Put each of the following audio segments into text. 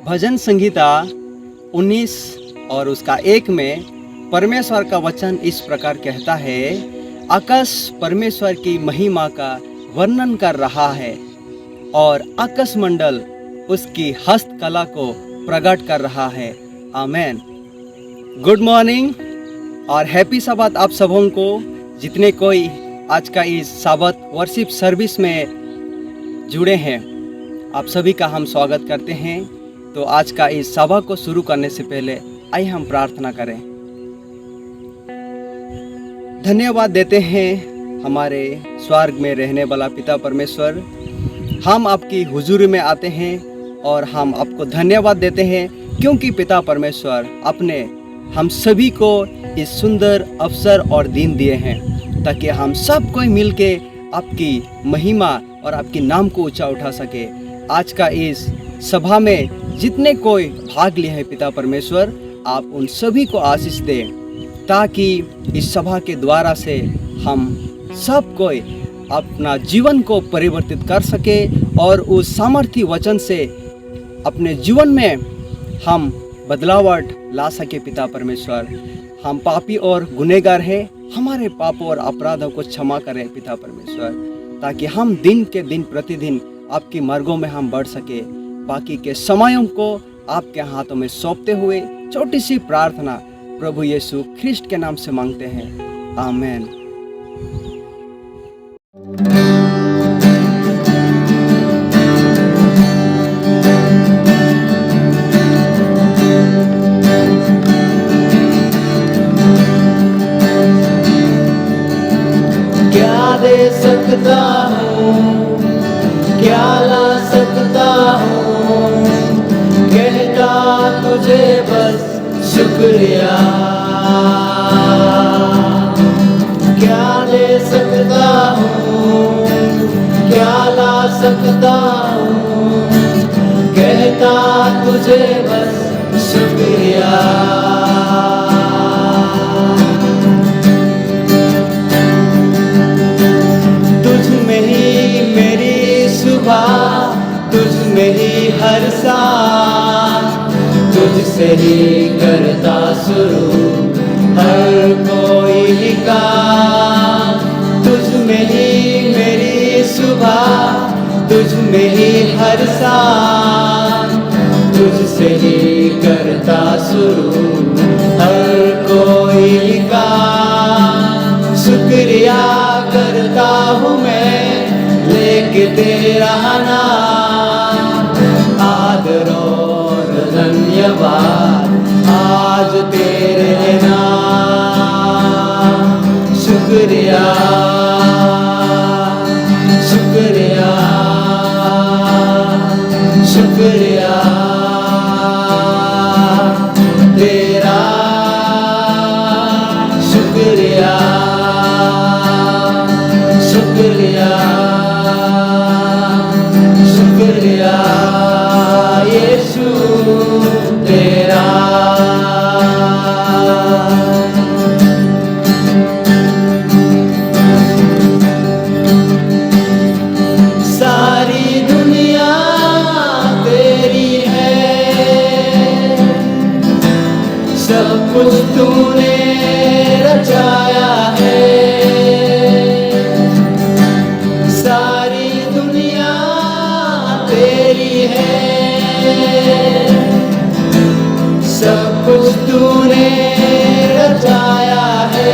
भजन संहिता 19 और उसका 1 में परमेश्वर का वचन इस प्रकार कहता है, आकाश परमेश्वर की महिमा का वर्णन कर रहा है और आकाश मंडल उसकी हस्तकला को प्रकट कर रहा है। आमेन। गुड मॉर्निंग और हैप्पी सब्बात आप सबों को, जितने कोई आज का इस साबत वर्शिप सर्विस में जुड़े हैं, आप सभी का हम स्वागत करते हैं। तो आज का इस सभा को शुरू करने से पहले आइए हम प्रार्थना करें। धन्यवाद देते हैं हमारे स्वर्ग में रहने वाला पिता परमेश्वर, हम आपकी हुजूरी में आते हैं और हम आपको धन्यवाद देते हैं क्योंकि पिता परमेश्वर अपने हम सभी को इस सुंदर अवसर और दिन दिए हैं ताकि हम सब कोई मिलके आपकी महिमा और आपके नाम को ऊंचा उठा सके। आज का इस सभा में जितने कोई भाग लिए हैं पिता परमेश्वर, आप उन सभी को आशीष दें ताकि इस सभा के द्वारा से हम सब कोई अपना जीवन को परिवर्तित कर सके और उस सामर्थी वचन से अपने जीवन में हम बदलावट ला सके। पिता परमेश्वर, हम पापी और गुनहगार हैं, हमारे पापों और अपराधों को क्षमा करें पिता परमेश्वर, ताकि हम दिन के दिन प्रतिदिन आपकी मार्गों में हम बढ़ सके। बाकी के समयों को आपके हाथों में सौंपते हुए छोटी सी प्रार्थना प्रभु यीशु ख्रिस्ट के नाम से मांगते हैं। आमेन। क्या दे सकता हूँ, क्या ला सकता हूँ, कहता तुझे बस शुक्रिया। क्या दे सकता हूँ, क्या ला सकता हूँ, कहता तुझे बस शुक्रिया। तुझ में ही हर सांस, तुझसे ही करता शुरू हर कोई काम। तुझ में ही मेरी सुबह, तुझ में ही हर सांस, तुझसे ही करता शुरू हर कोई काम। शुक्रिया करता हूँ मैं लेके तेरा नाम, आदर और धन्यवाद आज तेरे नाम। शुक्रिया शुक्रिया शुक्रिया तेरा, शुक्रिया शुक्रिया शुक्रिया यीशु तेरा। सारी दुनिया तेरी है, सब कुछ तूने रचाया है। सारी दुनिया तेरी है, सब कुछ तूने रचाया है।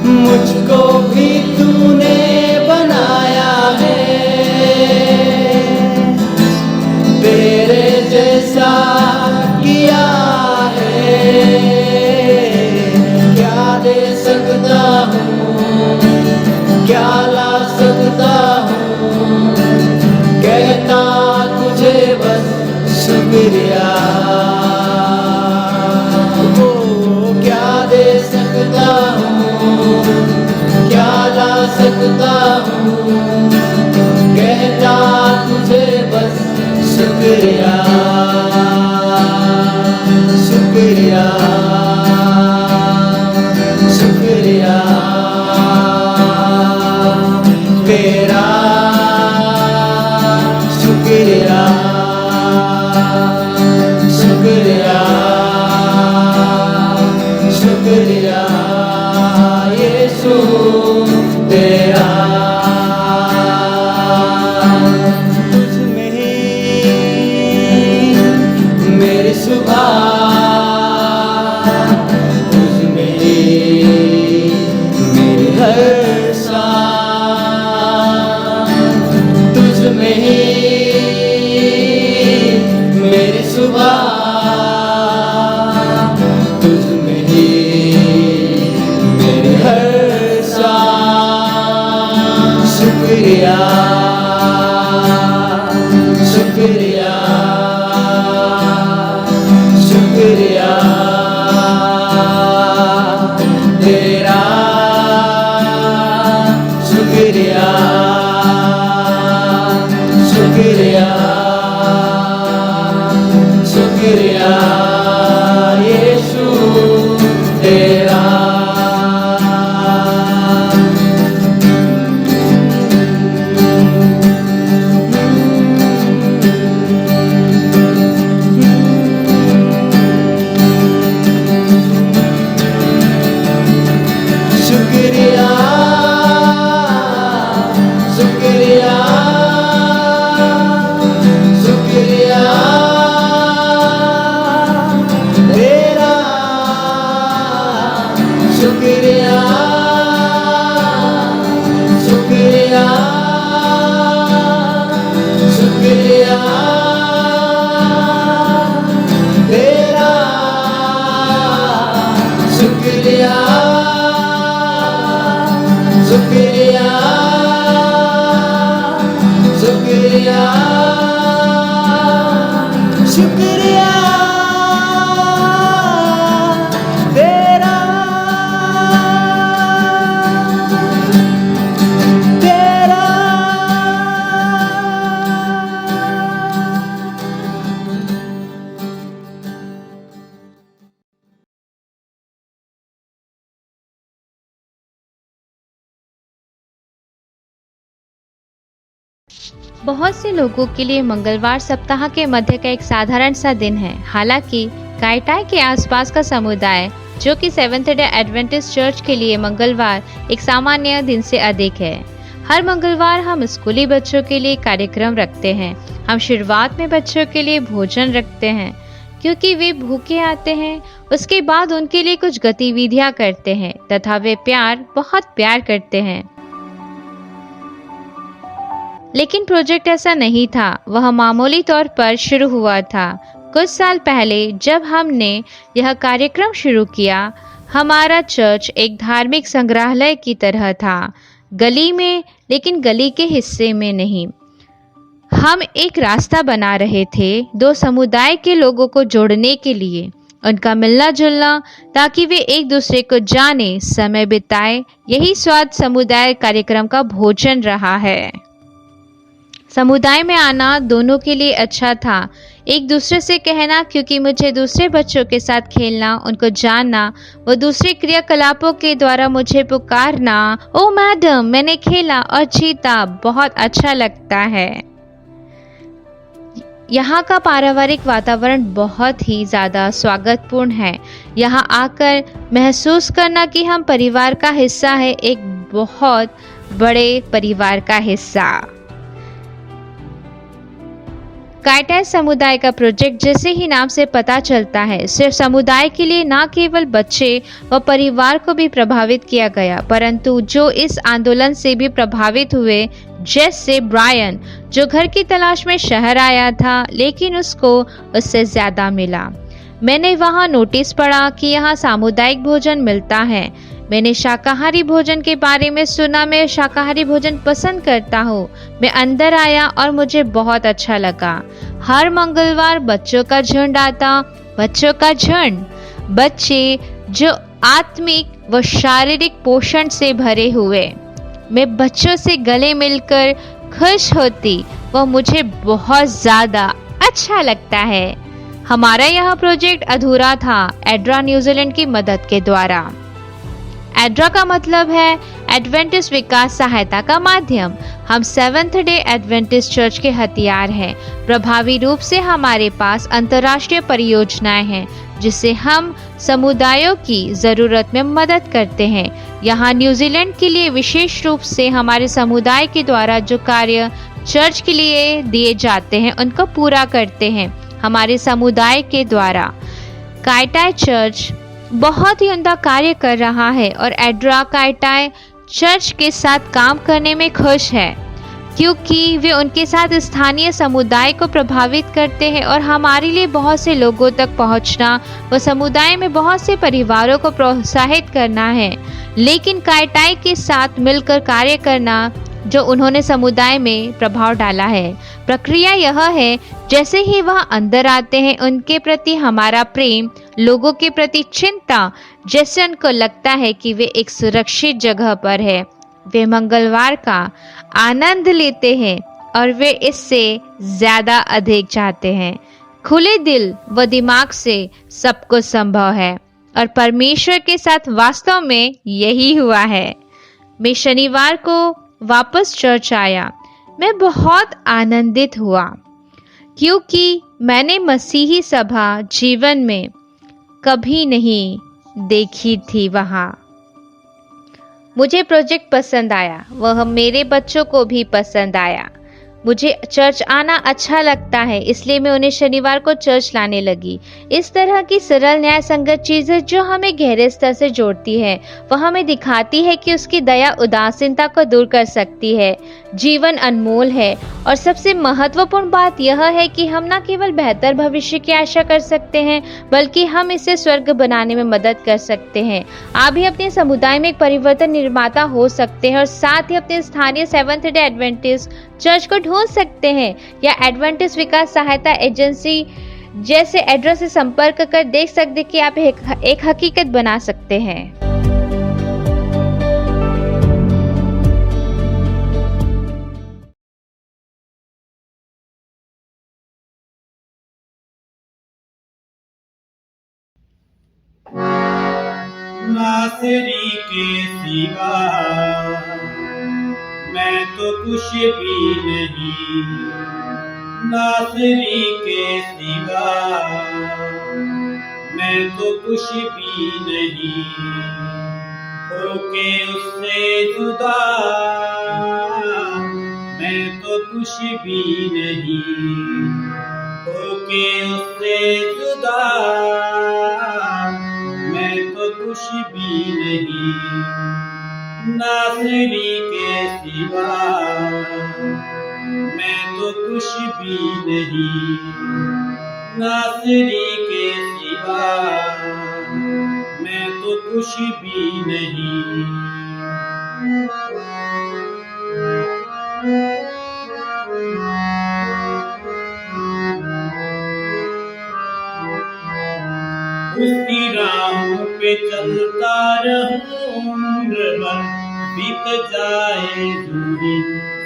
मुझको भी तूने बनाया है, तेरे जैसा किया है। क्या दे सकता हूँ, क्या ला सकता हूँ, कहता तुझे बस शुक्रिया। ओ क्या दे सकता हूँ, क्या ला सकता हूँ, कहता तुझे बस शुक्रिया शुक्रिया शुक्रिया तेरा, शुक्रिया शुक्रिया शुक्रिया यीशु तेरा। तुझ में मेरी सुबह, तुझ में मेरी हर सांस, तुझ में मेरी सुबह, तुझ में मेरी हर सांस। शुक्रिया शुक्रिया शुक्रिया तेरा। शुक्रिया शुक्रिया शुक्रिया यीशु तेरा। शुक्रिया शुक्रिया शुक्रिया तेरा। शुक्रिया शुक्रिया शुक्रिया तेरा। शुक्रिया शुक्रिया शुक्रिया शुक्रिया तेरा तेरा। बहुत से लोगों के लिए मंगलवार सप्ताह के मध्य का एक साधारण सा दिन है। हालांकि काइटाई के आसपास का समुदाय, जो कि सेवेंथ डे एडवेंटिस्ट चर्च के लिए मंगलवार एक सामान्य दिन से अधिक है। हर मंगलवार हम स्कूली बच्चों के लिए कार्यक्रम रखते हैं। हम शुरुआत में बच्चों के लिए भोजन रखते हैं क्योंकि वे भूखे आते हैं। उसके बाद उनके लिए कुछ गतिविधियां करते हैं तथा वे बहुत प्यार करते हैं। लेकिन प्रोजेक्ट ऐसा नहीं था। वह मामूली तौर पर शुरू हुआ था। कुछ साल पहले जब हमने यह कार्यक्रम शुरू किया, हमारा चर्च एक धार्मिक संग्रहालय की तरह था, गली में, लेकिन गली के हिस्से में नहीं। हम एक रास्ता बना रहे थे दो समुदाय के लोगों को जोड़ने के लिए, उनका मिलना जुलना, ताकि वे एक दूसरे को जाने, समय बिताए। यही स्वाद समुदाय कार्यक्रम का भोजन रहा है। समुदाय में आना दोनों के लिए अच्छा था। एक दूसरे से कहना, क्योंकि मुझे दूसरे बच्चों के साथ खेलना, उनको जानना, वो दूसरे क्रियाकलापों के द्वारा मुझे पुकारना, ओ मैडम मैंने खेला और जीता, बहुत अच्छा लगता है। यहाँ का पारिवारिक वातावरण बहुत ही ज़्यादा स्वागतपूर्ण है। यहाँ आकर महसूस करना कि हम परिवार का हिस्सा है, एक बहुत बड़े परिवार का हिस्सा। काइटाई समुदाय का प्रोजेक्ट जैसे ही नाम से पता चलता है, सिर्फ समुदाय के लिए ना केवल बच्चे व परिवार को भी प्रभावित किया गया, परंतु जो इस आंदोलन से भी प्रभावित हुए, जैसे ब्रायन, जो घर की तलाश में शहर आया था लेकिन उसको उससे ज़्यादा मिला। मैंने वहाँ नोटिस पढ़ा कि यहाँ सामुदायिक भोजन मिलता है। मैंने शाकाहारी भोजन के बारे में सुना। मैं शाकाहारी भोजन पसंद करता हूँ। मैं अंदर आया और मुझे बहुत अच्छा लगा। हर मंगलवार बच्चों का झुंड आता, बच्चों का झुंड, बच्चे जो आत्मिक व शारीरिक पोषण से भरे हुए। मैं बच्चों से गले मिलकर खुश होती, वह मुझे बहुत ज़्यादा अच्छा लगता है। हमारा यह प्रोजेक्ट अधूरा था एड्रा न्यूजीलैंड की मदद के द्वारा। एड्रा का मतलब है एडवेंटिस्ट विकास सहायता का माध्यम। हम सेवंथ डे एडवेंटिस्ट चर्च के हथियार हैं। प्रभावी रूप से हमारे पास अंतर्राष्ट्रीय परियोजनाएं हैं जिससे हम समुदायों की जरूरत में मदद करते हैं। यहाँ न्यूजीलैंड के लिए विशेष रूप से हमारे समुदाय के द्वारा जो कार्य चर्च के लिए दिए जाते हैं उनको पूरा करते हैं। हमारे समुदाय के द्वारा काइटाई चर्च बहुत ही उम्दा कार्य कर रहा है और एड्रा काइटाई चर्च के साथ काम करने में खुश है क्योंकि वे उनके साथ स्थानीय समुदाय को प्रभावित करते हैं और हमारे लिए बहुत से लोगों तक पहुंचना व समुदाय में बहुत से परिवारों को प्रोत्साहित करना है। लेकिन काइटाई के साथ मिलकर कार्य करना जो उन्होंने समुदाय में प्रभाव डाला है। प्रक्रिया यह है, जैसे ही वह अंदर आते हैं उनके प्रति हमारा प्रेम, लोगों के प्रति चिंता, जैसे उनको लगता है कि वे एक सुरक्षित जगह पर है। वे मंगलवार का आनंद लेते हैं और वे इससे ज्यादा अधिक चाहते हैं। खुले दिल व दिमाग से सब कुछ संभव है और परमेश्वर के साथ वास्तव में यही हुआ है। मैं शनिवार को वापस चर्च आया। मैं बहुत आनंदित हुआ क्योंकि मैंने मसीही सभा जीवन में कभी नहीं देखी थी। वहाँ मुझे प्रोजेक्ट पसंद आया, वह मेरे बच्चों को भी पसंद आया। मुझे चर्च आना अच्छा लगता है, इसलिए मैं उन्हें शनिवार को चर्च लाने लगी। इस तरह की सरल न्याय संगत चीजें जो हमें गहरे स्तर से जोड़ती है, वह हमें दिखाती है कि उसकी दया उदासीनता को दूर कर सकती है। जीवन अनमोल है और सबसे महत्वपूर्ण बात यह है कि हम न केवल बेहतर भविष्य की आशा कर सकते हैं बल्कि हम इसे स्वर्ग बनाने में मदद कर सकते हैं। आप भी अपने समुदाय में एक परिवर्तन निर्माता हो सकते हैं और साथ ही अपने स्थानीय सेवंथ डे एडवेंटिस्ट चर्च को ढूंढ सकते हैं या एडवेंटिस्ट विकास सहायता एजेंसी जैसे एड्रेस से संपर्क कर देख सकते कि आप एक हकीकत बना सकते हैं। नासरी के सिवा मैं तो कुछ भी नहीं, नासरी के सिवा मैं तो कुछ भी नहीं, होके उससे जुदा मैं तो कुछ भी नहीं, होके उससे जुदा मैं तो कुछ भी नहीं, नासरी के सिवा मैं तो कुछ भी नहीं, नासरी के सिवा मैं तो कुछ भी नहीं। उसकी राहों पे चलता रहूं उम्र भर, बीत जाए दूरी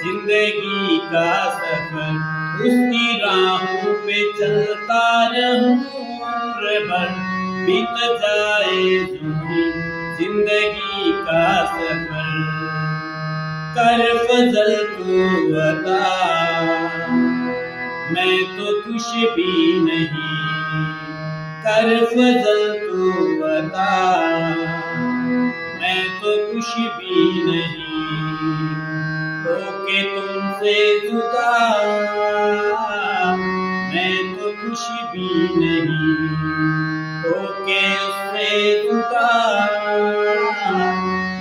जिंदगी का सफर, उसकी राहों पे चलता रहूं उम्र भर, बीत जाए दूरी जिंदगी का सफर, कर फजल तू अता मैं तो कुछ भी नहीं, कर फजल तू बता मैं तो कुछ भी नहीं, होके तुमसे जुदा मैं तो कुछ भी नहीं, होके उससे जुदा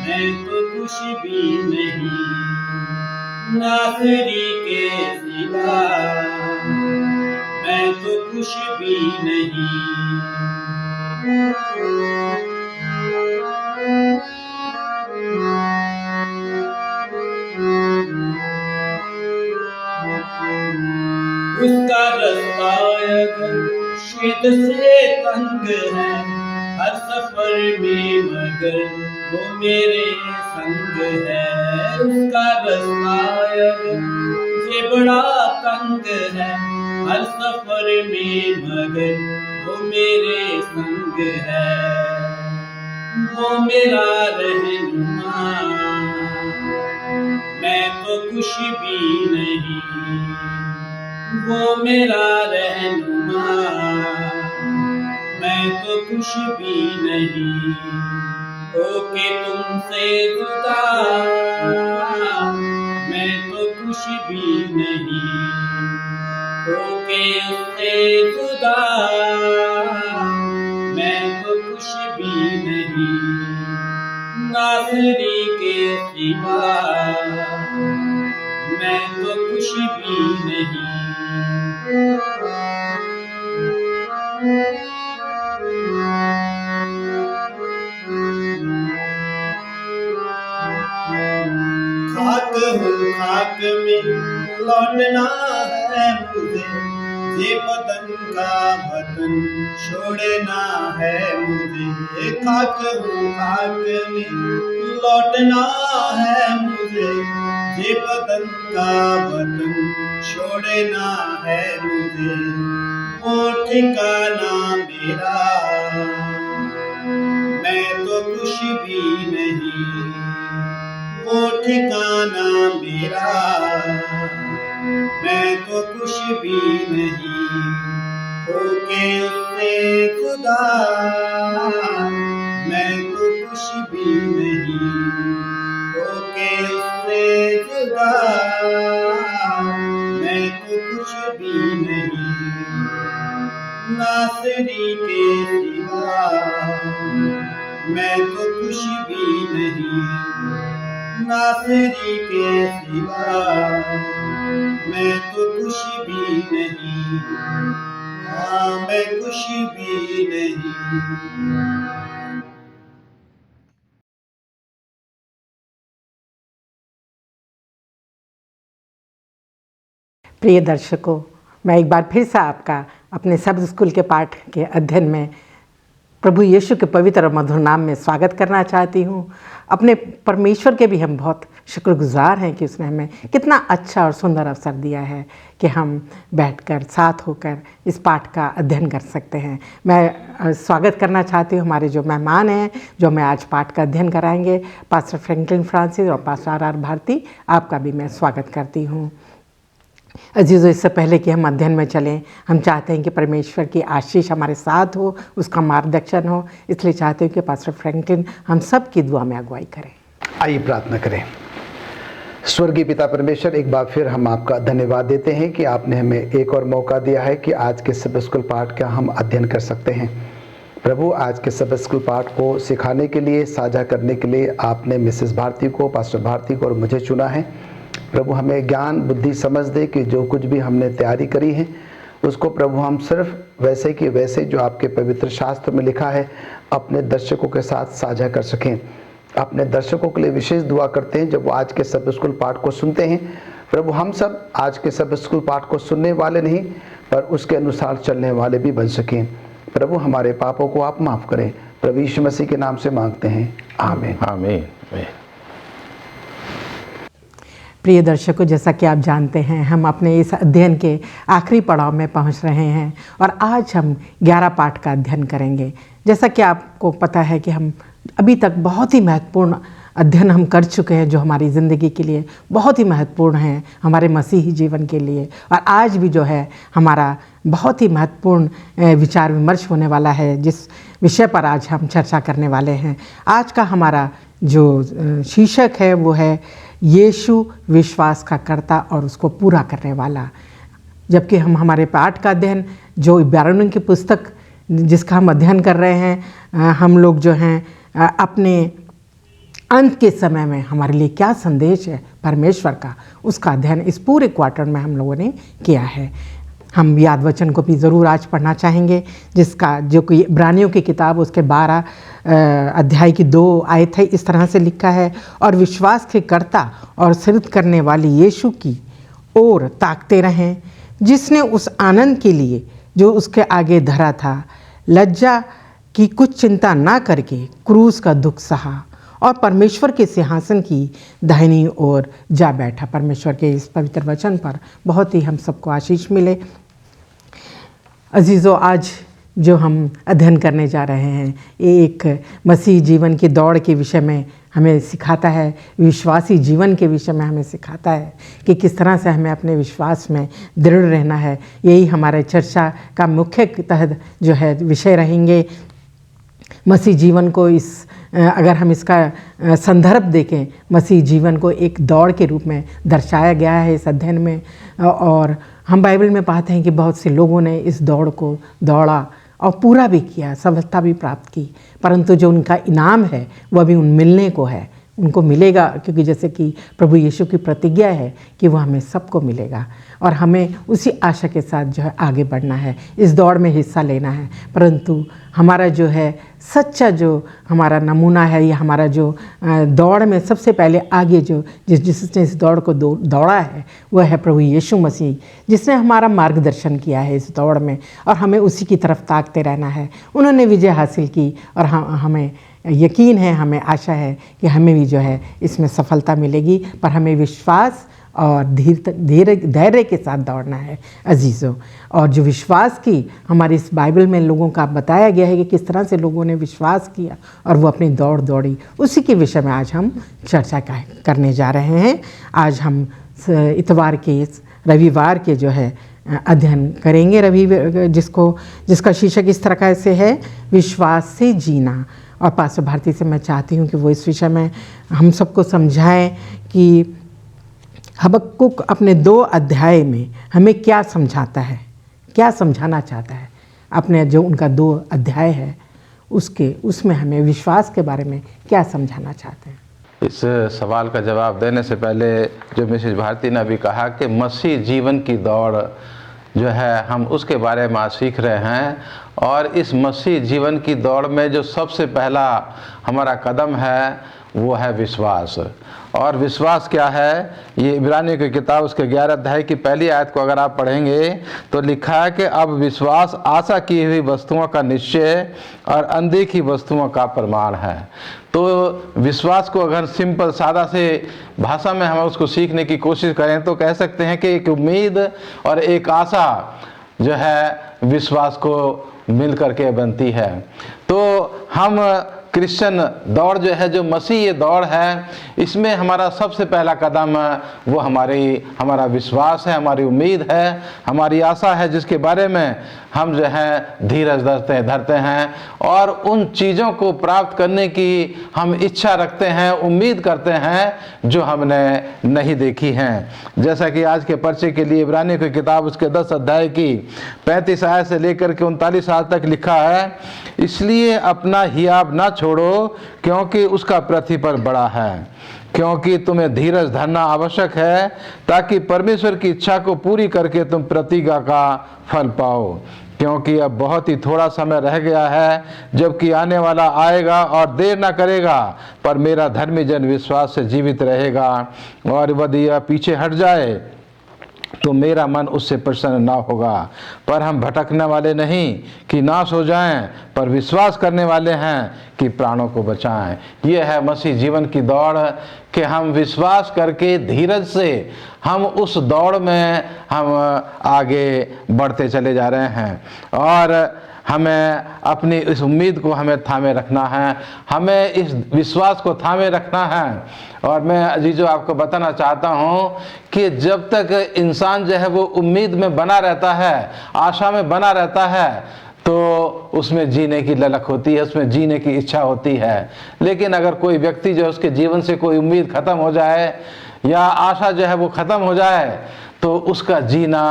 मैं तो कुछ भी नहीं, नासरी के सिवा मैं तो कुछ भी नहीं। उसका रास्ता शिद से तंग है, हर सफर में मगर वो मेरे संग है, उसका रास्ता से बड़ा तंग है, हर सफर में मगर वो मेरे संग है, वो मेरा रहनुमा मैं तो कुछ भी नहीं, वो मेरा रहनुमा। मैं तो कुछ भी नहीं, होके तुमसे जुदा। मैं तो कुछ भी नहीं, होके उससे जुदा। मैं तो कुछ भी नहीं, नासरी के सिवा। मैं तो कुछ भी नहीं। खाक हूँ खाक में लौटना है मुझे, ये बदन का बदन छोड़ना है मुझे। खाक हूँ खाक में लौटना है मुझे, ये बदन का बदन छोड़ना है मुझे। वो ठिकाना मेरा, मैं तो कुछ भी नहीं। वो ठिकाना मेरा, मैं तो कुछ भी नहीं। होके उससे जुदा, मैं तो कुछ भी नहीं। होके उससे जुदा, मैं तो कुछ भी नहीं। नासरी के सिवा, मैं तो कुछ भी नहीं। नासरी के सिवा, मैं तो कुछ भी नहीं। हाँ, मैं कुछ भी नहीं। प्रिय दर्शकों, मैं एक बार फिर से आपका अपने सब स्कूल के पाठ के अध्ययन में प्रभु यीशु के पवित्र और मधुर नाम में स्वागत करना चाहती हूँ। अपने परमेश्वर के भी हम बहुत शुक्रगुजार हैं कि उसने हमें कितना अच्छा और सुंदर अवसर दिया है कि हम बैठकर साथ होकर इस पाठ का अध्ययन कर सकते हैं। मैं स्वागत करना चाहती हूँ हमारे जो मेहमान हैं, जो मैं आज पाठ का अध्ययन कराएंगे, पास्टर फ्रैंकलिन फ्रांसिस और पास्टर आर भारती। आपका भी मैं स्वागत करती हूँ। अजीज़ों, इससे पहले कि हम अध्ययन में चलें, हम चाहते हैं कि परमेश्वर की आशीष हमारे साथ हो, उसका मार्गदर्शन हो। इसलिए चाहते हैं कि पास्टर फ्रैंकलिन हम सब की दुआ में अगुवाई करें। आइए प्रार्थना करें। स्वर्गीय पिता परमेश्वर, एक बार फिर हम आपका धन्यवाद देते हैं कि आपने हमें एक और मौका दिया है कि आज के सब स्कूल पाठ का हम अध्ययन कर सकते हैं। प्रभु, आज के सब स्कूल पाठ को सिखाने के लिए, साझा करने के लिए आपने मिसेस भारती को, पास्टर भारती को और मुझे चुना है। प्रभु, हमें ज्ञान बुद्धि समझ दे कि जो कुछ भी हमने तैयारी करी है उसको प्रभु हम सिर्फ वैसे कि वैसे जो आपके पवित्र शास्त्र में लिखा है अपने दर्शकों के साथ साझा कर सकें। अपने दर्शकों के लिए विशेष दुआ करते हैं जब वो आज के सब स्कूल पाठ को सुनते हैं। प्रभु, हम सब आज के सब स्कूल पाठ को सुनने वाले नहीं पर उसके अनुसार चलने वाले भी बन सकें। प्रभु, हमारे पापों को आप माफ़ करें। प्रभु यीशु मसीह के नाम से मांगते हैं, आमीन। आमीन। प्रिय दर्शकों, जैसा कि आप जानते हैं, हम अपने इस अध्ययन के आखिरी पड़ाव में पहुंच रहे हैं और आज हम 11 पाठ का अध्ययन करेंगे। जैसा कि आपको पता है कि हम अभी तक बहुत ही महत्वपूर्ण अध्ययन हम कर चुके हैं जो हमारी ज़िंदगी के लिए बहुत ही महत्वपूर्ण हैं, हमारे मसीही जीवन के लिए। और आज भी जो है हमारा बहुत ही महत्वपूर्ण विचार विमर्श होने वाला है, जिस विषय पर आज हम चर्चा करने वाले हैं। आज का हमारा जो शीर्षक है वो है यीशु विश्वास का कर्ता और उसको पूरा करने वाला। जबकि हम हमारे पाठ का अध्ययन जो इब्रानियों की पुस्तक जिसका हम अध्ययन कर रहे हैं, हम लोग जो हैं अपने अंत के समय में हमारे लिए क्या संदेश है परमेश्वर का, उसका अध्ययन इस पूरे क्वार्टर में हम लोगों ने किया है। हम याद वचन को भी ज़रूर आज पढ़ना चाहेंगे, जिसका जो कि इब्रानियों की किताब उसके 12 अध्याय की 2 आयत है। इस तरह से लिखा है, और विश्वास के कर्ता और सिद्ध करने वाले यीशु की ओर ताकते रहें, जिसने उस आनंद के लिए जो उसके आगे धरा था, लज्जा की कुछ चिंता ना करके क्रूस का दुख सहा और परमेश्वर के सिंहासन की दाहिनी ओर जा बैठा। परमेश्वर के इस पवित्र वचन पर बहुत ही हम सबको आशीष मिले। अजीज़ों, आज जो हम अध्ययन करने जा रहे हैं ये एक मसीह जीवन की दौड़ के विषय में हमें सिखाता है, विश्वासी जीवन के विषय में हमें सिखाता है कि किस तरह से हमें अपने विश्वास में दृढ़ रहना है। यही हमारे चर्चा का मुख्य तहत जो है विषय रहेंगे। मसीह जीवन को अगर हम इसका संदर्भ देखें, मसीह जीवन को एक दौड़ के रूप में दर्शाया गया है इस अध्ययन में। और हम बाइबल में पाते हैं कि बहुत से लोगों ने इस दौड़ को दौड़ा और पूरा भी किया, सफलता भी प्राप्त की, परंतु जो उनका इनाम है वह अभी उन मिलने को है, उनको मिलेगा, क्योंकि जैसे कि प्रभु यीशु की प्रतिज्ञा है कि वह हमें सबको मिलेगा और हमें उसी आशा के साथ जो है आगे बढ़ना है, इस दौड़ में हिस्सा लेना है। परंतु हमारा जो है सच्चा जो हमारा नमूना है या हमारा जो दौड़ में सबसे पहले आगे जिसने इस दौड़ को दौड़ा है वह है प्रभु यीशु मसीह, जिसने हमारा मार्गदर्शन किया है इस दौड़ में और हमें उसी की तरफ ताकते रहना है। उन्होंने विजय हासिल की और हमें यकीन है, हमें आशा है कि हमें भी जो है इसमें सफलता मिलेगी, पर हमें विश्वास और धैर्य के साथ दौड़ना है अजीज़ों। और जो विश्वास की हमारी इस बाइबल में लोगों का बताया गया है कि किस तरह से लोगों ने विश्वास किया और वो अपनी दौड़ दौड़ी, उसी के विषय में आज हम चर्चा करने जा रहे हैं। आज हम इतवार के रविवार के जो है अध्ययन करेंगे जिसका शीर्षक इस तरह का से है, विश्वास से जीना। और पास्टर भारती से मैं चाहती हूँ कि वो इस विषय में हम सबको समझाएं कि हबक्कुक अपने 2 अध्याय में हमें क्या समझाता है, क्या समझाना चाहता है। अपने जो उनका 2 अध्याय है उसमें हमें विश्वास के बारे में क्या समझाना चाहते हैं। इस सवाल का जवाब देने से पहले जो मिसेज भारती ने अभी कहा कि मसीह जीवन की दौड़ जो है हम उसके बारे में आज सीख रहे हैं। और इस मसीह जीवन की दौड़ में जो सबसे पहला हमारा कदम है वो है विश्वास। और विश्वास क्या है, ये इब्रानियों की किताब उसके 11 अध्याय की पहली आयत को अगर आप पढ़ेंगे तो लिखा है कि अब विश्वास आशा की हुई वस्तुओं का निश्चय और अनदेखी वस्तुओं का प्रमाण है। तो विश्वास को अगर सिंपल सादा से भाषा में हम उसको सीखने की कोशिश करें तो कह सकते हैं कि एक उम्मीद और एक आशा जो है विश्वास को मिल करके बनती है। तो हम क्रिश्चियन दौड़ जो है, जो मसीह ये दौड़ है, इसमें हमारा सबसे पहला कदम वो हमारा विश्वास है, हमारी उम्मीद है, हमारी आशा है, जिसके बारे में हम जो है धीरज धरते हैं और उन चीज़ों को प्राप्त करने की हम इच्छा रखते हैं, उम्मीद करते हैं जो हमने नहीं देखी हैं। जैसा कि आज के पर्चे के लिए इब्रानियों की किताब उसके 10 अध्याय की 35 आयत से लेकर के 39 आयत तक लिखा है, इसलिए अपना हियाब ना छोड़ो क्योंकि उसका प्रतिफल बड़ा है, क्योंकि तुम्हें धीरज धरना आवश्यक है ताकि परमेश्वर की इच्छा को पूरी करके तुम प्रतिज्ञा का फल पाओ। क्योंकि अब बहुत ही थोड़ा समय रह गया है जबकि आने वाला आएगा और देर ना करेगा, पर मेरा धर्मी जन विश्वास से जीवित रहेगा और यदि यह पीछे हट जाए तो मेरा मन उससे प्रसन्न ना होगा। पर हम भटकने वाले नहीं कि नाश हो जाएं, पर विश्वास करने वाले हैं कि प्राणों को बचाएं। यह है मसीह जीवन की दौड़ कि हम विश्वास करके धीरज से हम उस दौड़ में हम आगे बढ़ते चले जा रहे हैं। और हमें अपनी इस उम्मीद को हमें थामे रखना है, हमें इस विश्वास को थामे रखना है। और मैं अजीजों आपको बताना चाहता हूँ कि जब तक इंसान जो है वो उम्मीद में बना रहता है, आशा में बना रहता है, तो उसमें जीने की ललक होती है, उसमें जीने की इच्छा होती है। लेकिन अगर कोई व्यक्ति जो है उसके जीवन से कोई उम्मीद ख़त्म हो जाए या आशा जो है वो ख़त्म हो जाए तो उसका जीना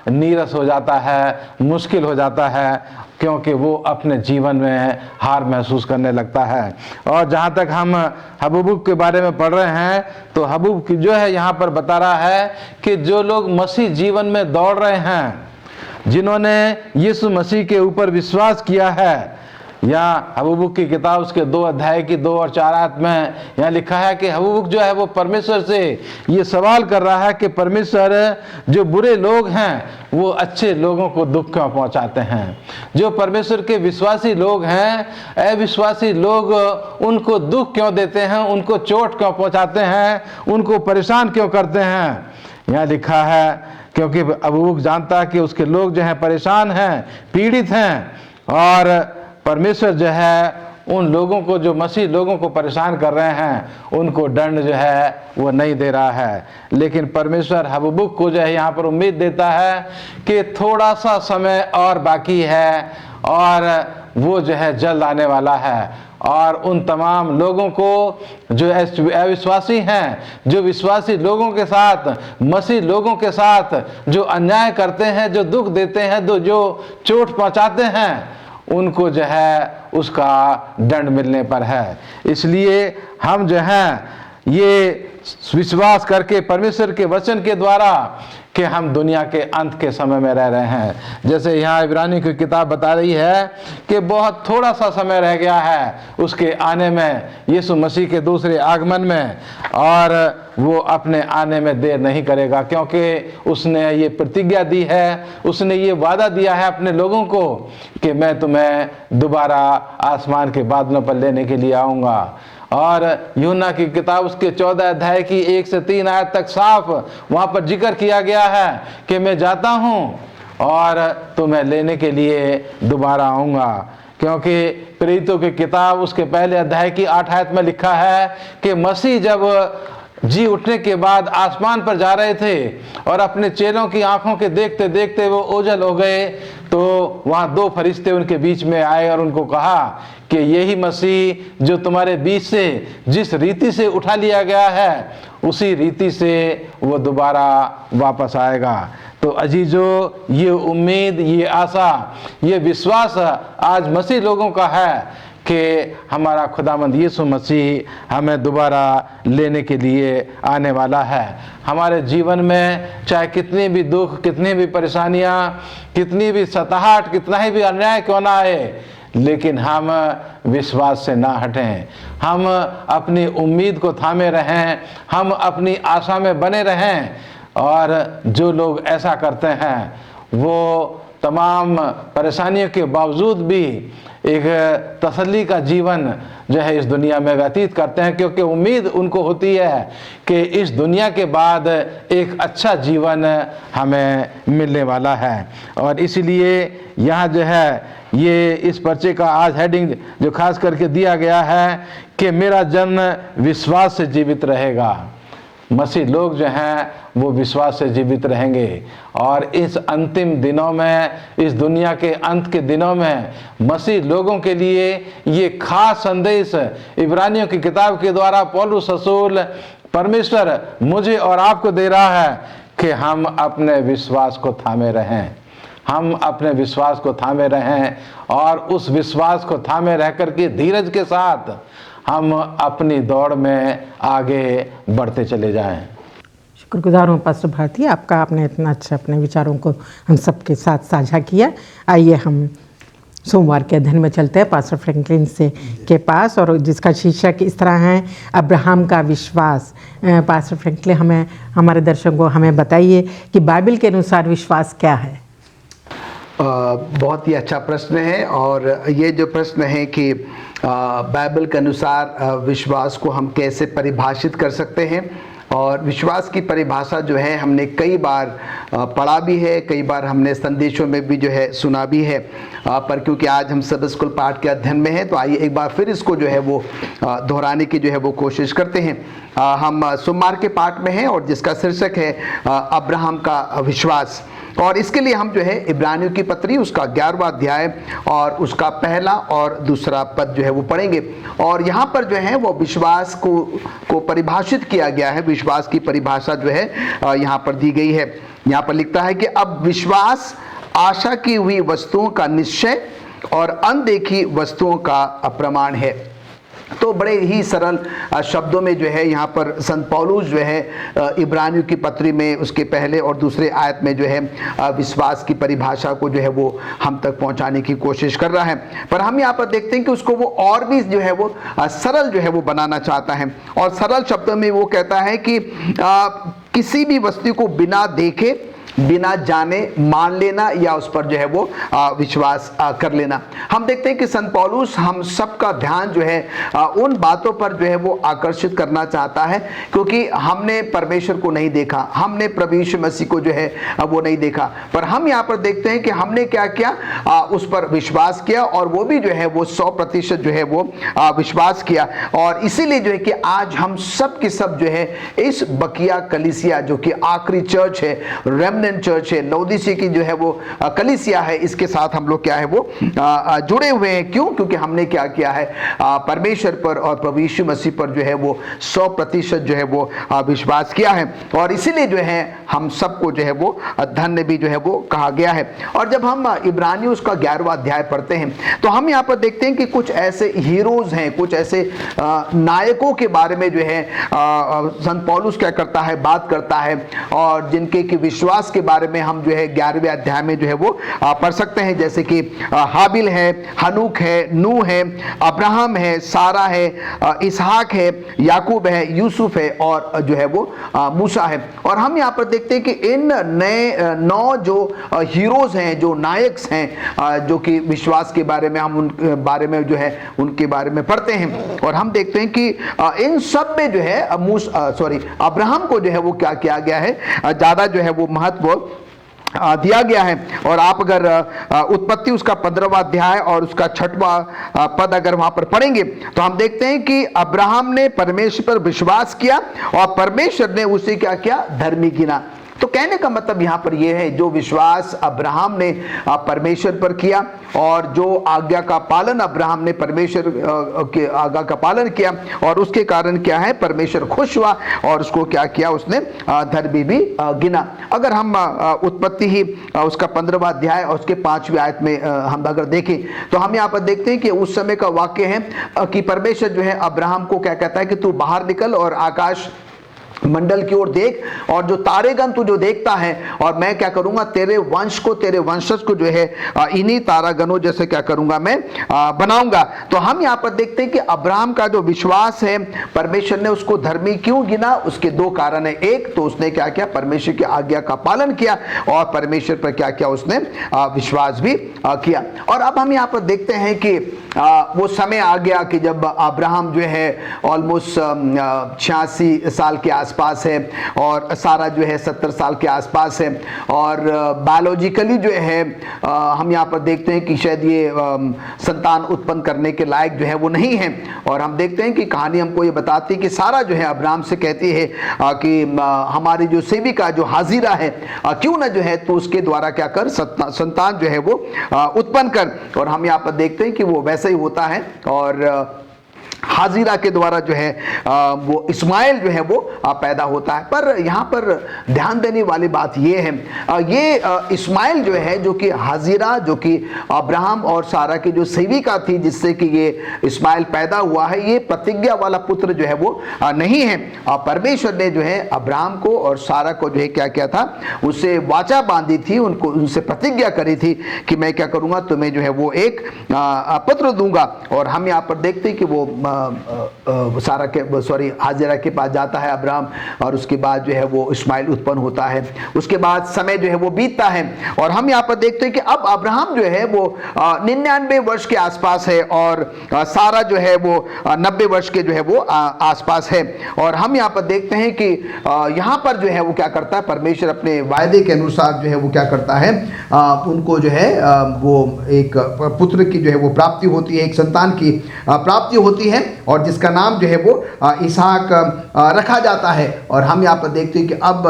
नीरस हो जाता है, मुश्किल हो जाता है, क्योंकि वो अपने जीवन में हार महसूस करने लगता है। और जहाँ तक हम हबक्कुक के बारे में पढ़ रहे हैं तो हबक्कुक जो है यहाँ पर बता रहा है कि जो लोग मसीह जीवन में दौड़ रहे हैं, जिन्होंने यीशु मसीह के ऊपर विश्वास किया है, यहाँ हबक्कुक की किताब उसके 2 अध्याय की 2 और 4 आयत में यहाँ लिखा है कि हबक्कुक जो है वो परमेश्वर से ये सवाल कर रहा है कि परमेश्वर, जो बुरे लोग हैं वो अच्छे लोगों को दुख क्यों पहुंचाते हैं? जो परमेश्वर के विश्वासी लोग हैं, अविश्वासी लोग उनको दुख क्यों देते हैं, उनको चोट क्यों पहुंचाते हैं, उनको परेशान क्यों करते हैं? यहाँ लिखा है क्योंकि हबक्कुक जानता है कि उसके लोग जो हैं परेशान हैं, पीड़ित हैं, और परमेश्वर जो है उन लोगों को, जो मसीह लोगों को परेशान कर रहे हैं, उनको दंड जो है वो नहीं दे रहा है। लेकिन परमेश्वर हबक्कुक को जो है यहाँ पर उम्मीद देता है कि थोड़ा सा समय और बाकी है और वो जो है जल्द आने वाला है। और उन तमाम लोगों को जो अविश्वासी हैं, जो विश्वासी लोगों के साथ, मसीह लोगों के साथ जो अन्याय करते हैं, जो दुख देते हैं, जो चोट पहुंचाते हैं, उनको जो है उसका दंड मिलने पर है। इसलिए हम जो हैं ये विश्वास करके परमेश्वर के वचन के द्वारा कि हम दुनिया के अंत के समय में रह रहे हैं। जैसे यहाँ इब्रानी की किताब बता रही है कि बहुत थोड़ा सा समय रह गया है उसके आने में, यीशु मसीह के दूसरे आगमन में, और वो अपने आने में देर नहीं करेगा, क्योंकि उसने ये प्रतिज्ञा दी है, उसने ये वादा दिया है अपने लोगों को कि मैं तुम्हें दोबारा आसमान के बादलों पर लेने के लिए आऊँगा। और यूहन्ना की किताब उसके 14 अध्याय की 1 से 3 आयत तक साफ वहाँ पर जिक्र किया गया है कि मैं जाता हूँ और तुम्हें लेने के लिए दोबारा आऊँगा। क्योंकि प्रेरितों की किताब उसके पहले अध्याय की 8 आयत में लिखा है कि मसीह जब जी उठने के बाद आसमान पर जा रहे थे और अपने चेलों की आंखों के देखते देखते वो ओझल हो गए, तो वहाँ 2 फरिश्ते उनके बीच में आए और उनको कहा कि यही मसीह जो तुम्हारे बीच से जिस रीति से उठा लिया गया है, उसी रीति से वो दोबारा वापस आएगा। तो अजीजों, ये उम्मीद, ये आशा, ये विश्वास आज मसीह लोगों का है कि हमारा खुदावंद यीशु मसीह हमें दोबारा लेने के लिए आने वाला है। हमारे जीवन में चाहे कितनी भी दुख, कितनी भी परेशानियां, कितनी भी सताहट, कितना ही भी अन्याय क्यों ना आए, लेकिन हम विश्वास से ना हटें, हम अपनी उम्मीद को थामे रहें, हम अपनी आशा में बने रहें। और जो लोग ऐसा करते हैं वो तमाम परेशानियों के बावजूद भी एक तसल्ली का जीवन जो है इस दुनिया में व्यतीत करते हैं, क्योंकि उम्मीद उनको होती है कि इस दुनिया के बाद एक अच्छा जीवन हमें मिलने वाला है। और इसलिए यहाँ जो है ये इस पर्चे का आज हेडिंग जो खास करके दिया गया है कि मेरा जन्म विश्वास से जीवित रहेगा। मसीह लोग जो हैं वो विश्वास से जीवित रहेंगे। और इस अंतिम दिनों में, इस दुनिया के अंत के दिनों में मसीह लोगों के लिए ये खास संदेश इब्रानियों की किताब के द्वारा पौलुस रसूल, परमेश्वर मुझे और आपको दे रहा है कि हम अपने विश्वास को थामे रहें, हम अपने विश्वास को थामे रहें और उस विश्वास को थामे रह कर के धीरज के साथ हम अपनी दौड़ में आगे बढ़ते चले जाएं। शुक्रगुजार हूँ पास्टर भारती, आपका, आपने इतना अच्छा अपने विचारों को हम सबके साथ साझा किया। आइए हम सोमवार के अध्ययन में चलते हैं पास्टर फ्रैंकलिन से के पास, और जिसका शीर्षक इस तरह है, अब्राहम का विश्वास। पास्टर फ्रैंकलिन, हमें, हमारे दर्शकों को हमें बताइए कि बाइबल के अनुसार विश्वास क्या है। बहुत ही अच्छा प्रश्न है। और ये जो प्रश्न है कि बाइबल के अनुसार विश्वास को हम कैसे परिभाषित कर सकते हैं, और विश्वास की परिभाषा जो है हमने कई बार पढ़ा भी है, कई बार हमने संदेशों में भी जो है सुना भी है, पर क्योंकि आज हम सब स्कूल पाठ के अध्ययन में हैं तो आइए एक बार फिर इसको जो है वो दोहराने की जो है वो कोशिश करते हैं। हम सोमवार के पाठ में हैं और जिसका शीर्षक है अब्राहम का विश्वास। और इसके लिए हम जो है इब्रानियों की पत्री उसका 11वां अध्याय और उसका पहला और दूसरा पद जो है वो पढ़ेंगे। और यहाँ पर जो है वो विश्वास को परिभाषित किया गया है, विश्वास की परिभाषा जो है यहाँ पर दी गई है। यहाँ पर लिखता है कि अब विश्वास आशा की हुई वस्तुओं का निश्चय और अनदेखी वस्तुओं का प्रमाण है। तो बड़े ही सरल शब्दों में जो है यहाँ पर संत पौलुस जो है इब्रानियों की पत्री में उसके पहले और दूसरे आयत में जो है विश्वास की परिभाषा को जो है वो हम तक पहुँचाने की कोशिश कर रहा है। पर हम यहाँ पर देखते हैं कि उसको वो और भी जो है वो सरल जो है वो बनाना चाहता है। और सरल शब्दों में वो कहता है कि किसी भी वस्तु को बिना देखे बिना जाने मान लेना या उस पर जो है वो विश्वास कर लेना। हम देखते हैं कि संत पौलुस हम सबका ध्यान जो है उन बातों पर जो है वो आकर्षित करना चाहता है, क्योंकि हमने परमेश्वर को नहीं देखा, हमने प्रभु यीशु मसीह को जो है वो नहीं देखा, पर हम यहाँ पर देखते हैं कि हमने क्या किया, उस पर विश्वास किया और वो भी जो है वो 100% जो है वो विश्वास किया। और इसीलिए जो है कि आज हम सब के सब जो है इस बकिया कलीसिया जो कि आखिरी चर्च है, रेमनेंट चर्च है, लौदीसिया की जो है वो कलीसिया है, इसके साथ हम लोग क्या है वो जुड़े हुए हैं। क्यों? क्योंकि हमने क्या किया है, परमेश्वर पर और प्रभु यीशु मसीह पर जो है वो 100% जो है वो विश्वास किया है, और इसीलिए जो है हम सबको जो है वो धन्य भी जो है वो कहा गया है। और जब हम इब्रानियों उसका 11वां अध्याय पढ़ते हैं तो हम यहाँ पर देखते हैं कि कुछ ऐसे हीरोज हैं, कुछ ऐसे नायकों के बारे में जो है संत पौलुस क्या करता है, बात करता है, और जिनके कि विश्वास के बारे में हम जो है 11वें अध्याय में जो है वो पढ़ सकते हैं। जैसे कि हाबिल है, हनूक है, नूह है, अब्राहम है, सारा है, इसहाक है, याकूब है, यूसुफ है और जो है वो मूसा है। और हम यहाँ पर देखते हैं कि इन नए 9 जो हीरोज हैं, जो नायक्स हैं, जो कि विश्वास के बारे में हम उन बारे में जो है उनके बारे में पढ़ते हैं, और हम देखते हैं कि इन सब में जो है अब्राहम को जो है वो क्या किया गया है, ज़्यादा जो है वो महत्व दिया गया है। और आप अगर उत्पत्ति उसका 15वां अध्याय और उसका 6वां पद अगर वहां पर पढ़ेंगे तो हम देखते हैं कि अब्राहम ने परमेश्वर पर विश्वास किया और परमेश्वर ने उसे क्या किया, धर्मी गिना। तो कहने का मतलब यहाँ पर यह है, जो विश्वास अब्राहम ने परमेश्वर पर किया और जो आज्ञा का पालन अब्राहम ने परमेश्वर के आज्ञा का पालन किया, और उसके कारण क्या है, परमेश्वर खुश हुआ और उसको क्या किया, उसने धर्मी भी गिना। अगर हम उत्पत्ति ही उसका 15वां अध्याय और उसके 5वीं आयत में हम अगर देखें तो हम यहाँ पर देखते हैं कि उस समय का वाक्य है कि परमेश्वर जो है अब्राहम को क्या कहता है कि तू बाहर निकल और आकाश मंडल की ओर देख, और जो तारेगण तू जो देखता है, और मैं क्या करूंगा, तेरे वंश को, तेरे वंशज को जो है इन्हीं तारागणों जैसे क्या करूंगा, मैं बनाऊंगा। तो हम यहाँ पर देखते हैं कि अब्राहम का जो विश्वास है, परमेश्वर ने उसको धर्मी क्यों गिना, उसके 2 कारण है। एक तो उसने क्या किया, परमेश्वर की आज्ञा का पालन किया, और परमेश्वर पर क्या किया, उसने विश्वास भी किया। और अब हम यहाँ पर देखते हैं कि वो समय आ गया कि जब अब्राहम जो है ऑलमोस्ट 86 साल के आसपास है, और सारा जो है 70 साल के आसपास है, और बायोलॉजिकली जो है हम यहाँ पर देखते हैं कि शायद ये संतान उत्पन्न करने के लायक जो है वो नहीं है। और हम देखते हैं कि कहानी हमको ये बताती है कि सारा जो है अब्राहम से कहती है कि हमारी जो सेविका जो हाजिरा है, क्यों ना जो है तो उसके द्वारा क्या कर, संतान जो है वो उत्पन्न कर। और हम यहाँ पर देखते हैं कि वो वैसे ही होता है, और हाजिरा के द्वारा जो है वो इस्माइल जो है वो पैदा होता है। पर यहाँ पर ध्यान देने वाली बात ये है, ये इस्माइल जो है, जो कि हाजिरा, जो कि अब्राहम और सारा की जो सेविका थी जिससे कि ये इस्माइल पैदा हुआ है, ये प्रतिज्ञा वाला पुत्र जो है वो नहीं है। परमेश्वर ने जो है अब्राहम को और सारा को जो है क्या किया था, उससे वाचा बांधी थी, उनको उनसे प्रतिज्ञा करी थी कि मैं क्या करूँगा, तुम्हें जो है वो एक पुत्र दूंगा। और हम यहाँ पर देखते हैं कि वो हाजिरा के पास जाता है अब्राहम, और उसके बाद जो है वो इस्माइल उत्पन्न होता है। उसके बाद समय जो है वो बीतता है, और हम यहाँ पर देखते हैं कि अब अब्राहम जो है वो 99 वर्ष के आसपास है, और सारा जो है वो 90 वर्ष के जो है वो आसपास है। और हम यहाँ पर देखते हैं कि यहाँ पर जो है वो क्या करता है, परमेश्वर अपने वायदे के अनुसार जो है वो क्या करता है, उनको जो है वो एक पुत्र की जो है वो प्राप्ति होती है, एक संतान की प्राप्ति होती है, और जिसका नाम जो है वो इसहाक रखा जाता है। और हम यहाँ पर देखते हैं कि अब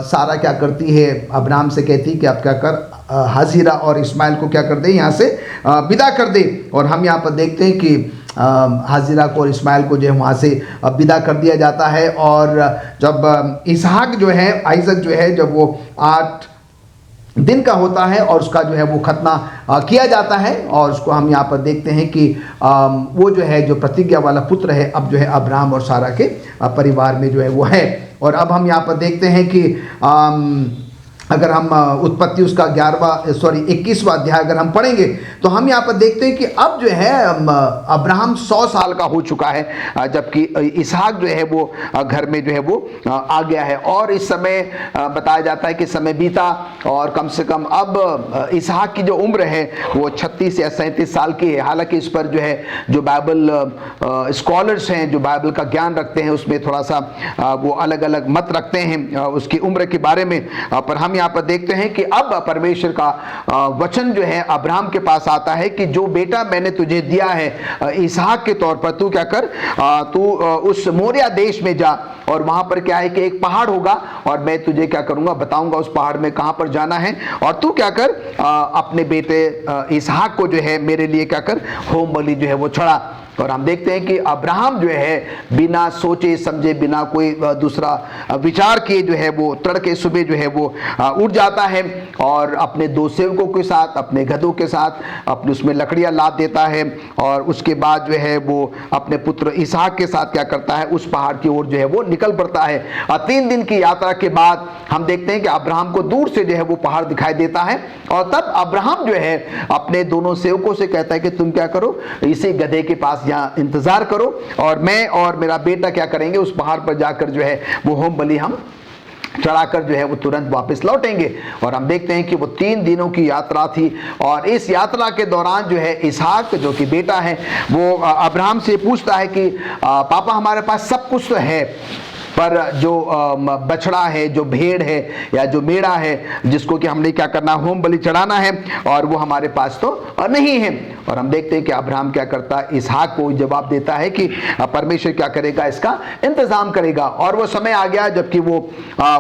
सारा क्या करती है, अब्राहम से कहती है कि अब क्या कर, हाजिरा और इस्माइल को क्या कर दे, यहाँ से विदा कर दे। और हम यहाँ पर देखते हैं कि हाजिरा को और इस्माइल को जो है वहाँ से विदा कर दिया जाता है। और जब इसहाक जो है, आइजक जो है, जब वो 8 दिन का होता है और उसका जो है वो खतना किया जाता है, और उसको हम यहाँ पर देखते हैं कि वो जो है, जो प्रतिज्ञा वाला पुत्र है, अब जो है अब्राहम और सारा के परिवार में जो है वो है। और अब हम यहाँ पर देखते हैं कि अगर हम उत्पत्ति उसका 21वां अध्याय अगर हम पढ़ेंगे तो हम यहाँ पर देखते हैं कि अब जो है अब्राहम 100 साल का हो चुका है, जबकि इसहाक जो है वो घर में जो है वो आ गया है। और इस समय बताया जाता है कि समय बीता और कम से कम अब इसहाक की जो उम्र है वो 36 या 37 साल की है। हालांकि इस पर जो है जो बाइबल स्कॉलर्स हैं, जो बाइबल का ज्ञान रखते हैं, उसमें थोड़ा सा वो अलग अलग मत रखते हैं उसकी उम्र के बारे में। पर हम यहाँ पर देखते हैं कि अब परमेश्वर का वचन जो है अब्राहम के पास आता है कि जो बेटा मैंने तुझे दिया है इसहाक के तौर पर, तू क्या कर, तू उस मोरिया देश में जा और वहां पर क्या है कि एक पहाड़ होगा और मैं तुझे क्या करूंगा, बताऊंगा उस पहाड़ में कहां पर जाना है, और तू क्या कर अपने बेटे इसहाक को जो है मेरे लिए क्या कर, होम बलि जो है वो चढ़ा। और हम देखते हैं कि अब्राहम जो है बिना सोचे समझे, बिना कोई दूसरा विचार किए जो है वो तड़के सुबह जो है वो उठ जाता है और अपने 2 सेवकों के साथ, अपने गधों के साथ अपने उसमें लकड़ियां लाद देता है और उसके बाद जो है वो अपने पुत्र इसहाक के साथ क्या करता है, उस पहाड़ की ओर जो है वो निकल पड़ता है। 3 दिन की यात्रा के बाद हम देखते हैं कि अब्राहम को दूर से जो है वो पहाड़ दिखाई देता है और तब अब्राहम जो है अपने दोनों सेवकों से कहता है कि तुम क्या करो, इसी गधे के पास यहाँ इंतजार करो और मैं और मेरा बेटा क्या करेंगे, उस पहाड़ पर जाकर जो है वो होम बलि हम चढ़ाकर जो है वो तुरंत वापस लौटेंगे। और हम देखते हैं कि वो 3 दिनों की यात्रा थी और इस यात्रा के दौरान जो है इसहाक जो कि बेटा है वो अब्राहम से पूछता है कि पापा हमारे पास सब कुछ तो है, पर जो बछड़ा है, जो भेड़ है या जो मेढ़ा है जिसको कि हमने क्या करना, होम बलि चढ़ाना है, और वो हमारे पास तो नहीं है। और हम देखते हैं कि अब्राहम क्या करता है, इसहाक को जवाब देता है कि परमेश्वर क्या करेगा, इसका इंतजाम करेगा। और वो समय आ गया जबकि वो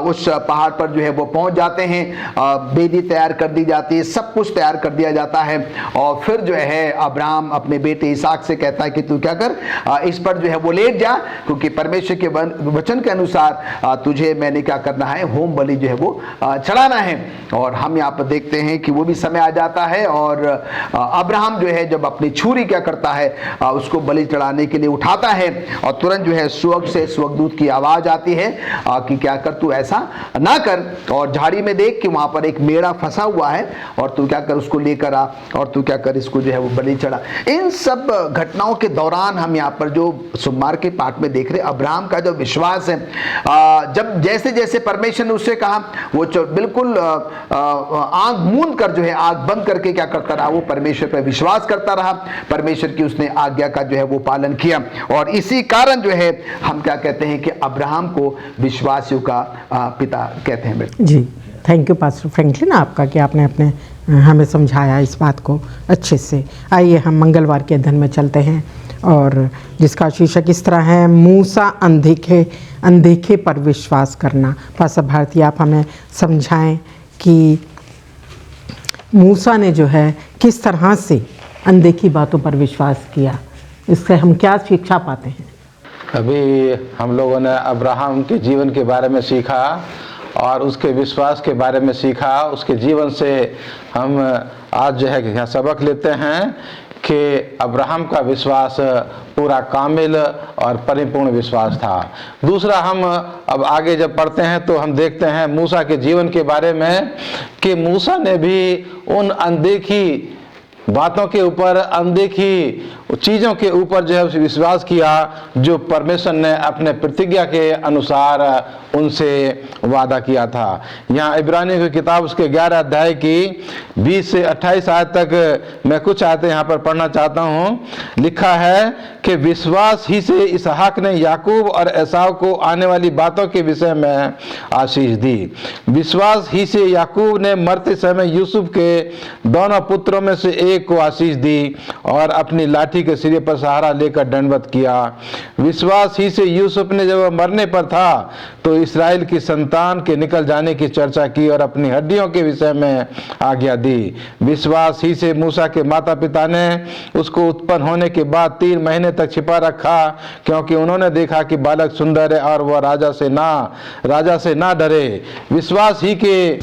उस पहाड़ पर जो है वो पहुंच जाते हैं, बेदी तैयार कर दी जाती है, सब कुछ तैयार कर दिया जाता है और फिर जो है अब्राहम अपने बेटे इसहाक से कहता है कि तू क्या कर, इस पर जो है वो लेट जा, क्योंकि परमेश्वर के वचन के अनुसार तुझे मैंने क्या करना है, होम बलि जो है वो चढ़ाना है। और हम यहाँ पर देखते हैं कि वो भी समय आ जाता है और अब्राहम जो है जब अपनी छुरी क्या करता है, उसको बलि चढ़ाने के लिए उठाता है और तुरंत जो है स्वर्ग से स्वर्गदूत की आवाज आती है कि क्या कर, तू ऐसा ना कर और झाड़ी में देख कि वहां पर एक मेढ़ा फंसा हुआ है और तू क्या कर, उसको लेकर आ और तू क्या कर, इसको जो है वो बलि चढ़ा। इन सब घटनाओं के दौरान हम यहाँ पर जो सोमवार के पाठ में देख रहे अब्राहम का जो विश्वास है, जब जैसे जैसे परमेश्वर ने उससे कहा वो बिल्कुल आंख मूंद कर जो है, आंख बंद करके क्या करता रहा, वो परमेश्वर पर विश्वास करता रहा, परमेश्वर की उसने आज्ञा का जो है वो पालन किया। और इसी कारण जो है हम क्या कहते हैं कि अब्राहम को विश्वासियों का पिता कहते हैं। जी, थैंक यू पास्टर फ्रैंकलिन आपका कि आपने अपने हमें समझाया इस बात को अच्छे से। आइए हम मंगलवार के अध्ययन में चलते हैं और जिसका शीर्षक इस तरह है, मूसा अनदेखे पर विश्वास करना। पास्टर भारती आप हमें समझाएं कि मूसा ने जो है किस तरह से अनदेखी बातों पर विश्वास किया, इससे हम क्या शिक्षा पाते हैं। अभी हम लोगों ने अब्राहम के जीवन के बारे में सीखा और उसके विश्वास के बारे में सीखा। उसके जीवन से हम आज जो है यहाँ सबक लेते हैं कि अब्राहम का विश्वास पूरा कामिल और परिपूर्ण विश्वास था। दूसरा, हम अब आगे जब पढ़ते हैं तो हम देखते हैं मूसा के जीवन के बारे में कि मूसा ने भी उन अनदेखी बातों के ऊपर, अनदेखी चीज़ों के ऊपर जो है विश्वास किया जो परमेश्वर ने अपने प्रतिज्ञा के अनुसार उनसे वादा किया था। यहाँ इब्रानियों की किताब उसके 11 अध्याय की 20 से 28 आयत तक मैं कुछ आयतें यहाँ पर पढ़ना चाहता हूँ। लिखा है कि विश्वास ही से इसहाक ने याकूब और एसाव को आने वाली बातों के विषय में आशीष दी। विश्वास ही से याकूब ने मरते समय यूसुफ के दोनों पुत्रों में से एक को आशीष दी और अपनी लाठी के सिरे पर सहारा लेकर दंडवत किया। विश्वास ही से यूसुफ ने जब मरने पर था तो इस्राएल की संतान के निकल जाने की चर्चा की और अपनी हड्डियों के विषय में आज्ञा दी। विश्वास ही से मूसा के माता पिता ने उसको उत्पन्न होने के बाद 3 महीने तक छिपा रखा, क्योंकि उन्होंने देखा कि बालक सुंदर है और वह राजा से ना डरे। विश्वास ही के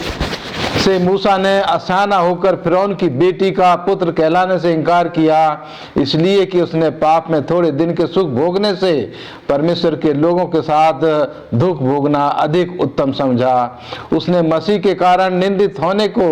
से मूसा ने असाना होकर फिरौन की बेटी का पुत्र कहलाने से इनकार किया, इसलिए कि उसने पाप में थोड़े दिन के सुख भोगने से परमेश्वर के लोगों के साथ दुख भोगना अधिक उत्तम समझा। उसने मसीह के कारण निंदित होने को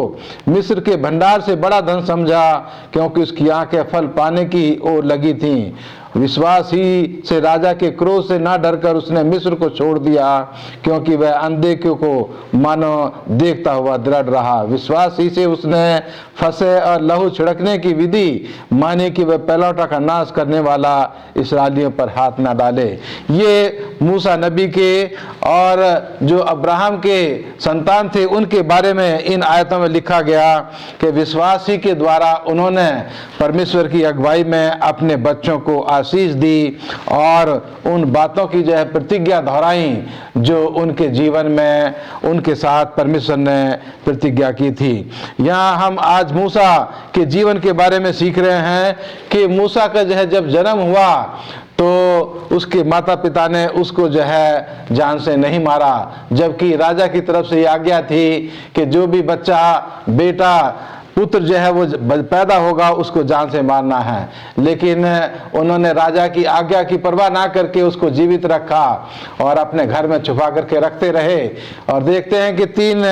मिस्र के भंडार से बड़ा धन समझा, क्योंकि उसकी आंखें फल पाने की ओर लगी थीं। विश्वास ही से राजा के क्रोध से ना डरकर उसने मिस्र को छोड़ दिया, क्योंकि वह अनदेखियों को मानो देखता हुआ दृढ़ रहा। विश्वास ही से उसने फंसे और लहू छिड़कने की विधि माने कि वह पहलौठा का नाश करने वाला इस्राएलियों पर हाथ ना डाले। ये मूसा नबी के और जो अब्राहम के संतान थे उनके बारे में इन आयतों में लिखा गया कि विश्वास ही के द्वारा उन्होंने परमेश्वर की अगुवाई में अपने बच्चों को आशीष दी और उन बातों की जो है प्रतिज्ञा दोहराई जो उनके जीवन में उनके साथ परमेश्वर ने प्रतिज्ञा की थी। यहाँ हम आज मूसा के जीवन के बारे में सीख रहे हैं कि मूसा का जो है जब जन्म हुआ तो उसके माता पिता ने उसको जो है जान से नहीं मारा, जबकि राजा की तरफ से ये आज्ञा थी कि जो भी बच्चा बेटा पुत्र जो है वो पैदा होगा उसको जान से मारना है। लेकिन उन्होंने राजा की आज्ञा की परवाह ना करके उसको जीवित रखा और अपने घर में छुपा करके रखते रहे। और देखते हैं कि 3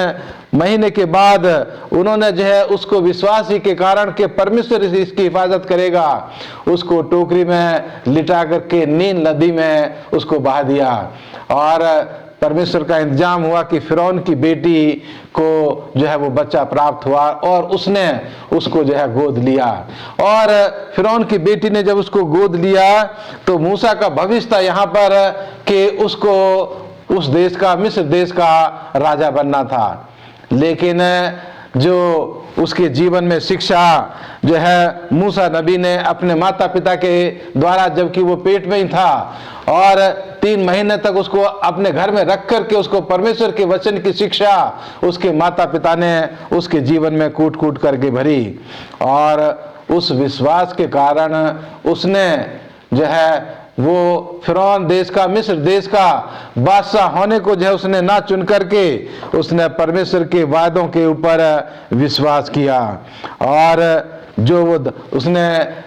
महीने के बाद उन्होंने जो है उसको विश्वास ही के कारण कि परमेश्वर इसकी हिफाजत करेगा, उसको टोकरी में लिटा करके नील नदी में उसको बहा दिया। और परमेश्वर का इंतजाम हुआ कि फिरौन की बेटी को जो है वो बच्चा प्राप्त हुआ और उसने उसको जो है गोद लिया। और फिरौन की बेटी ने जब उसको गोद लिया तो मूसा का भविष्य था यहाँ पर कि उसको उस देश का, मिस्र देश का राजा बनना था। लेकिन जो उसके जीवन में शिक्षा जो है मूसा नबी ने अपने माता पिता के द्वारा, जबकि वो पेट में ही था और 3 महीने तक उसको अपने घर में रख करके उसको परमेश्वर के वचन की शिक्षा उसके माता पिता ने उसके जीवन में कूट कूट करके भरी। और उस विश्वास के कारण उसने जो है वो फिरौन देश का, मिस्र देश का बादशाह होने को जो है उसने ना चुन करके उसने परमेश्वर के वायदों के ऊपर विश्वास किया। और जो वो उसने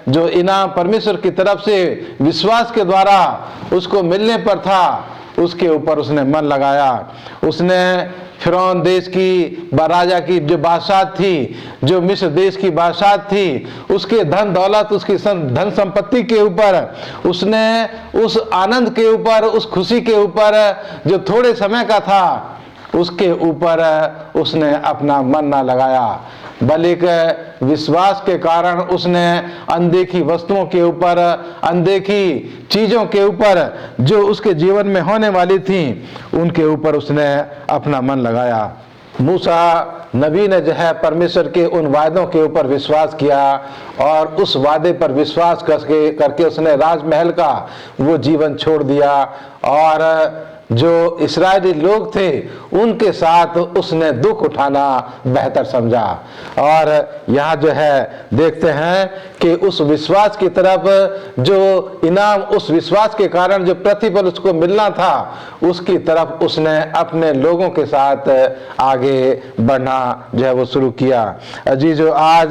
जो इनाम परमेश्वर की तरफ से विश्वास के द्वारा उसको मिलने पर था उसके ऊपर उसने मन लगाया। उसने फिरौन देश की राजा की जो बादशाह थी, जो मिस्र देश की बादशाह थी, उसके धन दौलत, उसकी धन संपत्ति के ऊपर उसने उस आनंद के ऊपर, उस खुशी के ऊपर जो थोड़े समय का था उसके ऊपर उसने अपना मन ना लगाया, बल्कि विश्वास के कारण उसने अनदेखी वस्तुओं के ऊपर, अनदेखी चीज़ों के ऊपर जो उसके जीवन में होने वाली थी उनके ऊपर उसने अपना मन लगाया। मूसा नबी ने जो है परमेश्वर के उन वायदों के ऊपर विश्वास किया और उस वादे पर विश्वास करके उसने राजमहल का वो जीवन छोड़ दिया और जो इस्राएली लोग थे उनके साथ उसने दुख उठाना बेहतर समझा। और यहाँ जो है देखते हैं कि उस विश्वास की तरफ जो इनाम, उस विश्वास के कारण जो प्रतिफल उसको मिलना था उसकी तरफ उसने अपने लोगों के साथ आगे बढ़ना जो है वो शुरू किया। अजीजों, आज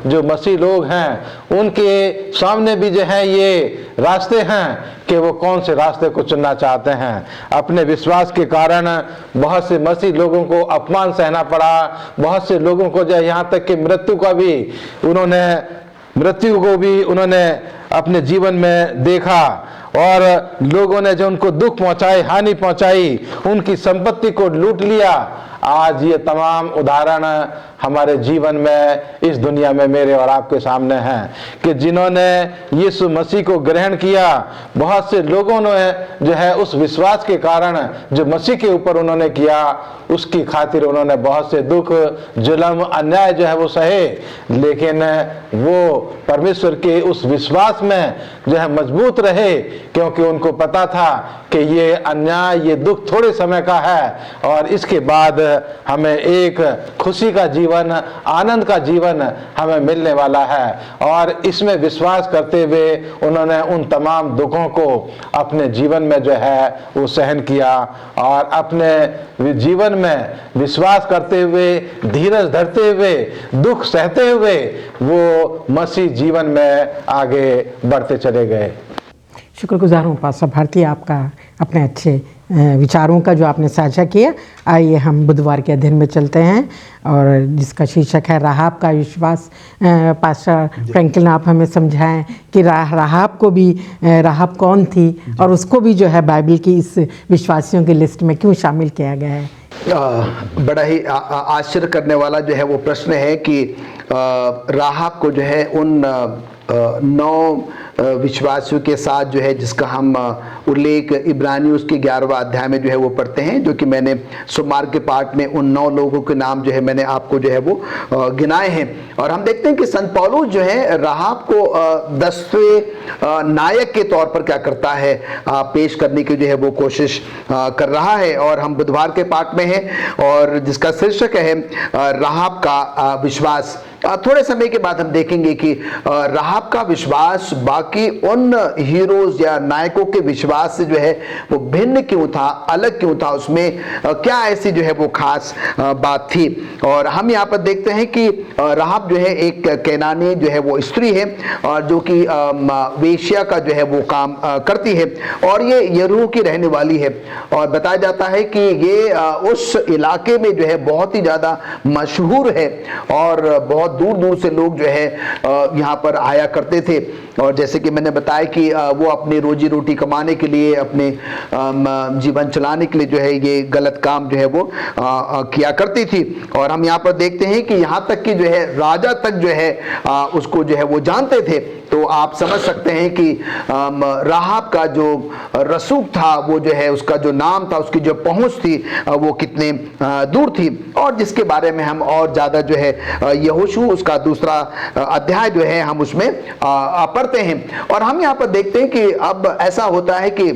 जो मसीह लोग हैं उनके सामने भी जो है ये रास्ते हैं कि वो कौन से रास्ते को चुनना चाहते हैं। अपने विश्वास के कारण बहुत से मसीह लोगों को अपमान सहना पड़ा, बहुत से लोगों को जो यहाँ तक कि मृत्यु को भी उन्होंने अपने जीवन में देखा और लोगों ने जो उनको दुख पहुंचाए, हानि पहुंचाई, उनकी संपत्ति को लूट लिया। आज ये तमाम उदाहरण हमारे जीवन में इस दुनिया में मेरे और आपके सामने हैं कि जिन्होंने यीशु मसीह को ग्रहण किया, बहुत से लोगों ने जो है उस विश्वास के कारण जो मसीह के ऊपर उन्होंने किया उसकी खातिर उन्होंने बहुत से दुख, जुल्म, अन्याय जो है वो सहे, लेकिन वो परमेश्वर के उस विश्वास में जो है मजबूत रहे, क्योंकि उनको पता था कि ये अन्याय, ये दुख थोड़े समय का है और इसके बाद हमें एक खुशी का जीवन, आनंद का जीवन हमें मिलने वाला है। और इसमें विश्वास करते हुए उन्होंने उन तमाम दुखों को अपने जीवन में जो है वो सहन किया और अपने जीवन में विश्वास करते हुए, धीरज धरते हुए, दुख सहते हुए वो मसीह जीवन में आगे बढ़ते चले गए। शुक्रगुजार हूँ पास्टर भारती आपका, अपने अच्छे विचारों का जो आपने साझा किया। आइए हम बुधवार के अध्ययन में चलते हैं और जिसका शीर्षक है राहाब का विश्वास। पास्टर फ्रैंकलिन, आप हमें समझाएं कि राहाब को भी, राहाब कौन थी और उसको भी जो है बाइबल की इस विश्वासियों की लिस्ट में क्यों शामिल किया गया है। बड़ा ही आश्चर्य करने वाला जो है वो प्रश्न है कि राहाब को जो है उन 9 विश्वासियों के साथ जो है जिसका हम उल्लेख इब्रानी उसके 11वां अध्याय में जो है वो पढ़ते हैं, जो कि मैंने सोमवार के पाठ में उन 9 लोगों के नाम जो है मैंने आपको जो है वो गिनाए हैं। और हम देखते हैं कि संत पौलुस जो है राहाब को 10वें नायक के तौर पर क्या करता है, पेश करने की जो है वो कोशिश कर रहा है। और हम बुधवार के पाठ में हैं और जिसका शीर्षक है राहाब का विश्वास। थोड़े समय के बाद हम देखेंगे कि राहाब का विश्वास बाकी उन हीरोज या नायकों के विश्वास से जो है वो भिन्न क्यों था, अलग क्यों था, उसमें क्या ऐसी जो है वो खास बात थी। और हम यहाँ पर देखते हैं कि राहाब जो है एक कैनानी जो है वो स्त्री है और जो कि वेश्या का जो है वो काम करती है और ये यरीहो की रहने वाली है। और बताया जाता है कि ये उस इलाके में जो है बहुत ही ज़्यादा मशहूर है और बहुत दूर दूर से लोग जो है यहाँ पर आया करते थे। और जैसे कि मैंने बताया कि वो अपनी रोजी रोटी कमाने के लिए, अपने जीवन चलाने के लिए जो है ये गलत काम जो है वो किया करती थी। और हम यहाँ पर देखते हैं कि यहाँ तक कि जो है राजा तक जो है उसको जो है वो जानते थे। तो आप समझ सकते हैं कि राहाब का जो रसूख था, वो जो है उसका जो नाम था, उसकी जो पहुंच थी वो कितने दूर थी, और जिसके बारे में हम और ज़्यादा जो है यहोशू उसका 2रा अध्याय जो है हम उसमें पढ़ते हैं। और हम यहाँ पर देखते हैं कि अब ऐसा होता है कि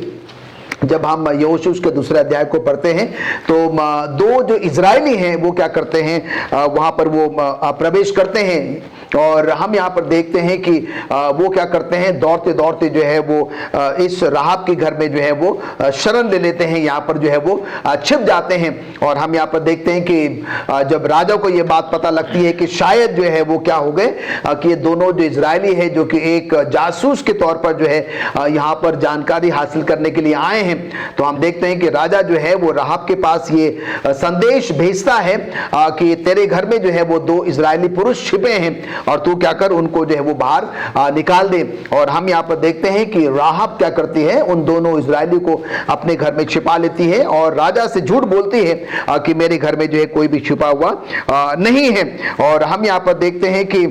जब हम यहोशू के 2रे अध्याय को पढ़ते हैं तो 2 जो इजरायली हैं वो क्या करते हैं, वहाँ पर वो प्रवेश करते हैं। और हम यहाँ पर देखते हैं कि वो क्या करते हैं, दौड़ते दौड़ते जो है वो इस राहाब के घर में जो है वो शरण ले लेते हैं, यहाँ पर जो है वो छिप जाते हैं। और हम यहाँ पर देखते हैं कि जब राजा को ये बात पता लगती है कि शायद जो है वो क्या हो गए कि ये दोनों जो इजरायली है जो कि एक जासूस के तौर पर जो है यहाँ पर जानकारी हासिल करने के लिए आए हैं, तो हम देखते हैं कि राजा जो है वो राहाब के पास ये संदेश भेजता है कि तेरे घर में जो है वो 2 इजरायली पुरुष छिपे हैं और तू क्या कर, उनको जो है वो बाहर निकाल दे। और हम यहाँ पर देखते हैं कि राहाब क्या करती है, उन दोनों इजरायली को अपने घर में छिपा लेती है और राजा से झूठ बोलती है कि मेरे घर में जो है कोई भी छिपा हुआ नहीं है। और हम यहाँ पर देखते हैं कि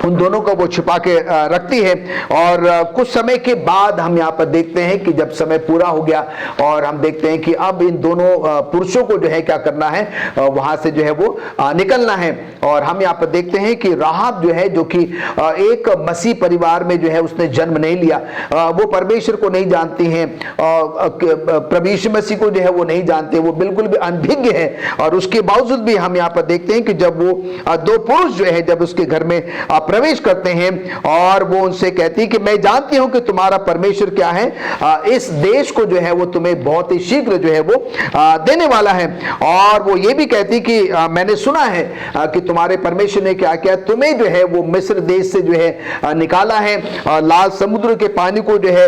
उन दोनों को वो छिपा के रखती है। और कुछ समय के बाद हम यहाँ पर देखते हैं कि जब समय पूरा हो गया और हम देखते हैं कि अब इन दोनों पुरुषों को जो है क्या करना है, वहां से जो है वो निकलना है। और हम यहाँ पर देखते हैं कि राहाब जो है, जो कि एक मसीह परिवार में जो है उसने जन्म नहीं लिया, वो परमेश्वर को नहीं जानती हैं, प्रभु यीशु मसीह को जो है वो नहीं जानते, वो बिल्कुल भी अनभिज्ञ है। और उसके बावजूद भी हम यहाँ पर देखते हैं कि जब वो 2 पुरुष जो है जब उसके घर में प्रवेश करते हैं और वो उनसे कहती है कि मैं जानती हूं कि तुम्हारा परमेश्वर क्या है, इस देश को जो है वो तुम्हें बहुत ही शीघ्र जो है वो देने वाला है। और वो ये भी कहती कि मैंने सुना है कि तुम्हारे परमेश्वर ने क्या किया, तुम्हें जो है वो मिस्र देश से जो है निकाला है और लाल समुद्र के पानी को जो है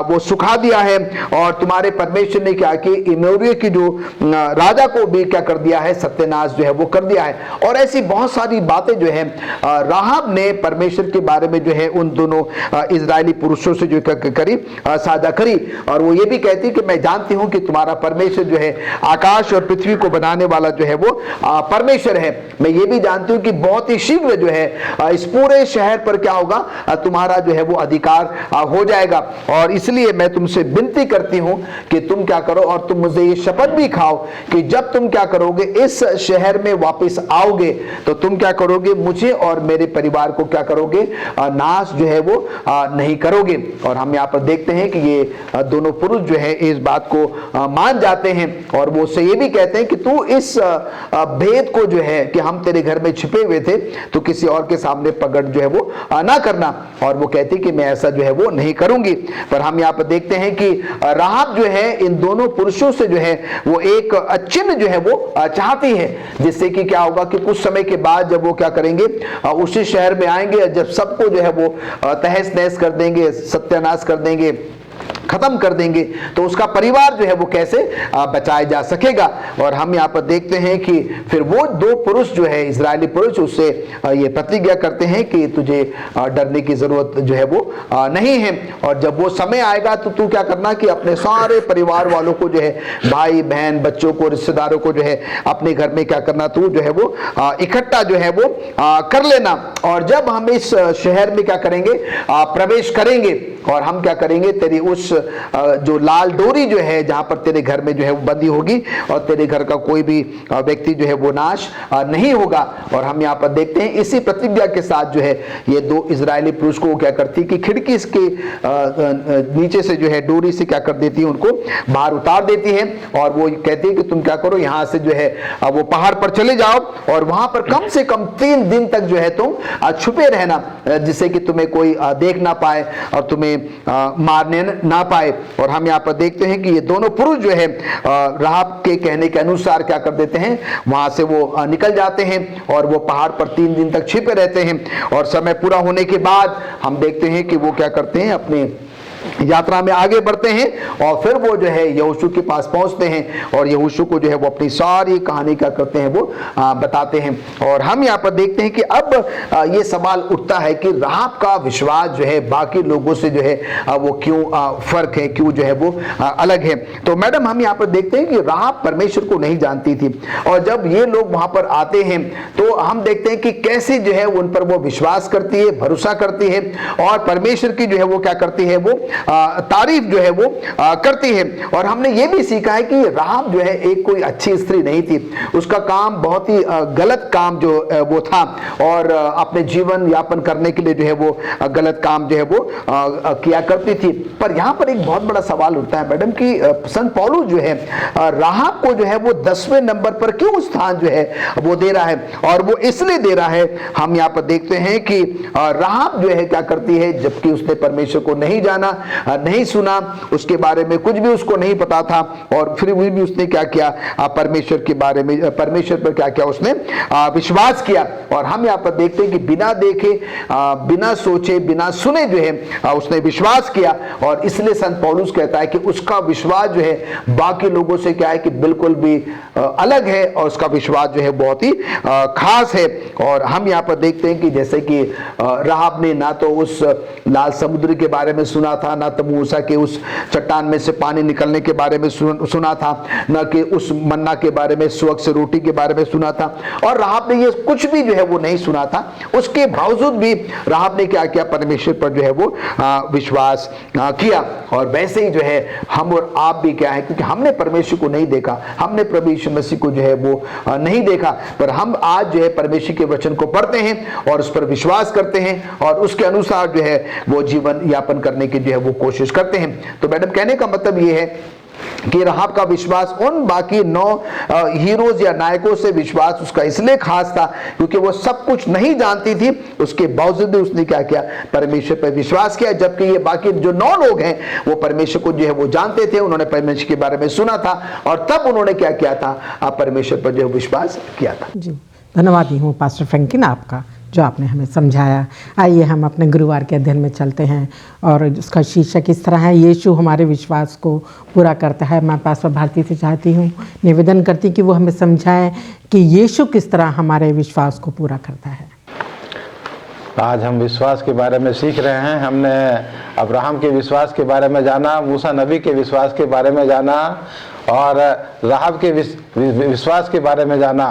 वो सुखा दिया है। और तुम्हारे परमेश्वर ने क्या किया, इमोरिया की जो राजा को भी क्या कर दिया है, सत्यानाश जो है वो कर दिया है। और ऐसी बहुत सारी बातें जो है राहाब ने परमेश्वर के बारे में जो है उन दोनों इजरायली पुरुषों से जो करी, साझा करी। और वो ये भी कहती कि मैं जानती हूं कि तुम्हारा परमेश्वर जो है आकाश और पृथ्वी को बनाने वाला जो है वो परमेश्वर है। मैं ये भी जानती हूं कि बहुत ही शीघ्र जो है इस पूरे शहर पर क्या होगा, तुम्हारा जो है वो अधिकार हो जाएगा। और इसलिए मैं तुमसे विनती करती हूं कि तुम क्या करो और तुम मुझे ये शपथ भी खाओ कि जब तुम क्या करोगे, इस शहर में वापस आओगे तो तुम क्या करोगे, मुझे और मेरे परिवार को क्या करोगे, नाश जो है वो नहीं करोगे। और हम यहाँ पर देखते हैं कि ये दोनों पुरुष जो है इस बात को मान जाते हैं और वो उससे ये भी कहते हैं कि तू इस भेद को जो है कि हम तेरे घर में छिपे हुए थे तो किसी और के सामने प्रकट जो है वो ना करना। और वो कहती कि मैं ऐसा जो है वो नहीं करूंगी। पर हम यहाँ पर देखते हैं कि राहाब जो है इन दोनों पुरुषों से जो है वो एक चिन्ह जो है वो चाहती है, जिससे कि क्या होगा कि कुछ समय के बाद जब वो क्या करेंगे, उसी शहर में आएंगे, जब सबको जो है वो तहस नहस कर देंगे, सत्यानाश कर देंगे, खत्म कर देंगे, तो उसका परिवार जो है वो कैसे बचाया जा सकेगा। और हम यहाँ पर देखते हैं कि फिर वो दो पुरुष जो है, इजरायली पुरुष, उससे ये प्रतिज्ञा करते हैं कि तुझे डरने की जरूरत जो है वो नहीं है। और जब वो समय आएगा तो तू क्या करना कि अपने सारे परिवार वालों को जो है, भाई बहन बच्चों को, रिश्तेदारों को जो है अपने घर में क्या करना, तू जो है वो इकट्ठा जो है वो कर लेना। और जब हम इस शहर में क्या करेंगे, प्रवेश करेंगे, और हम क्या करेंगे, तेरी उस जो लाल डोरी जो है जहां पर तेरे घर में जो है वो बंदी होगी और तेरे घर का कोई भी व्यक्ति जो है वो नाश नहीं होगा। और हम यहाँ पर देखते हैं इसी प्रतिज्ञा के साथ जो है ये दो इजरायली पुरुष को क्या करती कि खिड़की इसके नीचे से जो है डोरी से क्या कर देती है, उनको बाहर उतार देती है। और वो कहती है कि तुम क्या करो, यहाँ से जो है वो पहाड़ पर चले जाओ और वहां पर कम से कम 3 दिन तक जो है तुम छुपे रहना, जिससे कि तुम्हें कोई देख ना पाए और तुम्हें मारने ना पाए। और हम यहाँ पर देखते हैं कि ये दोनों पुरुष जो है राहाब के कहने के अनुसार क्या कर देते हैं, वहां से वो निकल जाते हैं और वो पहाड़ पर 3 दिन तक छिपे रहते हैं। और समय पूरा होने के बाद हम देखते हैं कि वो क्या करते हैं, अपने यात्रा में आगे बढ़ते हैं और फिर वो जो है यहोशू के पास पहुंचते हैं और यहोशू को जो है वो अपनी सारी कहानी क्या करते हैं, वो बताते हैं। और हम यहाँ पर देखते हैं कि अब ये सवाल उठता है कि राहाब का विश्वास जो है बाकी लोगों से जो है वो क्यों फर्क है, क्यों जो है वो अलग है। तो मैडम हम यहाँ पर देखते हैं कि राहाब परमेश्वर को नहीं जानती थी और जब ये लोग वहां पर आते हैं तो हम देखते हैं कि कैसे जो है उन पर वो विश्वास करती है, भरोसा करती है और परमेश्वर की जो है वो क्या करती है, वो तारीफ जो है वो करती है। और हमने ये भी सीखा है कि राहाब जो है एक कोई अच्छी स्त्री नहीं थी, उसका काम बहुत ही गलत काम जो वो था और अपने जीवन यापन करने के लिए जो है वो गलत काम जो है वो किया करती थी। पर यहाँ पर एक बहुत बड़ा सवाल उठता है मैडम कि संत पौलुस जो है राहाब को जो है वो 10वें नंबर पर क्यों स्थान जो है वो दे रहा है, और वो इसलिए दे रहा है। हम यहाँ पर देखते हैं कि राहाब जो है क्या करती है, जबकि उसने परमेश्वर को नहीं जाना, नहीं सुना, उसके बारे में कुछ भी उसको नहीं पता था और फिर भी उसने क्या किया, परमेश्वर के बारे में, परमेश्वर पर क्या किया, उसने विश्वास किया। और हम यहाँ पर देखते हैं कि बिना देखे, बिना सोचे, बिना सुने जो है उसने विश्वास किया। और इसलिए संत पौलुस कहता है कि उसका विश्वास जो है बाकी लोगों से क्या है कि बिल्कुल भी अलग है और उसका विश्वास जो है बहुत ही खास है। और हम यहाँ पर देखते हैं कि जैसे कि राहाब ने ना तो उस लाल समुद्र के बारे में सुना था, ना तो मूसा के उस चट्टान में से पानी निकलने के बारे में सुना था, ना कि उस मन्ना के बारे में, स्वच्छ से रोटी के बारे में सुना था। और राहाब ने ये कुछ भी जो है वो नहीं सुना था, उसके बावजूद भी राहाब ने क्या किया, परमेश्वर पर जो है वो विश्वास किया। और वैसे ही जो है हम और आप भी क्या है, क्योंकि हमने परमेश्वर को नहीं देखा, हमने प्रभु यीशु मसीह को जो है वो नहीं देखा, पर हम आज जो है परमेश्वर के वचन को पढ़ते हैं और उस पर विश्वास करते हैं और उसके अनुसार जो है वो जीवन यापन करने की जो है वो कोशिश करते हैं। तो मैडम कहने का मतलब ये है कि राहाब का विश्वास उन बाकी 9 हीरोज या नायकों से विश्वास उसका इसलिए खास था क्योंकि वो सब कुछ नहीं जानती थी, उसके बावजूद भी उसने क्या किया, परमेश्वर पर विश्वास किया। जबकि ये बाकी जो 9 लोग हैं वो परमेश्वर को जो है वो जानते थे, उन्होंने परमेश्वर के बारे में सुना था और तब उन्होंने क्या किया था, परमेश्वर पर जो है विश्वास किया था। जी धन्यवाद हूँ पास्टर फ्रैंकिन आपका, जो आपने हमें समझाया। आइए हम अपने गुरुवार के अध्ययन में चलते हैं और उसका शीर्षक इस तरह है, यीशु हमारे विश्वास को पूरा करता है। मैं पास्टर भारती से चाहती हूँ, निवेदन करती कि वो हमें समझाएं कि यीशु किस तरह हमारे विश्वास को पूरा करता है। आज हम विश्वास के बारे में सीख रहे हैं। हमने अब्राहम के विश्वास के बारे में जाना, मूसा नबी के विश्वास के बारे में जाना और राहाब के विश्वास के बारे में जाना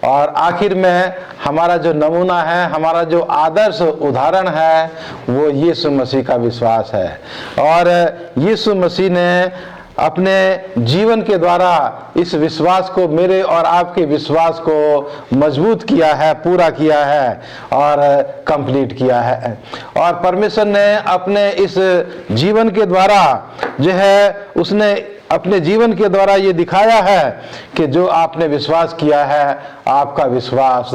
और आखिर में हमारा जो नमूना है, हमारा जो आदर्श उदाहरण है वो यीशु मसीह का विश्वास है। और यीशु मसीह ने अपने जीवन के द्वारा इस विश्वास को, मेरे और आपके विश्वास को मजबूत किया है, पूरा किया है और कंप्लीट किया है। और परमेश्वर ने अपने इस जीवन के द्वारा जो है, उसने अपने जीवन के द्वारा ये दिखाया है कि जो आपने विश्वास किया है, आपका विश्वास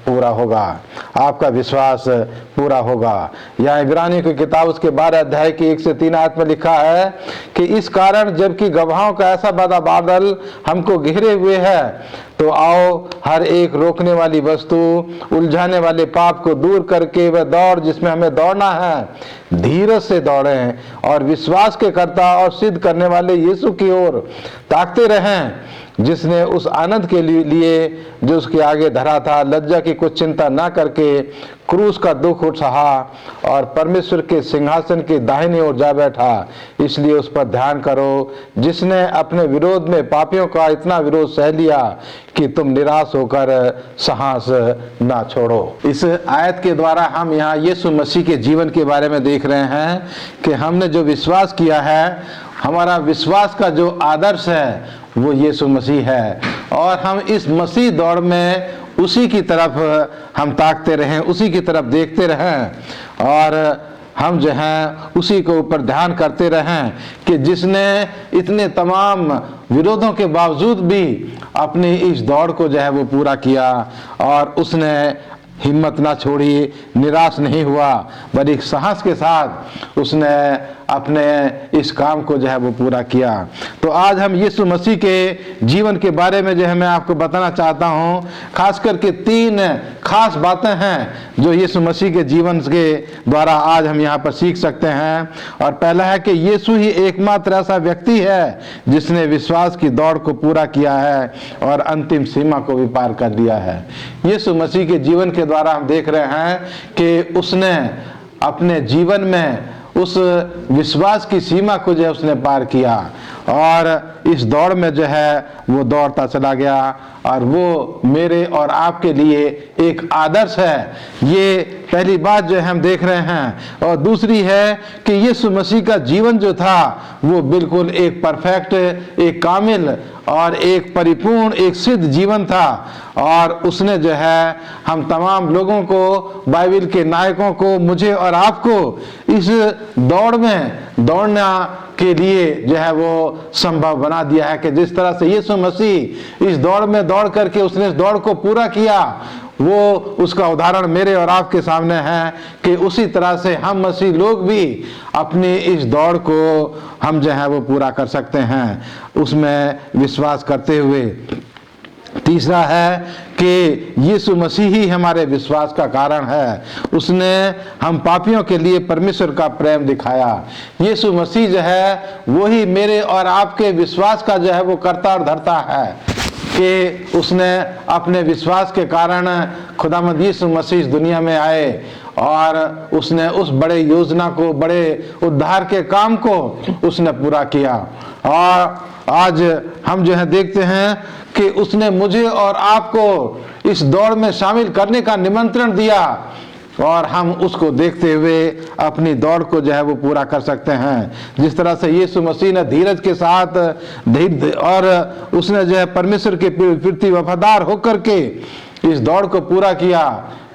पूरा होगा, आपका विश्वास पूरा होगा। यहाँ इब्रानियों की किताब उसके 12 अध्याय की 1 से 3 आयत में लिखा है कि इस कारण जबकि गवाहों का ऐसा बड़ा बादल हमको घेरे हुए है, तो आओ हर एक रोकने वाली वस्तु, उलझाने वाले पाप को दूर करके वह दौड़ जिसमें हमें दौड़ना है, धीरज से दौड़ें और विश्वास के कर्ता और सिद्ध करने वाले यीशु की ओर ताकते रहें, जिसने उस आनंद के लिए जो उसके आगे धरा था, लज्जा की कुछ चिंता ना करके क्रूस का दुख सहा और परमेश्वर के सिंहासन के दाहिनी ओर जा बैठा। इसलिए उस पर ध्यान करो, जिसने अपने विरोध में पापियों का इतना विरोध सह लिया कि तुम निराश होकर साहस ना छोड़ो। इस आयत के द्वारा हम यहाँ यीशु मसीह के जीवन के बारे में देख रहे हैं कि हमने जो विश्वास किया है, हमारा विश्वास का जो आदर्श है वो यीशु मसीह है, और हम इस मसीह दौड़ में उसी की तरफ हम ताकते रहें, उसी की तरफ देखते रहें और हम जो हैं उसी के ऊपर ध्यान करते रहें कि जिसने इतने तमाम विरोधों के बावजूद भी अपनी इस दौड़ को जो है वो पूरा किया और उसने हिम्मत ना छोड़ी, निराश नहीं हुआ, बड़ी साहस के साथ उसने अपने इस काम को जो है वो पूरा किया। तो आज हम यीशु मसीह के जीवन के बारे में जो है मैं आपको बताना चाहता हूँ। खास करके 3 खास बातें हैं जो यीशु मसीह के जीवन के द्वारा आज हम यहाँ पर सीख सकते हैं। और पहला है कि यीशु ही एकमात्र ऐसा व्यक्ति है जिसने विश्वास की दौड़ को पूरा किया है और अंतिम सीमा को भी पार कर दिया है। यीशु मसीह के जीवन के द्वारा हम देख रहे हैं कि उसने अपने जीवन में उस विश्वास की सीमा को जो है उसने पार किया और इस दौड़ में जो है वो दौड़ता चला गया और वो मेरे और आपके लिए एक आदर्श है। ये पहली बात जो है हम देख रहे हैं। और दूसरी है कि यीशु मसीह का जीवन जो था वो बिल्कुल एक परफेक्ट, एक कामिल और एक परिपूर्ण, एक सिद्ध जीवन था। और उसने जो है हम तमाम लोगों को, बाइबल के नायकों को, मुझे और आपको इस दौड़ में दौड़ना के लिए जो है वो संभव बना दिया है कि जिस तरह से यीशु मसीह इस दौड़ में दौड़ करके उसने इस दौड़ को पूरा किया, वो उसका उदाहरण मेरे और आपके सामने है कि उसी तरह से हम मसीह लोग भी अपनी इस दौड़ को हम जो है वो पूरा कर सकते हैं, उसमें विश्वास करते हुए। तीसरा है कि यीशु मसीह ही हमारे विश्वास का कारण है। उसने हम पापियों के लिए परमेश्वर का प्रेम दिखाया। यीशु मसीह जो है वही मेरे और आपके विश्वास का जो है वो करता और धरता है कि उसने अपने विश्वास के कारण खुदावंद यीशु मसीह इस दुनिया में आए और उसने उस बड़े योजना को, बड़े उद्धार के काम को उसने पूरा किया। और आज हम जो है देखते हैं कि उसने मुझे और आपको इस दौड़ में शामिल करने का निमंत्रण दिया और हम उसको देखते हुए अपनी दौड़ को जो है वो पूरा कर सकते हैं। जिस तरह से यीशु मसीह ने धीरज के साथ और उसने जो है परमेश्वर के प्रति वफादार होकर के इस दौड़ को पूरा किया,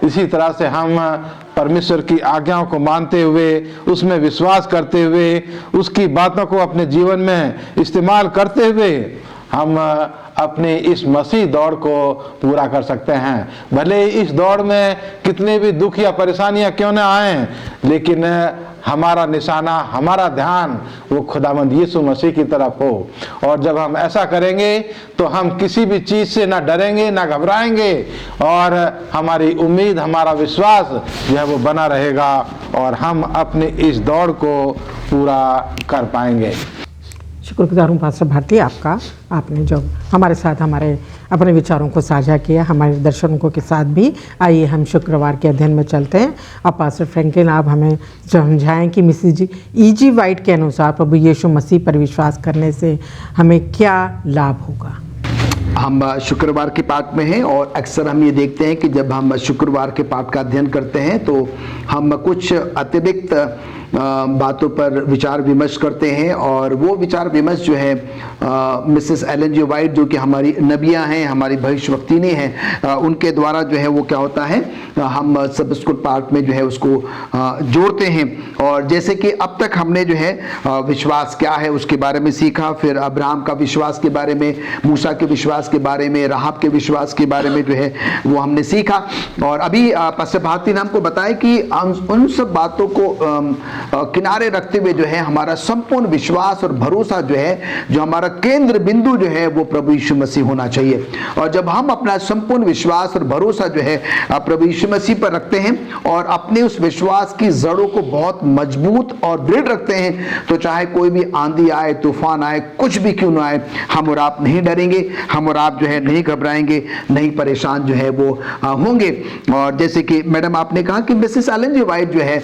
इसी तरह से हम परमेश्वर की आज्ञाओं को मानते हुए, उसमें विश्वास करते हुए, उसकी बातों को अपने जीवन में इस्तेमाल करते हुए हम अपने इस मसीह दौड़ को पूरा कर सकते हैं। भले इस दौड़ में कितने भी दुख या परेशानियां क्यों न आए, लेकिन हमारा निशाना, हमारा ध्यान वो खुदावंद यीशु मसीह की तरफ हो। और जब हम ऐसा करेंगे तो हम किसी भी चीज़ से ना डरेंगे, ना घबराएंगे और हमारी उम्मीद, हमारा विश्वास जो है वो बना रहेगा और हम अपनी इस दौड़ को पूरा कर पाएंगे। शुक्रगुजार हूँ पास्टर भारती आपका, आपने जो हमारे साथ हमारे अपने विचारों को साझा किया, हमारे दर्शकों के साथ भी। आइए हम शुक्रवार के अध्ययन में चलते हैं। अब पास्टर फ्रैंकलिन आप हमें समझाएं कि मिसेज E.G. वाइट के अनुसार प्रभु यीशु मसीह पर विश्वास करने से हमें क्या लाभ होगा। हम शुक्रवार के पाठ में हैं और अक्सर हम ये देखते हैं कि जब हम शुक्रवार के पाठ का अध्ययन करते हैं तो हम कुछ अतिरिक्त बातों पर विचार विमर्श करते हैं, और वो विचार विमर्श जो है मिसेस एलन जी वाइट, जो कि हमारी नबियाँ हैं, हमारी भविष्यवक्तिनी हैं, उनके द्वारा जो है वो क्या होता है, हम सब स्कूल पार्ट में जो है उसको जोड़ते हैं। और जैसे कि अब तक हमने जो है विश्वास क्या है उसके बारे में सीखा, फिर अब्राहम का विश्वास के बारे में, मूसा के विश्वास के बारे में, राहब के विश्वास के बारे में जो है वो हमने सीखा। और अभी पास्टर भारती ने हमको बताया कि उन सब बातों को किनारे रखते हुए जो है हमारा संपूर्ण विश्वास और भरोसा जो है, जो हमारा केंद्र बिंदु जो है वो प्रभु यीशु मसीह होना चाहिए। और जब हम अपना संपूर्ण विश्वास और भरोसा जो है प्रभु यीशु मसीह पर रखते हैं और अपने उस विश्वास की जड़ों को बहुत मजबूत और दृढ़ रखते हैं, तो चाहे कोई भी आंधी आए, तूफान आए, कुछ भी क्यों ना आए, हम और आप नहीं डरेंगे, हम और आप जो है नहीं घबराएंगे, नहीं परेशान जो है वो होंगे। और जैसे कि मैडम आपने कहा कि मिसेस एलन जी वाइट जो है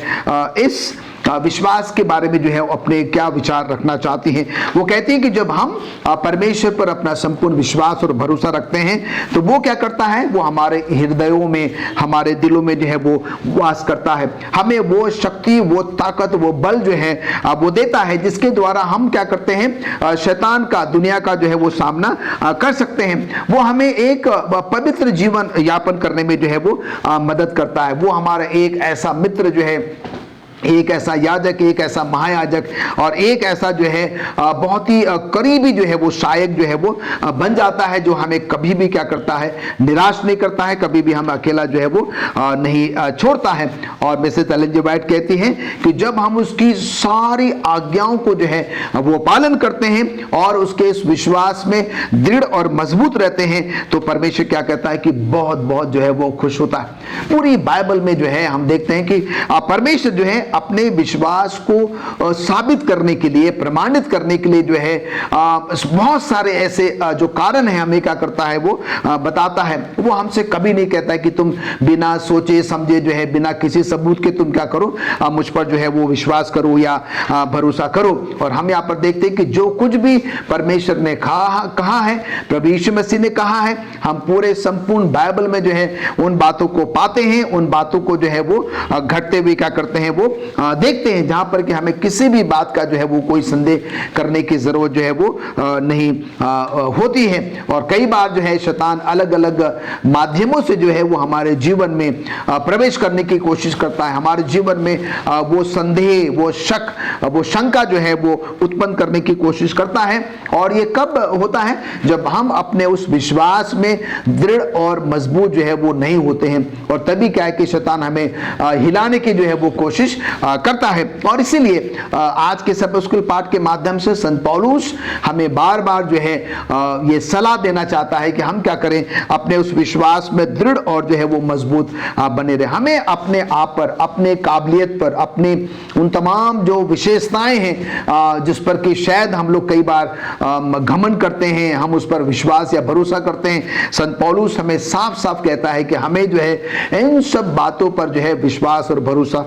इस विश्वास के बारे में जो है अपने क्या विचार रखना चाहती हैं। वो कहती हैं कि जब हम परमेश्वर पर अपना संपूर्ण विश्वास और भरोसा रखते हैं, तो वो क्या करता है, वो हमारे हृदयों में, हमारे दिलों में जो है वो वास करता है। हमें वो शक्ति, वो ताकत, वो बल जो है वो देता है, जिसके द्वारा हम क्या करते हैं, शैतान का, दुनिया का जो है वो सामना कर सकते हैं। वो हमें एक पवित्र जीवन यापन करने में जो है वो मदद करता है। वो हमारा एक ऐसा मित्र जो है, एक ऐसा याजक, एक ऐसा महायाजक और एक ऐसा जो है बहुत ही करीबी जो है वो सहायक जो है वो बन जाता है, जो हमें कभी भी क्या करता है, निराश नहीं करता है, कभी भी हम अकेला जो है वो नहीं छोड़ता है। और मिसेस एलन जी वाइट कहती हैं कि जब हम उसकी सारी आज्ञाओं को जो है वो पालन करते हैं और उसके इस विश्वास में दृढ़ और मजबूत रहते हैं, तो परमेश्वर क्या कहता है कि बहुत बहुत जो है वो खुश होता है। पूरी बाइबल में जो है हम देखते हैं कि परमेश्वर जो है अपने विश्वास को साबित करने के लिए, प्रमाणित करने के लिए जो है बहुत सारे ऐसे जो कारण है हमें क्या करता है वो बताता है। वो हमसे कभी नहीं कहता है कि तुम बिना सोचे समझे जो है, बिना किसी सबूत के तुम क्या करो, मुझ पर जो है वो विश्वास करो या भरोसा करो। और हम यहाँ पर देखते हैं कि जो कुछ भी परमेश्वर ने कहा है, प्रभु यीशु मसीह ने कहा है, हम पूरे संपूर्ण बाइबल में जो है उन बातों को पाते हैं, उन बातों को जो है वो घटते हुए क्या करते हैं वो देखते हैं, जहां पर कि हमें किसी भी बात का जो है वो कोई संदेह करने की जरूरत जो है वो नहीं होती है। और कई बार जो है शैतान अलग अलग माध्यमों से जो है वो हमारे जीवन में प्रवेश करने की कोशिश करता है, हमारे जीवन में वो संदेह, वो शक, वो शंका जो है वो उत्पन्न करने की कोशिश करता है। और ये कब होता है, जब हम अपने उस विश्वास में दृढ़ और मजबूत जो है वो नहीं होते हैं। और तभी क्या है कि शैतान हमें हिलाने की जो है वो कोशिश करता है। और इसीलिए आज के सब स्कूल पाठ के माध्यम से संत पौलुस हमें बार बार जो है ये सलाह देना चाहता है कि हम क्या करें, अपने उस विश्वास में दृढ़ और जो है वो मजबूत बने रहे। हमें अपने आप पर, अपने काबिलियत पर, अपने उन तमाम जो विशेषताएं हैं जिस पर कि शायद हम लोग कई बार घमंड करते हैं, हम उस पर विश्वास या भरोसा करते हैं। संत पौलुस हमें साफ साफ कहता है कि हमें जो है इन सब बातों पर जो है विश्वास और भरोसा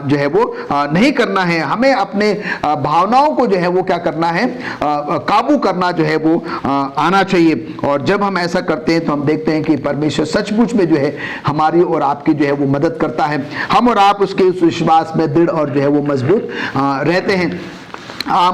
जो है वो नहीं करना है। हमें अपने भावनाओं को जो है वो क्या करना है, काबू करना जो है वो आना चाहिए। और जब हम ऐसा करते हैं तो हम देखते हैं कि परमेश्वर सचमुच में जो है हमारी और आपकी जो है वो मदद करता है। हम और आप उसके उस विश्वास में दृढ़ और जो है वो मजबूत रहते हैं।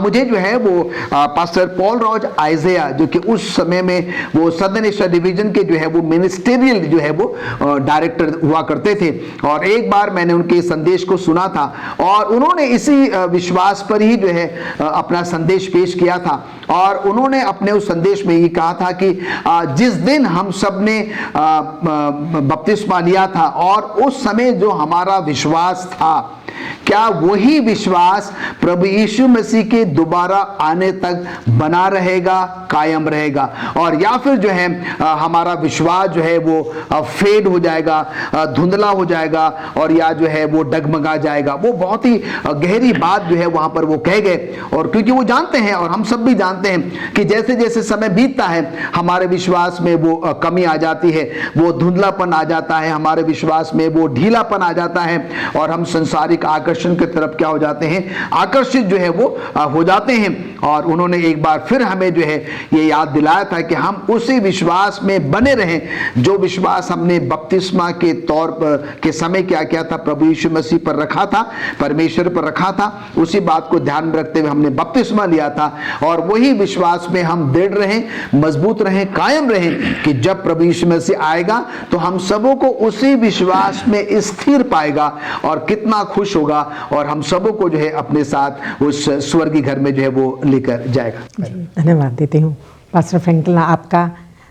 मुझे जो है वो पास्टर पॉल रॉज आइज़ेया, जो कि उस समय में वो सदर्न एशिया डिवीजन के जो है वो मिनिस्टेरियल जो है वो डायरेक्टर हुआ करते थे। और एक बार मैंने उनके संदेश को सुना था और उन्होंने इसी विश्वास पर ही जो है अपना संदेश पेश किया था। और उन्होंने अपने उस संदेश में ये कहा था कि जिस दिन हम सब ने बपतिस्मा लिया था और उस समय जो हमारा विश्वास था, क्या वही विश्वास प्रभु यीशु मसीह के दोबारा आने तक बना रहेगा, कायम रहेगा, और या फिर जो है हमारा विश्वास जो है वो फेड हो जाएगा, धुंधला हो जाएगा और या जो है वो डगमगा जाएगा। वो बहुत ही गहरी बात जो है वहां पर वो कह गए। और क्योंकि वो जानते हैं और हम सब भी जानते हैं कि जैसे जैसे समय बीतता है हमारे विश्वास में वो कमी आ जाती है, वो धुंधलापन आ जाता है, हमारे विश्वास में वो ढीलापन आ जाता है और हम संसारिक आकर्षण की तरफ क्या हो जाते हैं, आकर्षित जो है वो हो जाते हैं। और उन्होंने एक बार फिर हमें जो है ये याद दिलाया था कि हम उसी विश्वास में बने रहें जो विश्वास हमने बपतिस्मा के तौर पर के समय क्या किया था, प्रभु यीशु मसीह पर रखा था, परमेश्वर पर रखा था। उसी बात को ध्यान में रखते हुए हमने बपतिस्मा लिया था और वही विश्वास में हम दृढ़ रहें, मजबूत रहें, कायम रहें कि जब प्रभु यीशु मसीह आएगा तो हम सबों को उसी विश्वास में स्थिर पाएगा और कितना खुश होगा और हम सबों को जो है अपने साथ उस स्वर्गीय घर में जो है वो लेकर जाएगा। धन्यवाद देती हूँ पास्टर फ्रैंकलिन आपका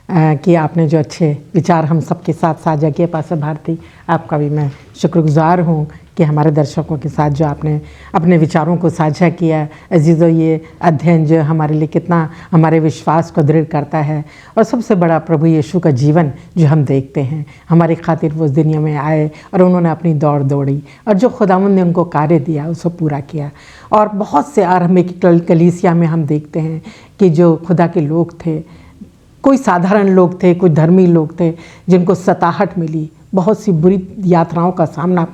कि आपने जो अच्छे विचार हम सबके साथ साझा किए। पास्टर भारती, आपका भी मैं शुक्रगुजार हूँ कि हमारे दर्शकों के साथ जो आपने अपने विचारों को साझा किया। अजीज़ों, ये अध्ययन जो हमारे लिए कितना हमारे विश्वास को दृढ़ करता है और सबसे बड़ा प्रभु यीशु का जीवन जो हम देखते हैं, हमारे खातिर वो उस दुनिया में आए और उन्होंने अपनी दौड़ दौड़ी और जो खुदावंद ने उनको कार्य दिया उसको पूरा किया। और बहुत से आरंभिक कलीसिया में हम देखते हैं कि जो खुदा के लोग थे, कोई साधारण लोग थे, कुछ धर्मी लोग थे जिनको सताहट मिली, बहुत सी बुरी यात्राओं का सामना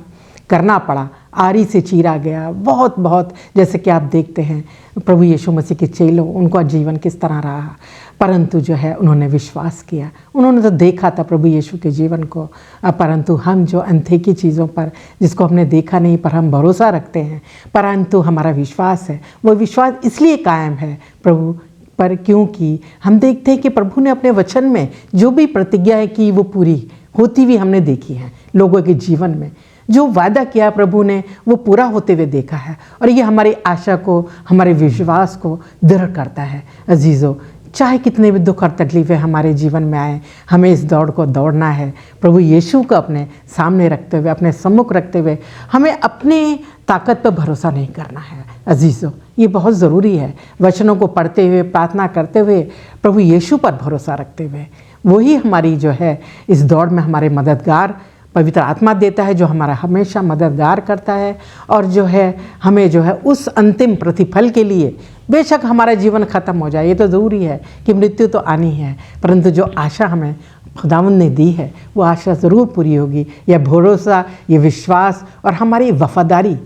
करना पड़ा, आरी से चीरा गया, बहुत जैसे कि आप देखते हैं प्रभु यीशु मसीह के चेलों, उनका जीवन किस तरह रहा, परंतु जो है उन्होंने विश्वास किया। उन्होंने तो देखा था प्रभु यीशु के जीवन को, परंतु हम जो अनदेखी चीज़ों पर, जिसको हमने देखा नहीं पर हम भरोसा रखते हैं, परंतु हमारा विश्वास है, वो विश्वास इसलिए कायम है प्रभु पर क्योंकि हम देखते हैं कि प्रभु ने अपने वचन में जो भी प्रतिज्ञाएं की वो पूरी होती हुई हमने देखी हैं। लोगों के जीवन में जो वादा किया प्रभु ने वो पूरा होते हुए देखा है और ये हमारी आशा को, हमारे विश्वास को दृढ़ करता है। अजीज़ों, चाहे कितने भी दुख और तकलीफ़ें हमारे जीवन में आए, हमें इस दौड़ को दौड़ना है प्रभु यीशु को अपने सामने रखते हुए, अपने सम्मुख रखते हुए। हमें अपने ताकत पर भरोसा नहीं करना है। अजीज़ों, ये बहुत ज़रूरी है। वचनों को पढ़ते हुए, प्रार्थना करते हुए, प्रभु यीशु पर भरोसा रखते हुए, वही हमारी जो है इस दौड़ में हमारे मददगार पवित्र आत्मा देता है, जो हमारा हमेशा मददगार करता है और जो है हमें जो है उस अंतिम प्रतिफल के लिए, बेशक हमारा जीवन ख़त्म हो जाए, ये तो ज़रूरी है कि मृत्यु तो आनी है, परंतु जो आशा हमें खुदावंद ने दी है वो आशा ज़रूर पूरी होगी। यह भरोसा, ये विश्वास और हमारी वफादारी,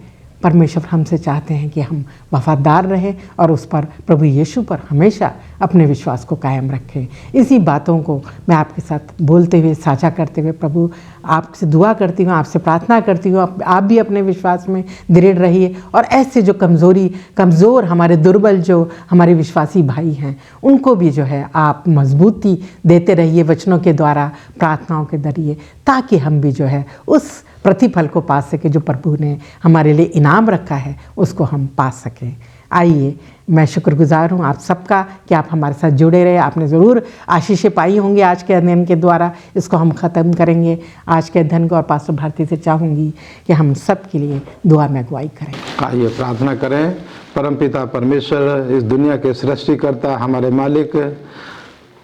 परमेश्वर हमसे चाहते हैं कि हम वफादार रहें और उस पर, प्रभु यीशु पर हमेशा अपने विश्वास को कायम रखें। इसी बातों को मैं आपके साथ बोलते हुए, साझा करते हुए प्रभु आपसे दुआ करती हूँ, आपसे प्रार्थना करती हूँ, आप भी अपने विश्वास में दृढ़ रहिए और ऐसे जो कमज़ोर हमारे दुर्बल जो हमारे विश्वासी भाई हैं, उनको भी जो है आप मजबूती देते रहिए वचनों के द्वारा, प्रार्थनाओं के जरिए, ताकि हम भी जो है उस प्रतिफल को पा सके जो प्रभु ने हमारे लिए इनाम रखा है, उसको हम पा सकें। आइए, मैं शुक्रगुजार हूँ आप सबका कि आप हमारे साथ जुड़े रहे। आपने ज़रूर आशीषें पाई होंगी आज के अध्ययन के द्वारा। इसको हम ख़त्म करेंगे आज के अध्ययन को और पास्टर भारती से चाहूँगी कि हम सब के लिए दुआ में अगुवाई करें। आइए प्रार्थना करें। परमपिता परमेश्वर, इस दुनिया के सृष्टिकर्ता, हमारे मालिक,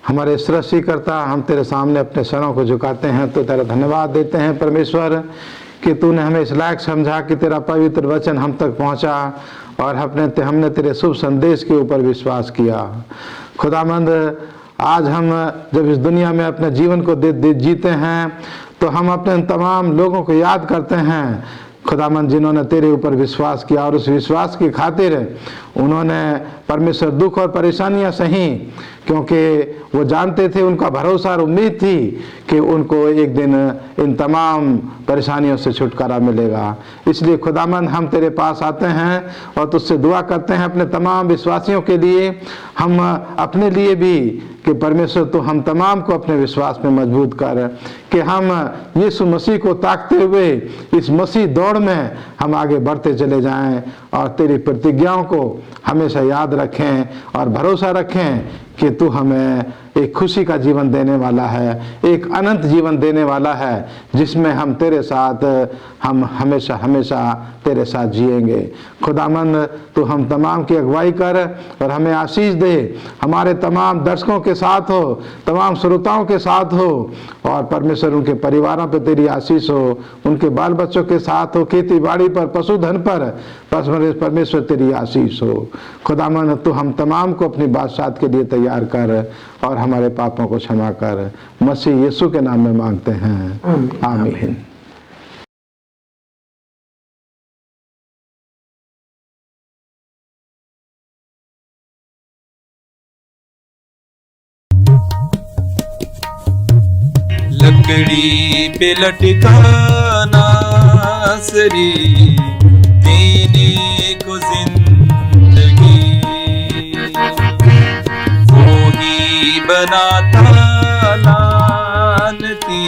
हमारे सृष्टिकर्ता, हम तेरे सामने अपने सरों को झुकाते हैं तो तेरा धन्यवाद देते हैं परमेश्वर कि तूने हमें इस लायक समझा कि तेरा पवित्र वचन हम तक पहुंचा और हमने तेरे शुभ संदेश के ऊपर विश्वास किया। खुदामंद, आज हम जब इस दुनिया में अपने जीवन को जीते हैं तो हम अपने तमाम लोगों को याद करते हैं खुदामंद, जिन्होंने तेरे ऊपर विश्वास किया और उस विश्वास की खातिर उन्होंने परमेश्वर दुख और परेशानियां सही, क्योंकि वो जानते थे, उनका भरोसा और उम्मीद थी कि उनको एक दिन इन तमाम परेशानियों से छुटकारा मिलेगा। इसलिए खुदामंद, हम तेरे पास आते हैं और तुझसे दुआ करते हैं अपने तमाम विश्वासियों के लिए, हम अपने लिए भी, कि परमेश्वर तो हम तमाम को अपने विश्वास में मजबूत कर, कि हम यीशु मसीह को ताकते हुए इस मसीह दौड़ में हम आगे बढ़ते चले जाएं और तेरी प्रतिज्ञाओं को हमेशा याद रखें और भरोसा रखें कि तू हमें एक खुशी का जीवन देने वाला है, एक अनंत जीवन देने वाला है, जिसमें हम तेरे साथ, हम हमेशा हमेशा तेरे साथ जिएंगे। खुदामंद, तू हम तमाम की अगुवाई कर और हमें आशीष दे, हमारे तमाम दर्शकों के साथ हो, तमाम श्रोताओं के साथ हो, और परमेश्वर उनके परिवारों पर तेरी आशीष हो, उनके बाल बच्चों के साथ हो, खेती बाड़ी पर, पशुधन पर परमेश्वर तेरी आशीष हो। खुदामंद, तू हम तमाम को अपनी बादशाहत के लिए तैयार कर और हमारे पापों को क्षमा कर। मसीह यीशु के नाम में मांगते हैं, आमीन। लकड़ी पे लटका नासरी देने को जिंदगी, वो ही बनाता लानती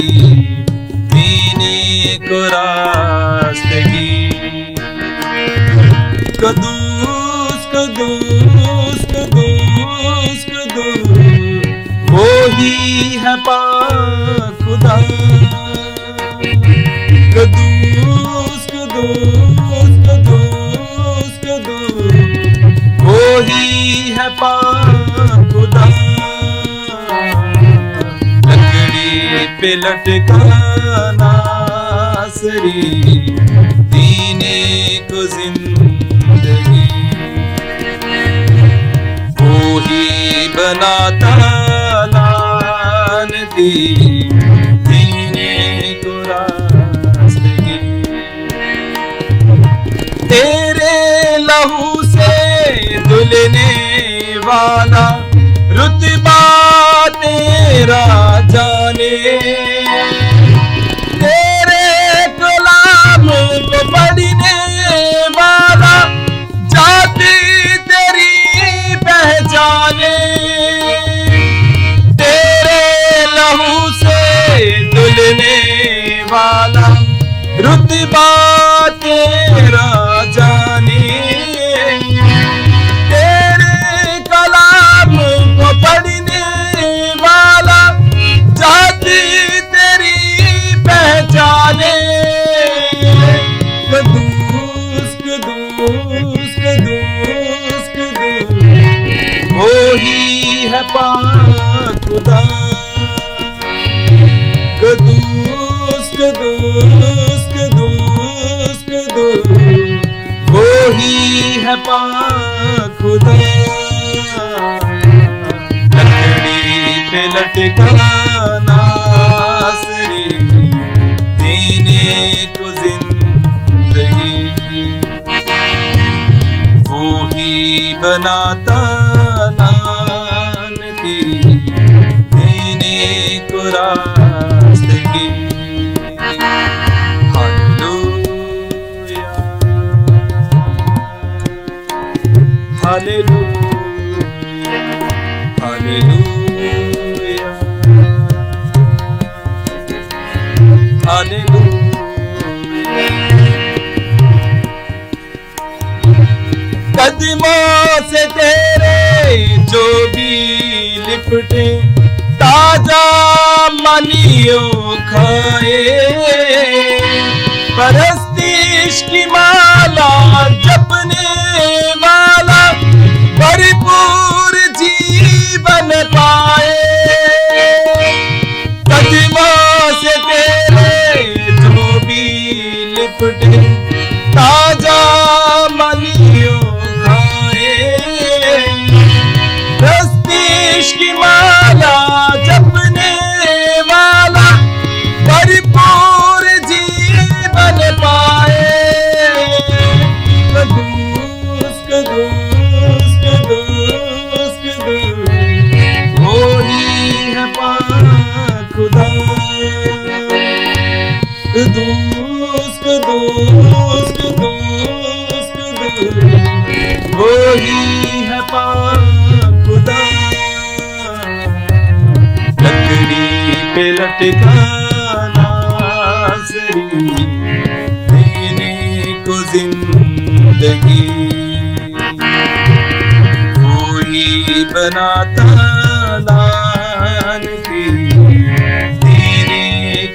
देने को रास्तगी। कदूस कदूस कदूस कदूस वो ही है पाक खुदा। कदूस कदूस कदूस कदूस वो ही है पाक खुदा। लकड़ी पे लटका नासरी देने को जिंदगी, वो ही बनाता लानती देने को रास्तगी। तेरे लहू से धुलने वाला रुतबा तेरा जाने, तेरे कलाम को पढ़ने वाला जाति तेरी पहचाने। तेरे लहू से धुलने वाला रुतबा तेरा जाने, तेरे कलाम को पढ़ने वाला जाति तेरी पहचाने। कदूस कदूस कदूस कदूस वो ही है पाक खुदा। कदूस कदूस कदूस कदूस वो ही है पाक खुदा। लकड़ी पे लटका नासरी देने को जिंदगी, वो ही बनाता लानती देने को रास्तगी। Hallelujah hallelujah hallelujah hallelujah. कदमों से तेरे जो भी लिपटे ताजा मनियों खाए, परस्तिश की माला जपने वाला भरपूर जीवन पाए। कदमों से तेरे जो भी लिपटे ताजा मनियों की माला जपने वाला भरपूर जीवन पाए। कदूस कदूस कदूस कदूस वो ही है पाक खुदा। कदूस कदूस कदूस कदूस वो ही है पाक खुदा। लकड़ी पे लटका नासरी देने को जिंदगी, वो ही बनाता लानती देने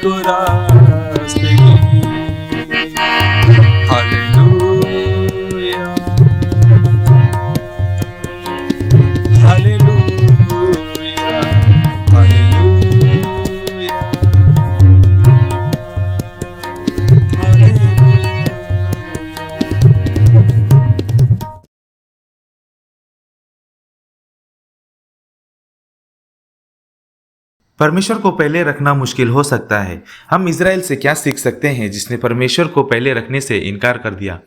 को रास्तगी। Hallelujah hallelujah. परमेश्वर को पहले रखना मुश्किल हो सकता है। हम इज़राइल से क्या सीख सकते हैं जिसने परमेश्वर को पहले रखने से इनकार कर दिया?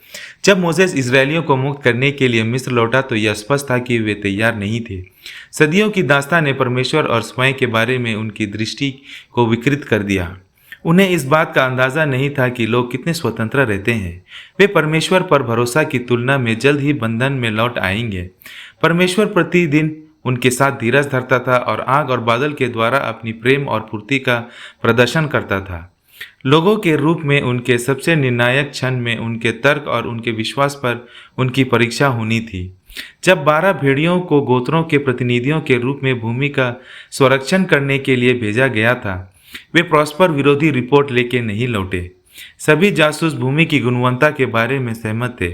जब मोसेस इज़राइलियों को मुक्त करने के लिए मिस्र लौटा तो यह स्पष्ट था कि वे तैयार नहीं थे। सदियों की दास्तान ने परमेश्वर और स्वयं के बारे में उनकी दृष्टि को विकृत कर दिया। उन्हें इस बात का अंदाज़ा नहीं था कि लोग कितने स्वतंत्र रहते हैं। वे परमेश्वर पर भरोसा की तुलना में जल्द ही बंधन में लौट आएंगे। परमेश्वर प्रतिदिन उनके साथ धीरज धरता था और आग और बादल के द्वारा अपनी प्रेम और पूर्ति का प्रदर्शन करता था। लोगों के रूप में उनके सबसे निर्णायक क्षण में उनके तर्क और उनके विश्वास पर उनकी परीक्षा होनी थी। जब 12 भेड़ियों को गोत्रों के प्रतिनिधियों के रूप में भूमि का संरक्षण करने के लिए भेजा गया था, वे परस्पर विरोधी रिपोर्ट लेके नहीं लौटे। सभी जासूस भूमि की गुणवत्ता के बारे में सहमत थे।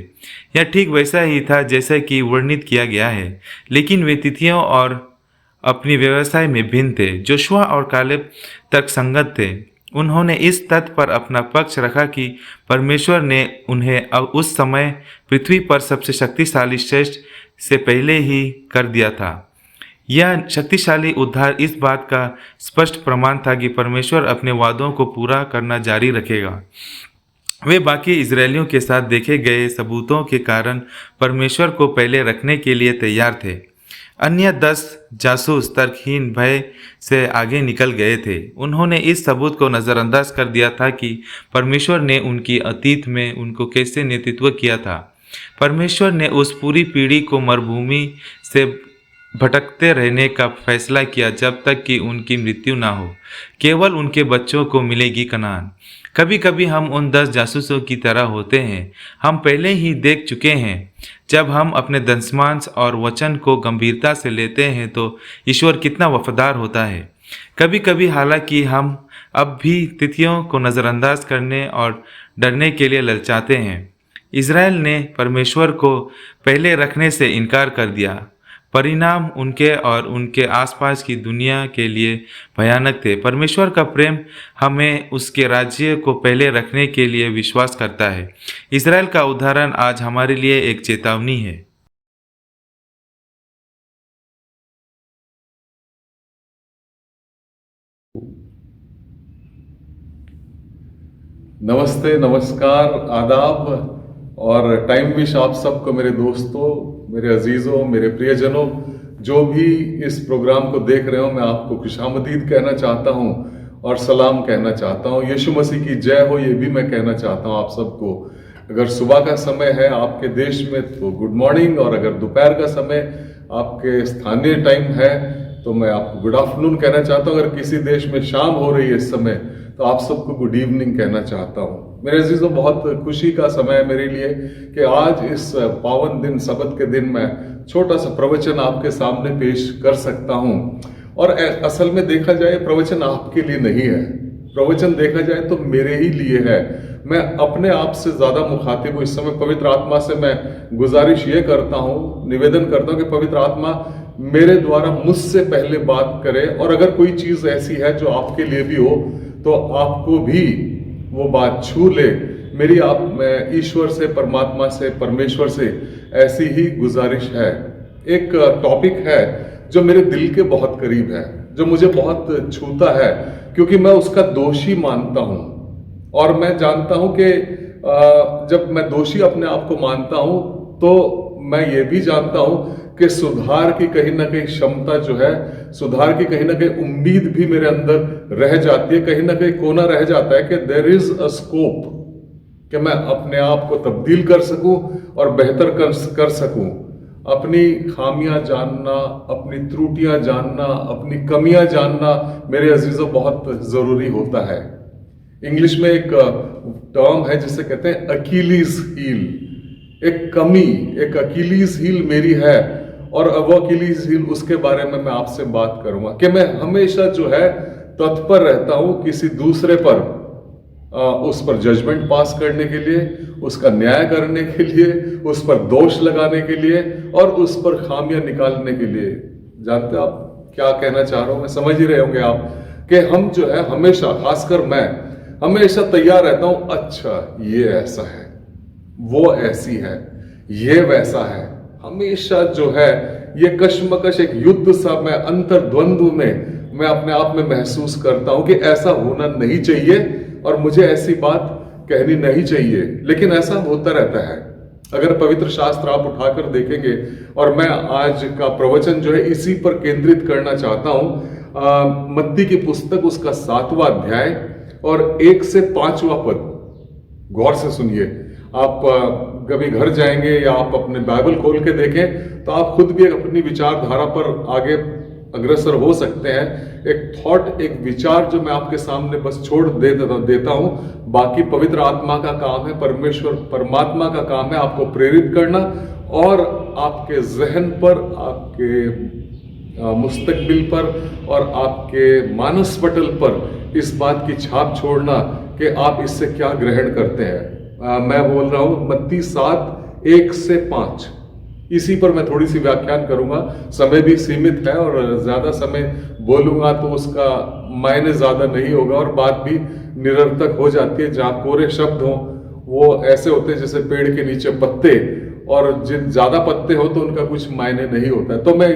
यह ठीक वैसा ही था जैसा कि वर्णित किया गया है, लेकिन वे तिथियों और अपनी व्यवसाय में भिन्न थे। जोशुआ और कालेब तर्कसंगत थे। उन्होंने इस तथ्य पर अपना पक्ष रखा कि परमेश्वर ने उन्हें उस समय पृथ्वी पर सबसे शक्तिशाली श्रेष्ठ से पहले ही कर दिया था। यह शक्तिशाली उद्धार इस बात का स्पष्ट प्रमाण था कि परमेश्वर अपने वादों को पूरा करना जारी रखेगा। वे बाकी इजरायलियों के साथ देखे गए सबूतों के कारण परमेश्वर को पहले रखने के लिए तैयार थे। अन्य 10 जासूस तर्कहीन भय से आगे निकल गए थे। उन्होंने इस सबूत को नज़रअंदाज कर दिया था कि परमेश्वर ने उनकी अतीत में उनको कैसे नेतृत्व किया था। परमेश्वर ने उस पूरी पीढ़ी को मरुभूमि से भटकते रहने का फैसला किया जब तक कि उनकी मृत्यु ना हो। केवल उनके बच्चों को मिलेगी कनान। कभी कभी हम उन 10 जासूसों की तरह होते हैं। हम पहले ही देख चुके हैं जब हम अपने दंशमांस और वचन को गंभीरता से लेते हैं तो ईश्वर कितना वफादार होता है। कभी कभी हालांकि हम अब भी तिथियों को नज़रअंदाज करने और डरने के लिए ललचाते हैं। इज़राइल ने परमेश्वर को पहले रखने से इनकार कर दिया। परिणाम उनके और उनके आसपास की दुनिया के लिए भयानक थे। परमेश्वर का प्रेम हमें उसके राज्य को पहले रखने के लिए विश्वास करता है। इज़राइल का उदाहरण आज हमारे लिए एक चेतावनी है। नमस्ते, नमस्कार, आदाब और टाइम विश आप सबको, मेरे दोस्तों, मेरे अजीज़ों, मेरे प्रियजनों, जो भी इस प्रोग्राम को देख रहे हो, मैं आपको खुशामदीद कहना चाहता हूँ और सलाम कहना चाहता हूँ। यीशु मसीह की जय हो, ये भी मैं कहना चाहता हूँ आप सबको। अगर सुबह का समय है आपके देश में तो गुड मॉर्निंग, और अगर दोपहर का समय आपके स्थानीय टाइम है तो मैं आपको गुड आफ्टरनून कहना चाहता हूँ। अगर किसी देश में शाम हो रही है इस समय तो आप सबको गुड इवनिंग कहना चाहता हूँ। मेरे अजीजों, बहुत खुशी का समय है मेरे लिए कि आज इस पावन दिन, सबत के दिन, मैं छोटा सा प्रवचन आपके सामने पेश कर सकता हूँ। और असल में देखा जाए प्रवचन आपके लिए नहीं है, प्रवचन देखा जाए तो मेरे ही लिए है। मैं अपने आप से ज़्यादा मुखातिब हूँ इस समय। पवित्र आत्मा से मैं गुजारिश ये करता हूँ, निवेदन करता हूँ कि पवित्र आत्मा मेरे द्वारा मुझसे पहले बात करे, और अगर कोई चीज़ ऐसी है जो आपके लिए भी हो तो आपको भी वो बात छू ले। मेरी आप में ईश्वर से, परमात्मा से, परमेश्वर से ऐसी ही गुजारिश है। एक टॉपिक है जो मेरे दिल के बहुत करीब है, जो मुझे बहुत छूता है, क्योंकि मैं उसका दोषी मानता हूँ। और मैं जानता हूँ कि जब मैं दोषी अपने आप को मानता हूँ तो मैं ये भी जानता हूँ कि सुधार की कहीं ना कहीं क्षमता जो है, सुधार की कहीं ना कहीं उम्मीद भी मेरे अंदर रह जाती है। कहीं ना कहीं कोना रह जाता है कि देयर इज अ स्कोप कि मैं अपने आप को तब्दील कर सकूं और बेहतर कर सकूं। अपनी खामियां जानना, अपनी त्रुटियां जानना, अपनी कमियां जानना मेरे अजीजों बहुत जरूरी होता है। इंग्लिश में एक टर्म है जिसे कहते हैं अकीलीज हील। एक कमी, एक अकीलीज हील मेरी है, और वो अकीलीज हील, उसके बारे में मैं आपसे बात करूंगा कि मैं हमेशा जो है तत्पर रहता हूं किसी दूसरे पर, उस पर जजमेंट पास करने के लिए, उसका न्याय करने के लिए, उस पर दोष लगाने के लिए और उस पर खामियां निकालने के लिए। जानते हो आप क्या कहना चाह रहा हूं मैं? समझ ही रहे होंगे आप कि हम जो है हमेशा, खासकर मैं हमेशा तैयार रहता हूं, अच्छा ये ऐसा है, वो ऐसी है, ये वैसा है। हमेशा जो है ये कश्मकश, एक युद्ध सा, मैं अंतर्द्वंद्व में मैं अपने आप में महसूस करता हूं कि ऐसा होना नहीं चाहिए और मुझे ऐसी बात कहनी नहीं चाहिए, लेकिन ऐसा होता रहता है। अगर पवित्र शास्त्र आप उठाकर देखेंगे, और मैं आज का प्रवचन जो है इसी पर केंद्रित करना चाहता हूं, मत्ती की पुस्तक उसका 7वां अध्याय और 1 से 5वां पद, गौर से सुनिए। आप कभी घर जाएंगे या आप अपने बाइबल खोल के देखें तो आप खुद भी अपनी विचारधारा पर आगे अग्रसर हो सकते हैं। एक थॉट, एक विचार जो मैं आपके सामने बस छोड़ देता हूं। बाकी पवित्र आत्मा का काम है, परमात्मा का काम है आपको प्रेरित करना और आपके जहन पर, आपके मुस्तकबिल पर और आपके मानस पटल पर इस बात की छाप छोड़ना कि आप इससे क्या ग्रहण करते हैं। मैं बोल रहा हूं मत्ती 7, 1 से 5। इसी पर मैं थोड़ी सी व्याख्यान करूंगा, समय भी सीमित है और ज्यादा समय बोलूंगा तो उसका मायने ज्यादा नहीं होगा और बात भी निरर्थक हो जाती है। जहां कोरे शब्द हो वो ऐसे होते हैं जैसे पेड़ के नीचे पत्ते, और जिन ज्यादा पत्ते हो तो उनका कुछ मायने नहीं होता है। तो मैं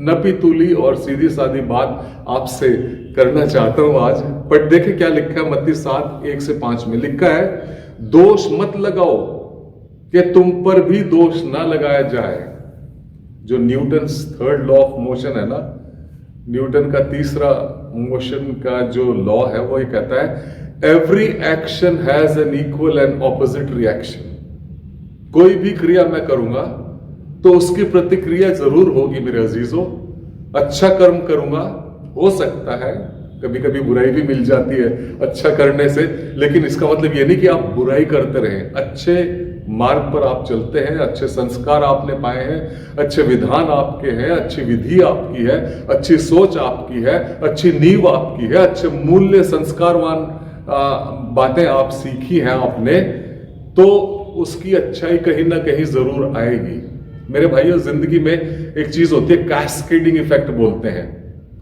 नपी तुली और सीधी सादी बात आपसे करना चाहता हूं आज। पर देखे क्या लिखा है मत्ती 7, 1 से 5 में लिखा है, दोष मत लगाओ कि तुम पर भी दोष ना लगाया जाए। जो Newton 3rd law of motion है ना, न्यूटन का तीसरा मोशन का जो लॉ है वो ये कहता है, every action has an equal and opposite reaction. कोई भी क्रिया मैं करूंगा तो उसकी प्रतिक्रिया जरूर होगी मेरे अजीजों। अच्छा कर्म करूंगा, हो सकता है कभी कभी बुराई भी मिल जाती है अच्छा करने से, लेकिन इसका मतलब ये नहीं कि आप बुराई करते रहें। अच्छे मार्ग पर आप चलते हैं, अच्छे संस्कार आपने पाए हैं, अच्छे विधान आपके हैं, अच्छी विधि आपकी है, अच्छी सोच आपकी है, अच्छी नींव आपकी है, अच्छे मूल्य संस्कारवान बातें आप सीखी हैं आपने, तो उसकी अच्छाई कहीं ना कहीं जरूर आएगी। मेरे भाइयों, जिंदगी में एक चीज होती है कैस्केडिंग इफेक्ट बोलते हैं।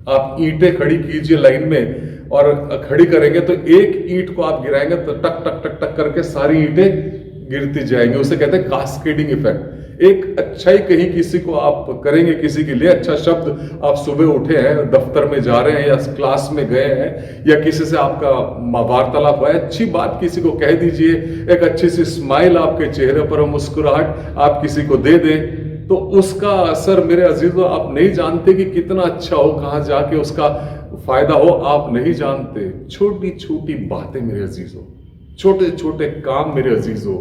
आप ईंटें खड़ी कीजिए लाइन में और खड़ी करेंगे तो एक ईंट को आप गिराएंगे तो टक टक टक टक करके सारी ईंटें गिरती जाएंगी। उसे कहते हैं कास्केडिंग इफेक्ट। एक अच्छाई कहीं किसी को आप करेंगे, किसी के लिए अच्छा शब्द, आप सुबह उठे हैं, दफ्तर में जा रहे हैं या क्लास में गए हैं या किसी से आपका वार्तालाप हुआ है, अच्छी बात किसी को कह दीजिए, एक अच्छी सी स्माइल आपके चेहरे पर, मुस्कुराहट आप किसी को दे दें, तो उसका असर मेरे अजीजों आप नहीं जानते कि कितना अच्छा हो, कहां जाके उसका फायदा हो आप नहीं जानते। छोटी छोटी बातें मेरे अजीजों, छोटे छोटे काम मेरे अजीजों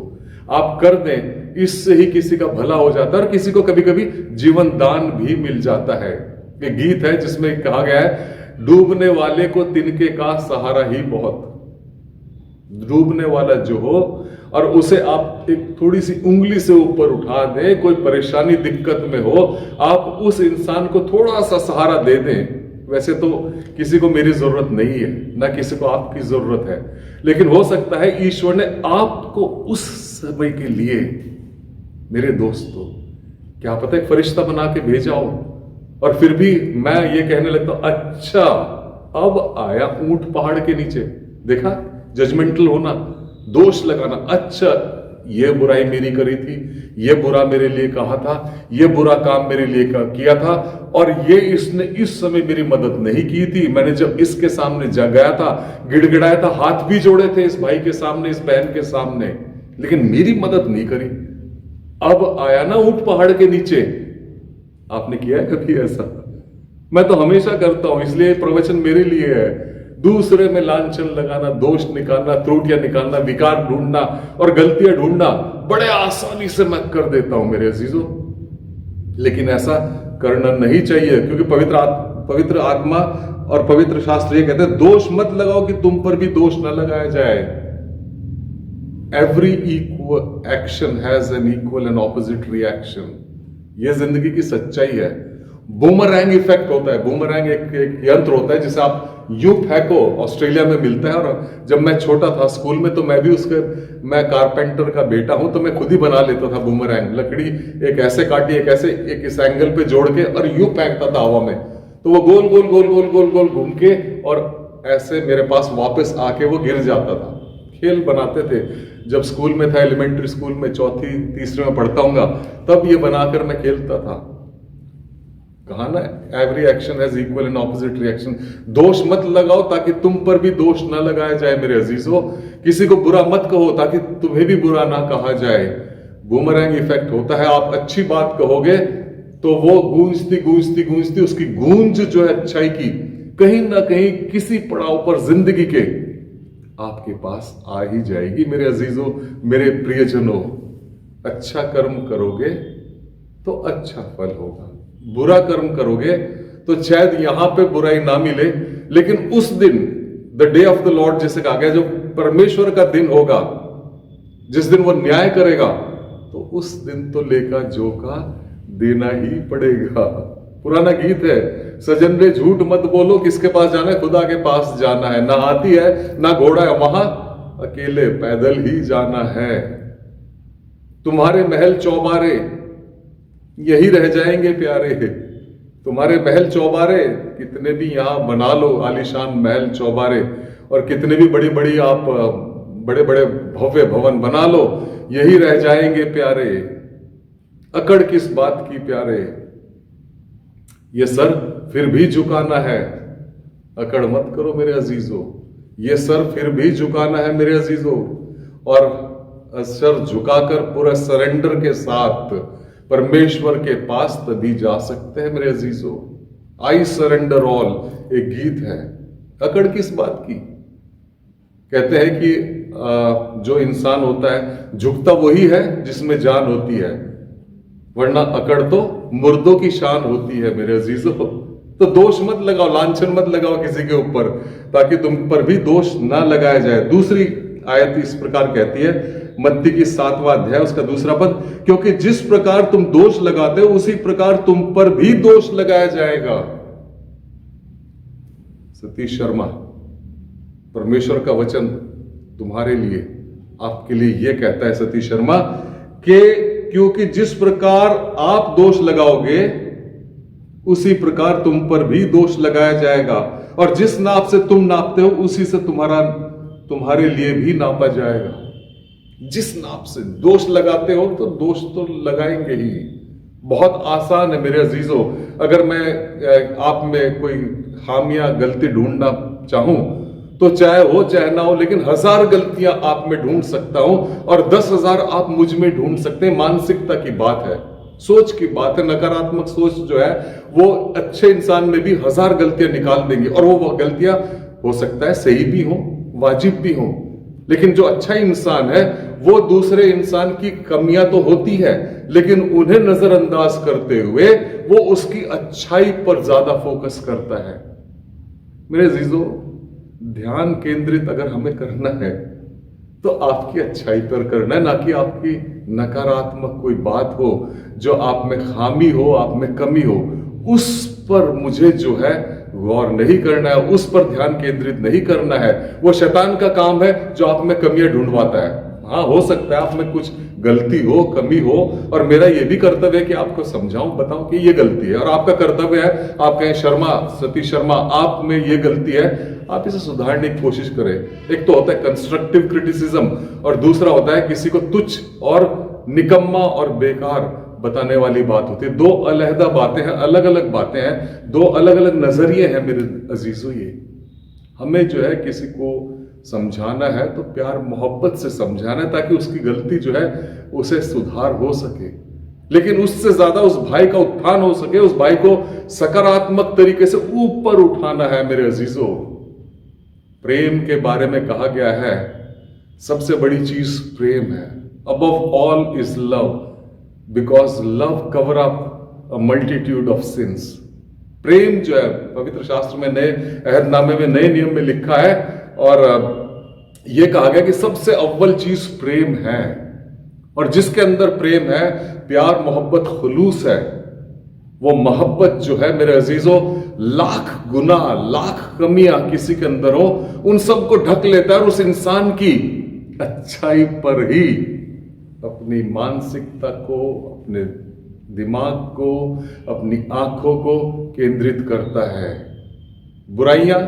आप कर दें, इससे ही किसी का भला हो जाता है और किसी को कभी कभी जीवन दान भी मिल जाता है। एक गीत है जिसमें कहा गया है, डूबने वाले को तिनके का सहारा ही बहुत। डूबने वाला जो हो और उसे आप एक थोड़ी सी उंगली से ऊपर उठा दें, कोई परेशानी दिक्कत में हो, आप उस इंसान को थोड़ा सा सहारा दे दें। वैसे तो किसी को मेरी जरूरत नहीं है, ना किसी को आपकी जरूरत है, लेकिन हो सकता है ईश्वर ने आपको उस समय के लिए, मेरे दोस्तों, क्या पता एक फरिश्ता बना के भेजा हो और फिर भी मैं ये कहने लगता हूं, अच्छा अब आया ऊंट पहाड़ के नीचे। देखा, जजमेंटल होना, दोष लगाना, अच्छा ये बुराई मेरी करी थी, ये बुरा मेरे लिए कहा था, ये बुरा काम मेरे लिए किया था और ये इसने इस समय मेरी मदद नहीं की थी। मैंने जब इसके सामने गया था, गिड़गिड़ाया था, हाथ भी जोड़े थे इस भाई के सामने, इस बहन के सामने, लेकिन मेरी मदद नहीं करी। अब आया ना ऊंट पहाड़ के नीचे। आपने किया है कभी ऐसा? मैं तो हमेशा करता हूं, इसलिए प्रवचन मेरे लिए है। दूसरे में लांछन लगाना, दोष निकालना, त्रुटियां निकालना, विकार ढूंढना और गलतियां ढूंढना बड़े आसानी से मैं कर देता हूं मेरे अजीजों, लेकिन ऐसा करना नहीं चाहिए, क्योंकि पवित्र आत्मा और पवित्र शास्त्र ये कहते हैं, दोष मत लगाओ कि तुम पर भी दोष न लगाया जाए। Every equal action has an equal and opposite reaction. ये जिंदगी की सच्चाई है। बूमरैंग इफेक्ट होता है। बूमरैंग एक यंत्र होता है जिसे आप यूं फेंको, ऑस्ट्रेलिया में मिलता है। और जब मैं छोटा था स्कूल में तो मैं कारपेंटर का बेटा हूं, तो मैं खुद ही बना लेता था बूमरैंग। लकड़ी एक ऐसे काटी, एक ऐसे, एक इस एंगल पे जोड़ के और यूं फेंकता था हवा में, तो वो गोल गोल गोल गोल गोल गोल घूम के और ऐसे मेरे पास वापस आके वो गिर जाता था। खेल बनाते थे जब स्कूल में था, एलिमेंट्री स्कूल में, चौथी तीसरे में पढ़ता हूँ, तब ये बनाकर मैं खेलता था। कहा ना, every action has equal and opposite reaction. दोष मत लगाओ ताकि तुम पर भी दोष ना लगाया जाए मेरे अजीजों। किसी को बुरा मत कहो ताकि तुम्हें भी बुरा ना कहा जाए। बूमरैंग इफेक्ट होता है। आप अच्छी बात कहोगे तो वो गूंजती गूंजती गूंजती उसकी गूंज जो है अच्छाई की कहीं ना कहीं किसी पड़ाव पर जिंदगी के आपके पास आ ही जाएगी मेरे अजीजों, मेरे प्रियजनों। अच्छा कर्म करोगे तो अच्छा फल होगा, बुरा कर्म करोगे तो शायद यहां पे बुराई ना मिले, लेकिन उस दिन the day of the Lord जैसे कहा गया, जो परमेश्वर का दिन होगा, जिस दिन वो न्याय करेगा, तो उस दिन तो लेका जोका देना ही पड़ेगा। पुराना गीत है, सजन रे झूठ मत बोलो, किसके पास जाना है? खुदा के पास जाना है। ना हाथी है ना घोड़ा है, वहां अकेले पैदल ही जाना है। तुम्हारे महल चौबारे यही रह जाएंगे प्यारे। तुम्हारे महल चौबारे कितने भी यहां बना लो आलीशान महल चौबारे, और कितने भी बड़ी बड़ी आप बड़े बड़े भव्य भवन बना लो, यही रह जाएंगे प्यारे। अकड़ किस बात की प्यारे, ये सर फिर भी झुकाना है। अकड़ मत करो मेरे अजीजों, ये सर फिर भी झुकाना है मेरे अजीजों। और सर झुकाकर पूरा सरेंडर के साथ परमेश्वर के पास तभी जा सकते हैं मेरे अजीजों। आई सरेंडर ऑल एक गीत है। अकड़ किस बात की? कहते हैं कि जो इंसान होता है झुकता वही है जिसमें जान होती है, वरना अकड़ तो मुर्दों की शान होती है मेरे अजीजों। तो दोष मत लगाओ, लांछन मत लगाओ किसी के ऊपर, ताकि तुम पर भी दोष ना लगाया जाए। दूसरी आयत इस प्रकार कहती है, मत्ती की 7वां अध्याय उसका दूसरा पद, क्योंकि जिस प्रकार तुम दोष लगाते हो उसी प्रकार तुम पर भी दोष लगाया जाएगा। सतीश शर्मा, परमेश्वर का वचन तुम्हारे लिए, आपके लिए यह कहता है सतीश शर्मा कि क्योंकि जिस प्रकार आप दोष लगाओगे उसी प्रकार तुम पर भी दोष लगाया जाएगा, और जिस नाप से तुम नापते हो उसी से तुम्हारे लिए भी नापा जाएगा। जिस नाप से दोष लगाते हो तो दोष तो लगाएंगे ही। बहुत आसान है मेरे अजीजों। अगर मैं आप में कोई खामियां गलती ढूंढना चाहूं तो चाहे हो चाहे ना हो, लेकिन 1000 गलतियां आप में ढूंढ सकता हूं और 10,000 आप मुझ में ढूंढ सकते हैं। मानसिकता की बात है, सोच की बात है। नकारात्मक सोच जो है वो अच्छे इंसान में भी 1000 गलतियां निकाल देंगी, और वो गलतियां हो सकता है सही भी हो, वाजिब भी हो। लेकिन जो अच्छा इंसान है वो दूसरे इंसान की कमियां तो होती है, लेकिन उन्हें नजरअंदाज करते हुए वो उसकी अच्छाई पर ज्यादा फोकस करता है। मेरे अजीजों, ध्यान केंद्रित अगर हमें करना है तो आपकी अच्छाई पर करना है, ना कि आपकी नकारात्मक कोई बात हो, जो आप में खामी हो, आप में कमी हो, उस पर मुझे जो है गौर नहीं करना है, उस पर ध्यान केंद्रित नहीं करना है। वो शैतान का काम है जो आप में कमियां ढूंढवाता है। हाँ, हो सकता है आप में कुछ गलती हो, कमी हो, और मेरा ये भी कर्तव्य है कि आपको समझाऊं, बताऊं कि ये गलती है, और आपका कर्तव्य है आप कहें शर्मा, सतीश शर्मा, आप में ये गलती है, आप इसे सुधारने की कोशिश करें। एक तो होता है कंस्ट्रक्टिव क्रिटिसिज्म, और दूसरा होता है किसी को तुच्छ और निकम्मा और बेकार बताने वाली बात होती है। दो अलहदा बातें हैं, अलग अलग बातें हैं, दो अलग अलग नजरिए हैं मेरे अजीजों। ये हमें जो है किसी को समझाना है तो प्यार मोहब्बत से समझाना है, ताकि उसकी गलती जो है उसे सुधार हो सके, लेकिन उससे ज्यादा उस भाई का उत्थान हो सके, उस भाई को सकारात्मक तरीके से ऊपर उठाना है मेरे अजीजों। प्रेम के बारे में कहा गया है सबसे बड़ी चीज प्रेम है। Above all is love, because love cover up a multitude of sins. प्रेम जो है पवित्र शास्त्र में, नए अहदनामे में, नए नियम में लिखा है, और यह कहा गया कि सबसे अव्वल चीज प्रेम है, और जिसके अंदर प्रेम है, प्यार मोहब्बत खुलूस है, वो मोहब्बत जो है मेरे अजीजों लाख गुना, लाख कमियां किसी के अंदर हो, उन सबको ढक लेता है, और उस इंसान की अच्छाई पर ही अपनी मानसिकता को, अपने दिमाग को, अपनी आंखों को केंद्रित करता है। बुराइयां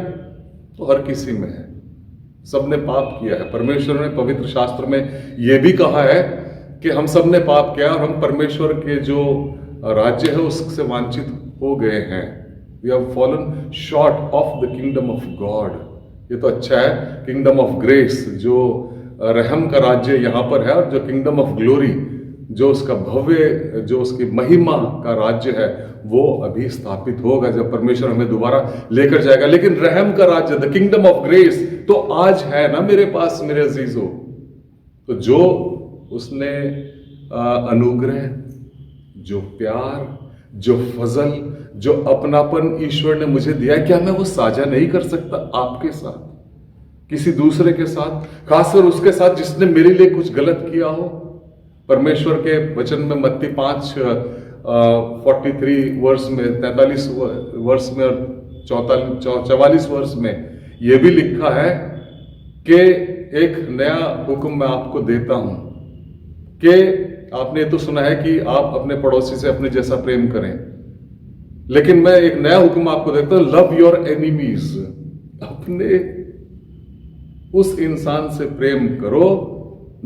तो हर किसी में है, सबने पाप किया है। परमेश्वर ने पवित्र शास्त्र में यह भी कहा है कि हम सब ने पाप किया और हम परमेश्वर के जो राज्य है उससे वांछित हो गए हैं, we have fallen short of the kingdom of God. ये तो अच्छा है, किंगडम ऑफ ग्रेस, जो रहम का राज्य यहाँ पर है, और जो किंगडम ऑफ ग्लोरी, जो उसका भव्य, जो उसकी महिमा का राज्य है, वो अभी स्थापित होगा जब परमेश्वर हमें दोबारा लेकर जाएगा। लेकिन रहम का राज्य, द किंगडम ऑफ ग्रेस, तो आज है ना मेरे पास मेरे अजीजों। तो जो उसने अनुग्रह, जो प्यार, जो फजल, जो अपनापन ईश्वर ने मुझे दिया, क्या मैं वो साझा नहीं कर सकता आपके साथ, किसी दूसरे के साथ, खासकर उसके साथ जिसने मेरे लिए कुछ गलत किया हो? परमेश्वर के वचन में मत्ती 5:43 वर्ष में, 43 वर्ष में और 44 वर्ष में यह भी लिखा है कि एक नया हुक्म मैं आपको देता हूं, कि आपने तो सुना है कि आप अपने पड़ोसी से अपने जैसा प्रेम करें, लेकिन मैं एक नया हुक्म आपको देता हूं, लव योर एनिमीज। अपने उस इंसान से प्रेम करो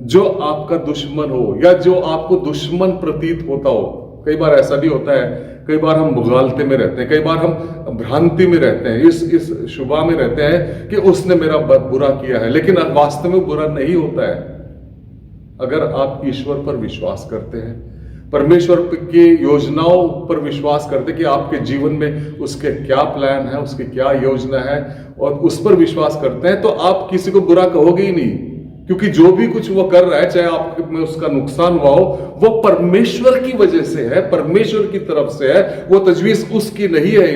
जो आपका दुश्मन हो, या जो आपको दुश्मन प्रतीत होता हो। कई बार ऐसा भी होता है, कई बार हम मुगालते में रहते हैं, कई बार हम भ्रांति में रहते हैं, इस शुबा में रहते हैं कि उसने मेरा बुरा किया है, लेकिन वास्तव में बुरा नहीं होता है। अगर आप ईश्वर पर विश्वास करते हैं, परमेश्वर की योजनाओं पर विश्वास करते कि आपके जीवन में उसके क्या प्लान है, उसकी क्या योजना है, और उस पर विश्वास करते हैं, तो आप किसी को बुरा कहोगे ही नहीं, क्योंकि जो भी कुछ वो कर रहा है, चाहे आप में उसका नुकसान हुआ हो, वो परमेश्वर की वजह से है, परमेश्वर की तरफ से है, वो तजवीज उसकी नहीं है,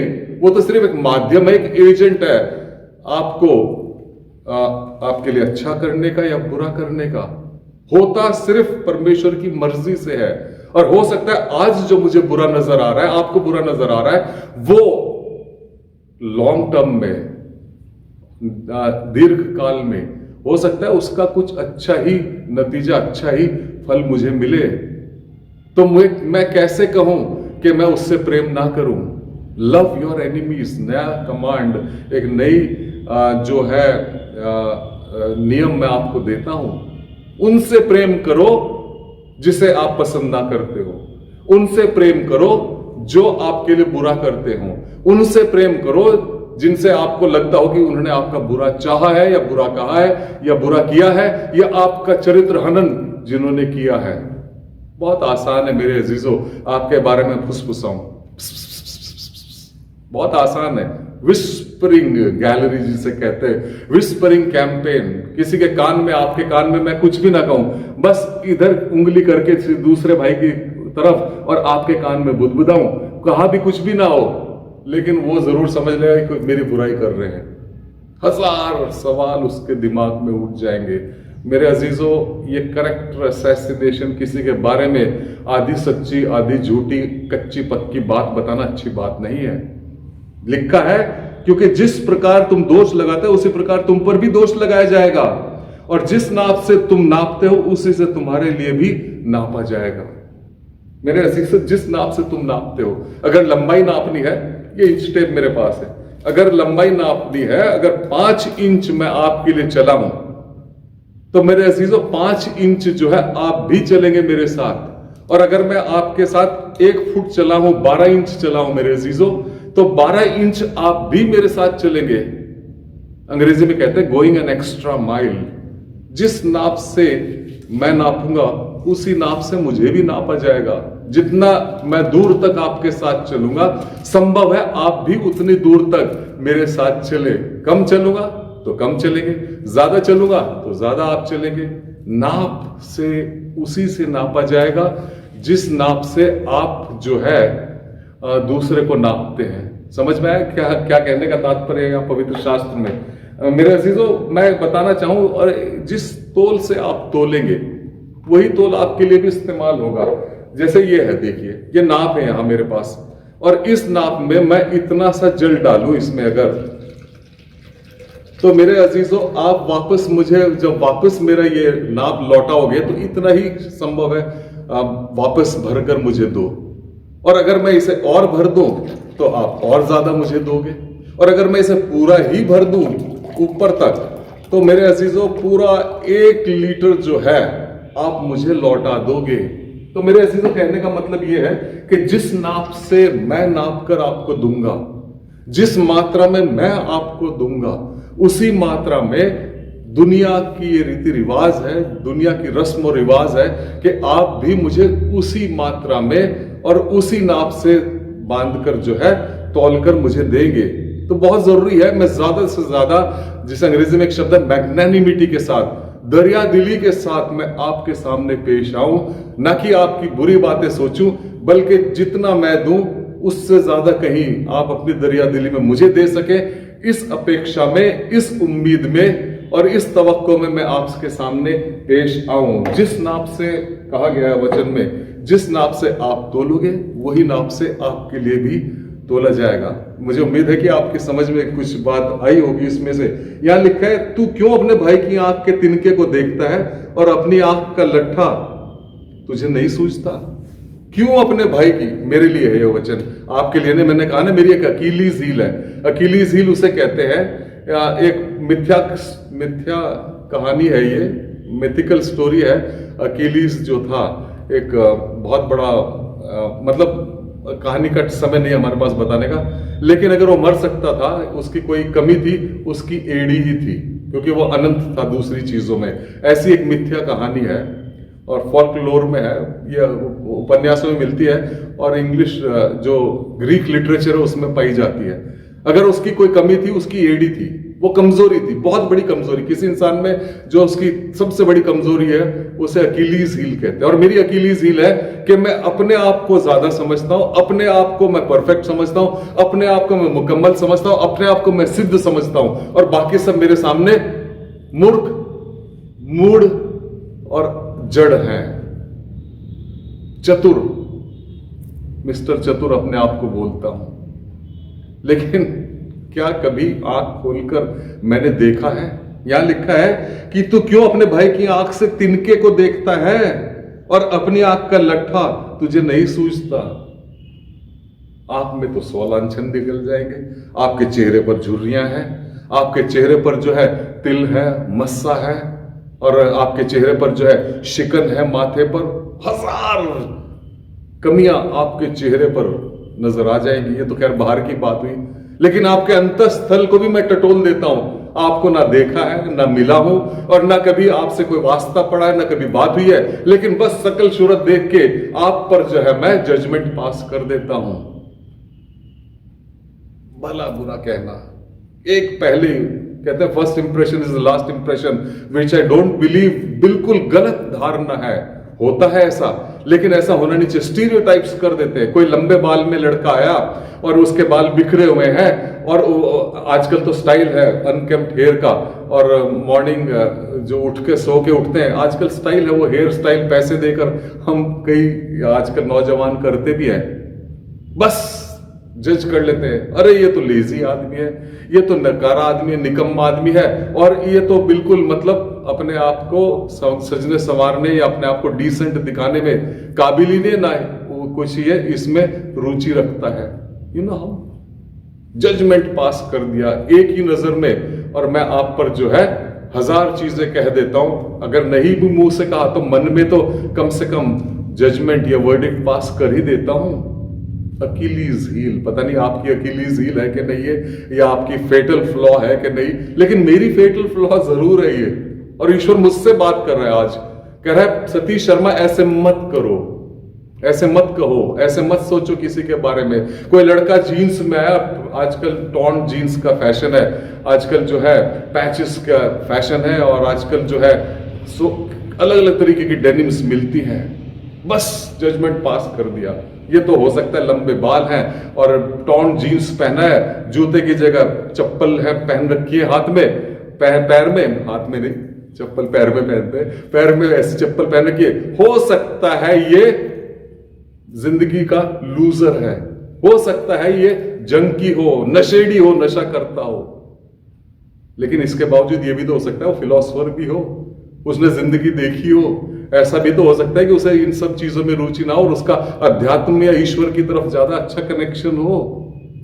वो तो सिर्फ एक माध्यम है, एक एजेंट है आपको आपके लिए अच्छा करने का या बुरा करने का। होता सिर्फ परमेश्वर की मर्जी से है। और हो सकता है आज जो मुझे बुरा नजर आ रहा है, आपको बुरा नजर आ रहा है, वो लॉन्ग टर्म में, दीर्घ काल में हो सकता है उसका कुछ अच्छा ही नतीजा, अच्छा ही फल मुझे मिले। तो मैं कैसे कहूं कि मैं उससे प्रेम ना करूं? लव योर एनिमीज, नया कमांड, एक नई जो है नियम मैं आपको देता हूं। उनसे प्रेम करो जिसे आप पसंद ना करते हो, उनसे प्रेम करो जो आपके लिए बुरा करते हो, उनसे प्रेम करो जिनसे आपको लगता हो कि उन्होंने आपका बुरा चाहा है या बुरा कहा है या बुरा किया है, या आपका चरित्र हनन जिन्होंने किया है। बहुत आसान है मेरे अजीजों आपके बारे में फुसफुसाऊं, बहुत आसान है। विस्परिंग गैलरी जिसे कहते हैं, विस्परिंग कैंपेन, किसी के कान में, आपके कान में मैं कुछ भी ना कहूं, बस इधर उंगली करके दूसरे भाई की तरफ और आपके कान में बुदबुदाऊं, कहा भी कुछ भी ना हो, लेकिन वो जरूर समझ लेगा कि मेरी बुराई कर रहे हैं। हजार सवाल उसके दिमाग में उठ जाएंगे। मेरे अजीजों, ये करेक्टर असैसिनेशन, किसी के बारे में आधी सच्ची आधी झूठी कच्ची पक्की बात बताना अच्छी बात नहीं है। लिखा है क्योंकि जिस प्रकार तुम दोष लगाते हो उसी प्रकार तुम पर भी दोष लगाया जाएगा, और जिस नाप से तुम नापते हो उसी से तुम्हारे लिए भी नापा जाएगा। मेरे अजीजों, जिस नाप से तुम नापते हो, अगर लंबाई नापनी है, ये इंच टेप मेरे पास है, अगर लंबाई नापनी है, अगर 5 इंच मैं आपके लिए चला हूं, तो मेरे अजीजों 5 इंच जो है आप भी चलेंगे मेरे साथ। और अगर मैं आपके साथ 1 फुट चला हूं, 12 इंच चला हूं मेरे अजीजों, तो 12 इंच आप भी मेरे साथ चलेंगे। अंग्रेजी में कहते हैं गोइंग एन एक्स्ट्रा माइल। जिस नाप से मैं नापूंगा उसी नाप से मुझे भी नापा जाएगा। जितना मैं दूर तक आपके साथ चलूंगा, संभव है आप भी उतनी दूर तक मेरे साथ चले। कम चलूंगा तो कम चलेंगे, ज्यादा चलूंगा तो ज्यादा आप चलेंगे। नाप से उसी से नापा जाएगा जिस नाप से आप जो है दूसरे को नापते हैं। समझ में आया क्या क्या कहने का तात्पर्य है पवित्र शास्त्र में? मेरे अजीजों, मैं बताना चाहूं, और जिस तोल से आप तोलेंगे वही तोल आपके लिए भी इस्तेमाल होगा। जैसे ये है, देखिए ये नाप है यहां मेरे पास, और इस नाप में मैं इतना सा जल डालूं इसमें अगर, तो मेरे अजीजों आप वापस मुझे जब वापस मेरा ये नाप लौटाओगे तो इतना ही संभव है आप वापस भरकर मुझे दो। और अगर मैं इसे और भर दूं तो आप और ज्यादा मुझे दोगे, और अगर मैं इसे पूरा ही भर दूं ऊपर तक, तो मेरे अजीजों पूरा 1 लीटर जो है आप मुझे लौटा दोगे। तो मेरे अजीजों, कहने का मतलब यह है कि जिस नाप से मैं नाप कर आपको दूंगा, जिस मात्रा में मैं आपको दूंगा, उसी मात्रा में दुनिया की ये रीति रिवाज है, दुनिया की रस्म और रिवाज है कि आप भी मुझे उसी मात्रा में और उसी नाप से बांधकर जो है तौलकर मुझे देंगे। तो बहुत जरूरी है मैं ज्यादा से ज्यादा, जिस अंग्रेजी में एक शब्द है मैग्नानिमिटी के साथ, दरिया दिली के साथ मैं आपके सामने पेश आऊं, ना कि आपकी बुरी बातें सोचूं, बल्कि जितना मैं दूं उससे ज्यादा कहीं आप अपनी दरिया दिली में मुझे दे सके। इस अपेक्षा में, इस उम्मीद में और इस तवक्को में मैं आपके सामने पेश आऊं। जिस नाप से कहा गया है वचन में, जिस नाप से आप तोलोगे वही नाप से आपके लिए भी तोला जाएगा। मुझे उम्मीद है कि आपकी समझ में कुछ बात आई होगी इसमें से। यहां लिखा है, तू क्यों अपने भाई की आंख के तिनके को देखता है और अपनी आंख का लट्ठा तुझे नहीं सूझता? क्यों अपने भाई की, मेरे लिए है यह वचन, आपके लिए नहीं। मैंने कहा ना, मेरी एक अकीलीज हील है। अकीलीज हील उसे कहते हैं, एक मिथ्या कहानी है, ये मिथिकल स्टोरी है। अकीलीज जो था एक बहुत बड़ा मतलब कहानी का समय नहीं हमारे पास बताने का, लेकिन अगर वो मर सकता था, उसकी कोई कमी थी, उसकी एड़ी ही थी, क्योंकि वो अनंत था दूसरी चीजों में। ऐसी एक मिथ्या कहानी है और फोल्कलोर में है, ये उपन्यासों में मिलती है और इंग्लिश जो ग्रीक लिटरेचर है उसमें पाई जाती है। अगर उसकी कोई कमी थी, उसकी एड़ी थी, वो कमजोरी थी, बहुत बड़ी कमजोरी। किसी इंसान में जो उसकी सबसे बड़ी कमजोरी है उसे अकीलीज हील कहते हैं। और मेरी अकीलीज हील है कि मैं अपने आप को ज्यादा समझता हूं, अपने आप को मैं परफेक्ट समझता हूं, अपने आप को मैं मुकम्मल समझता हूं, अपने आप को मैं सिद्ध समझता हूं, और बाकी सब मेरे सामने मूर्ख, मूढ़ और जड़ हैं। चतुर, मिस्टर चतुर अपने आप को बोलता हूं, लेकिन क्या कभी आंख खोलकर मैंने देखा है? यहां लिखा है कि तू क्यों अपने भाई की आंख से तिनके को देखता है और अपनी आंख का लट्ठा तुझे नहीं सूझता? आंख में तो 100 लांछन निकल जाएंगे, आपके चेहरे पर झुर्रियां हैं, आपके चेहरे पर जो है तिल है, मस्सा है, और आपके चेहरे पर जो है शिकन है, माथे पर 1000 कमियां आपके चेहरे पर नजर आ जाएंगी। ये तो खैर बाहर की बात हुई, लेकिन आपके अंतस्थल को भी मैं टटोल देता हूं। आपको ना देखा है, ना मिला हूं, और ना कभी आपसे कोई वास्ता पड़ा है, ना कभी बात हुई है, लेकिन बस सकल सूरत देख के आप पर जो है मैं जजमेंट पास कर देता हूं। भला बुरा कहना, एक पहले कहते हैं first impression is the last impression, which I don't believe, बिल्कुल गलत धारणा है। होता है ऐसा, लेकिन ऐसा होना नहीं चाहिए। स्टीरियोटाइप्स कर देते हैं। कोई लंबे बाल में लड़का आया और उसके बाल बिखरे हुए हैं, और आजकल तो स्टाइल है अनकेम्प्ड हेयर का, और मॉर्निंग जो उठ के सो के उठते हैं, आजकल स्टाइल है वो हेयर स्टाइल, पैसे देकर हम कई आजकल नौजवान करते भी हैं। बस जज कर लेते हैं, अरे ये तो लेजी आदमी है, ये तो नकारा आदमी है, निकम्मा आदमी है, और ये तो बिल्कुल मतलब अपने आप को सजने संवारने या अपने आप को डिसेंट दिखाने में काबिल ही नहीं, ना वो कुछ ये इसमें रुचि रखता है। यू नो, हम जजमेंट पास कर दिया एक ही नजर में, और मैं आप पर जो है 1000 चीजें कह देता हूं। अगर नहीं भी मुंह से कहा तो मन में तो कम से कम जजमेंट या वर्डिक्ट पास कर ही देता हूं। अकीलीज हील, पता नहीं आपकी अकीलीज हील है कि नहीं है, या आपकी फेटल फ्लॉ है कि नहीं, लेकिन मेरी फेटल फ्लॉ जरूर है ये। और ईश्वर मुझसे बात कर रहा है आज, कह रहा है सतीश शर्मा ऐसे मत करो, ऐसे मत कहो, ऐसे मत सोचो किसी के बारे में। कोई लड़का जीन्स में आया, आजकल टॉर्न जीन्स का फैशन है, आजकल जो है पैचेस का फैशन है, और आजकल जो है अलग अलग तरीके की डेनिम्स मिलती हैं। बस जजमेंट पास कर दिया। ये तो हो सकता है लंबे बाल हैं और टॉर्न जीन्स पहना है, जूते की जगह चप्पल है पहन रखी है हाथ में, पैर में, हाथ में नहीं, चप्पल पैर में पहनते हैं, पैर में ऐसी चप्पल पहन रखी है। हो सकता है ये जिंदगी का लूजर है, हो सकता है ये जंकी हो, नशेड़ी हो, नशा करता हो, लेकिन इसके बावजूद ये भी तो हो सकता है वो फिलोसोफर भी हो, उसने जिंदगी देखी हो। ऐसा भी तो हो सकता है कि उसे इन सब चीजों में रुचि ना हो और उसका अध्यात्म या ईश्वर की तरफ ज्यादा अच्छा कनेक्शन हो।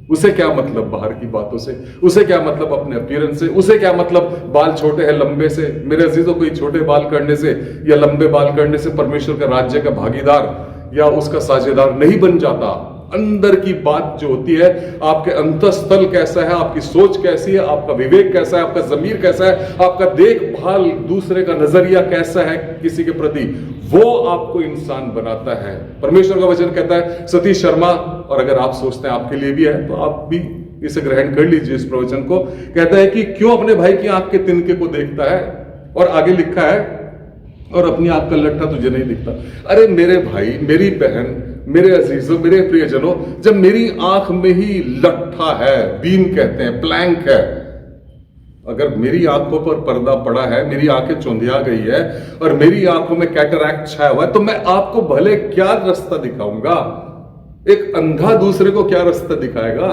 उसे क्या मतलब बाहर की बातों से, उसे क्या मतलब अपने अपीयरेंस से, उसे क्या मतलब बाल छोटे हैं लंबे से। मेरे अजीजों, कोई छोटे बाल करने से या लंबे बाल करने से परमेश्वर के राज्य का भागीदार या उसका साझेदार नहीं बन जाता। अंदर की बात जो होती है, आपके अंतःस्थल कैसा है, आपकी सोच कैसी है, आपका विवेक कैसा है, आपका जमीर कैसा है, आपका देखभाल दूसरे का नजरिया कैसा है किसी के प्रति, वो आपको इंसान बनाता है। परमेश्वर का वचन कहता है, सतीश शर्मा, और अगर आप सोचते हैं आपके लिए भी है तो आप भी इसे ग्रहण कर लीजिए इस प्रवचन को। कहता है कि क्यों अपने भाई की आंख के तिनके को देखता है, और आगे लिखा है, और अपनी आंख का लट्ठा तुझे नहीं दिखता। अरे मेरे भाई, मेरी बहन, मेरे अजीजों, मेरे प्रियजनों, जब मेरी आंख में ही लट्ठा है, बीम कहते हैं, प्लैंक है, अगर मेरी आंखों पर पर्दा पड़ा है, मेरी आंखें चौंधिया गई है और मेरी आंखों में कैटरैक्ट छाया हुआ है, तो मैं आपको भले क्या रास्ता दिखाऊंगा? एक अंधा दूसरे को क्या रास्ता दिखाएगा?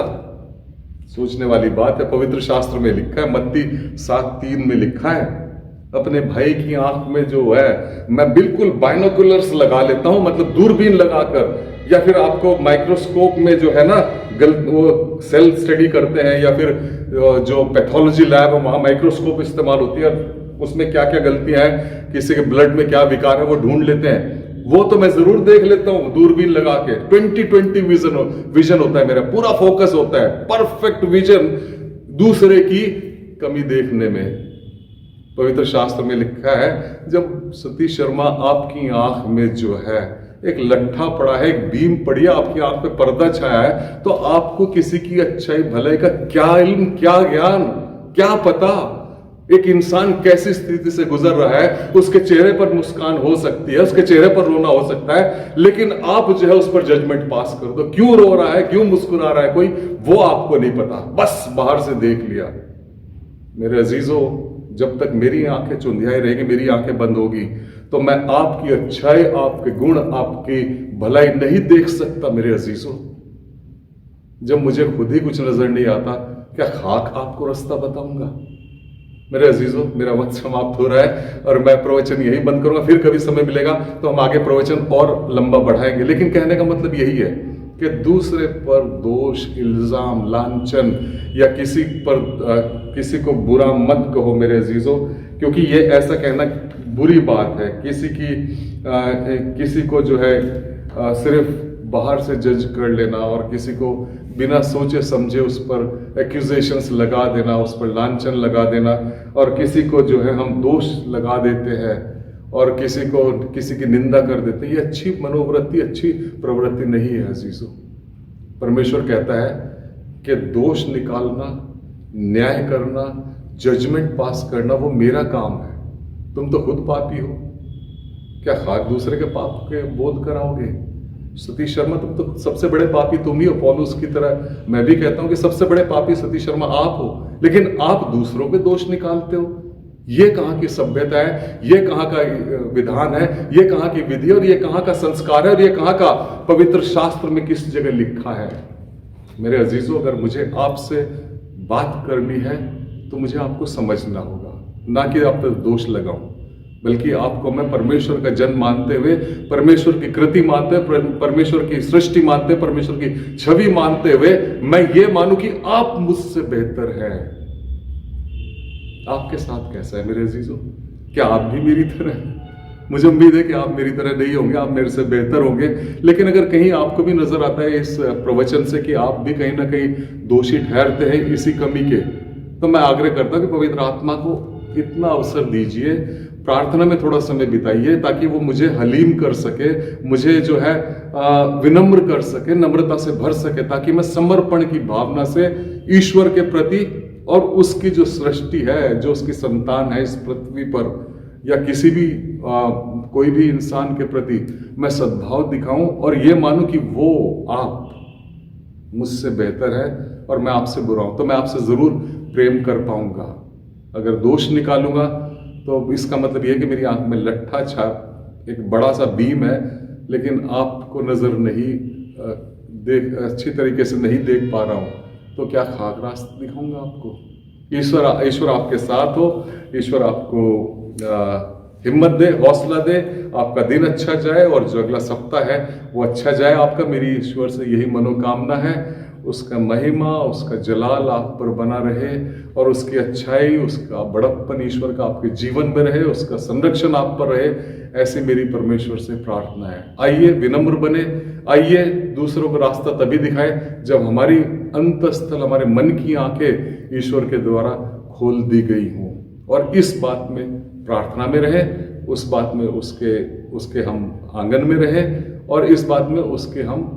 सोचने वाली बात है। पवित्र शास्त्र में लिखा है, मत्ती 7:3 में लिखा है, अपने भाई की आंख में जो है मैं बिल्कुल बाइनोकुलर्स लगा लेता हूं, मतलब दूरबीन लगाकर, या फिर आपको माइक्रोस्कोप में जो है ना वो सेल स्टडी करते हैं, या फिर जो पैथोलॉजी लैब है वहां माइक्रोस्कोप इस्तेमाल होती है, उसमें क्या क्या गलतियां हैं, किसी के ब्लड में क्या विकार है वो ढूंढ लेते हैं। वो तो मैं जरूर देख लेता हूं दूरबीन लगा के। 20/20 विजन होता है मेरा, पूरा फोकस होता है, परफेक्ट विजन दूसरे की कमी देखने में। पवित्र शास्त्र में लिखा है, जब सतीश शर्मा आपकी आंख में जो है एक लट्ठा पड़ा है, एक बीम पड़ी है, आपकी आंख पे पर्दा छाया है, तो आपको किसी की अच्छाई भलाई का क्या इल्म, क्या ज्ञान, क्या पता? एक इंसान कैसी स्थिति से गुजर रहा है, उसके चेहरे पर मुस्कान हो सकती है, उसके चेहरे पर रोना हो सकता है, लेकिन आप जो है उस पर जजमेंट पास कर दो। क्यों रो रहा है, क्यों मुस्कुरा रहा है कोई, वो आपको नहीं पता, बस बाहर से देख लिया। मेरे अजीजों, जब तक मेरी आंखें चुंधियाई रहेंगी, मेरी आंखें बंद होगी, तो मैं आपकी अच्छाई, आपके गुण, आपकी भलाई नहीं देख सकता। मेरे अजीजों, जब मुझे खुद ही कुछ नजर नहीं आता, क्या खाक आपको रास्ता बताऊंगा? मेरे अजीजों, मेरा वक्त समाप्त हो रहा है और मैं प्रवचन यही बंद करूंगा। फिर कभी समय मिलेगा तो हम आगे प्रवचन और लंबा बढ़ाएंगे, लेकिन कहने का मतलब यही है कि दूसरे पर दोष, इल्जाम, लांछन या किसी को बुरा मत कहो मेरे अजीजों, क्योंकि ये ऐसा कहना बुरी बात है। किसी को जो है सिर्फ बाहर से जज कर लेना और किसी को बिना सोचे समझे उस पर एक्यूजेशंस लगा देना, उस पर लांछन लगा देना, और किसी को जो है हम दोष लगा देते हैं और किसी की निंदा कर देते हैं, ये अच्छी मनोवृत्ति, अच्छी प्रवृत्ति नहीं है अजीजों। परमेश्वर कहता है कि दोष निकालना, न्याय करना, जजमेंट पास करना वो मेरा काम है। तुम तो खुद पापी हो, क्या खाक दूसरे के पाप के बोध कराओगे? सतीश शर्मा, तुम तो सबसे बड़े पापी तुम ही हो। पौलुस की तरह मैं भी कहता हूं कि सबसे बड़े पापी सतीश शर्मा आप हो, लेकिन आप दूसरों पे दोष निकालते हो। ये कहाँ की सभ्यता है, ये कहाँ का विधान है, ये कहाँ की विधि और ये कहाँ का संस्कार है और ये कहाँ का पवित्र शास्त्र में किस जगह लिखा है? मेरे अजीजों, अगर मुझे आपसे बात करनी है तो मुझे आपको समझना होगा, ना कि आप पर दोष लगाऊं, बल्कि आपको मैं परमेश्वर का जन मानते हुए, परमेश्वर की कृति मानते हुए, परमेश्वर की सृष्टि मानते हुए, परमेश्वर की छवि मानते हुए मैं ये मानूं कि आप मुझसे बेहतर हैं। आपके साथ कैसा है मेरे अजीजों? क्या आप भी मेरी तरह हैं? मुझे उम्मीद है कि आप मेरी तरह नहीं होंगे, आप मेरे से बेहतर होंगे। लेकिन अगर कहीं आपको भी नजर आता है इस प्रवचन से कि आप भी कहीं ना कहीं दोषी ठहरते हैं इसी कमी के, तो मैं आग्रह करता हूं कि पवित्र आत्मा को इतना अवसर दीजिए, प्रार्थना में थोड़ा समय बिताइए, ताकि वो मुझे हलीम कर सके, मुझे जो है विनम्र कर सके, नम्रता से भर सके, ताकि मैं समर्पण की भावना से ईश्वर के प्रति और उसकी जो सृष्टि है, जो उसकी संतान है इस पृथ्वी पर, या किसी भी कोई भी इंसान के प्रति मैं सद्भाव दिखाऊं और ये मानूं कि वो आप मुझसे बेहतर है और मैं आपसे बुरा हूं, तो मैं आपसे जरूर प्रेम कर पाऊंगा। अगर दोष निकालूंगा तो इसका मतलब यह है कि मेरी आंख में लट्ठा छाप, एक बड़ा सा बीम है, लेकिन आपको नजर नहीं अच्छी तरीके से नहीं देख पा रहा हूं, तो क्या खाक रास्ता दिखाऊंगा आपको? ईश्वर आपके साथ हो, ईश्वर आपको हिम्मत दे, हौसला दे, आपका दिन अच्छा जाए और जो अगला सप्ताह है वो अच्छा जाए आपका। मेरी ईश्वर से यही मनोकामना है। उसका महिमा, उसका जलाल आप पर बना रहे और उसकी अच्छाई, उसका बड़प्पन ईश्वर का आपके जीवन में रहे, उसका संरक्षण आप पर रहे, ऐसी मेरी परमेश्वर से प्रार्थना है। आइए विनम्र बने, आइए दूसरों को रास्ता तभी दिखाए जब हमारी अंतस्थल, हमारे मन की आंखें ईश्वर के द्वारा खोल दी गई हों, और इस बात में प्रार्थना में रहे, उस बात में उसके हम आंगन में रहें, और इस बात में उसके हम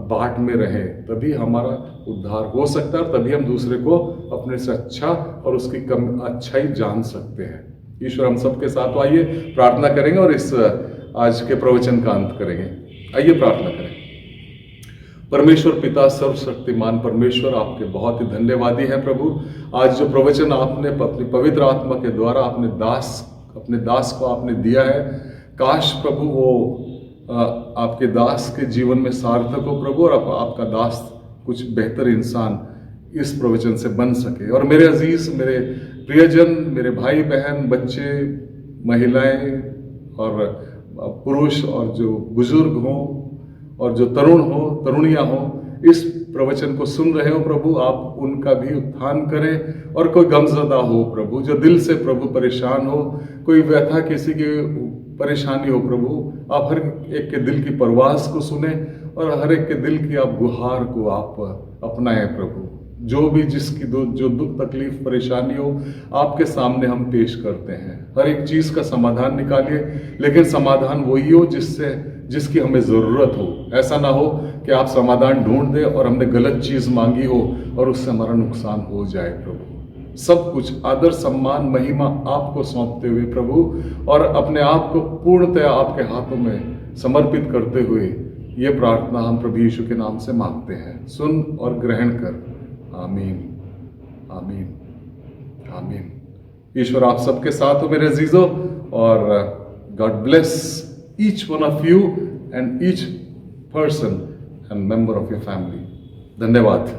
बाट में रहें, तभी हमारा उद्धार हो सकता है, तभी हम दूसरे को अपने से अच्छा और उसकी कम अच्छाई जान सकते हैं। ईश्वर हम सबके साथ, आइए प्रार्थना करेंगे और इस आज के प्रवचन का अंत करेंगे। आइए प्रार्थना करें। परमेश्वर पिता सर्वशक्तिमान परमेश्वर, आपके बहुत ही धन्यवादी हैं प्रभु। आज जो प्रवचन आपने अपनी पवित्र आत्मा के द्वारा अपने दास को आपने दिया है, काश प्रभु वो आपके दास के जीवन में सार्थक हो प्रभु, और आपका दास कुछ बेहतर इंसान इस प्रवचन से बन सके। और मेरे अजीज, मेरे प्रियजन, मेरे भाई बहन, बच्चे, महिलाएं और पुरुष, और जो बुजुर्ग हों और जो तरुण हो, तरुणियां हो, इस प्रवचन को सुन रहे हो प्रभु, आप उनका भी उत्थान करें। और कोई गमज़दा हो प्रभु, जो दिल से प्रभु परेशान हो, कोई व्यथा, किसी की परेशानी हो प्रभु, आप हर एक के दिल की परवास को सुने और हर एक के दिल की आप गुहार को आप अपनाएं प्रभु। जो भी जिसकी जो दुख तकलीफ परेशानी हो, आपके सामने हम पेश करते हैं। हर एक चीज़ का समाधान निकालिए, लेकिन समाधान वही हो जिसकी हमें ज़रूरत हो। ऐसा ना हो कि आप समाधान ढूंढ दें और हमने गलत चीज़ मांगी हो और उससे हमारा नुकसान हो जाए प्रभु। सब कुछ आदर, सम्मान, महिमा आपको सौंपते हुए प्रभु, और अपने आप को पूर्णतया आपके हाथों में समर्पित करते हुए ये प्रार्थना हम प्रभु यीशु के नाम से मांगते हैं। सुन और ग्रहण कर। आमीन, आमीन, आमीन। ईश्वर आप सबके साथ हो मेरे अजीजों, और God bless each one of you and each person and member of your family. धन्यवाद।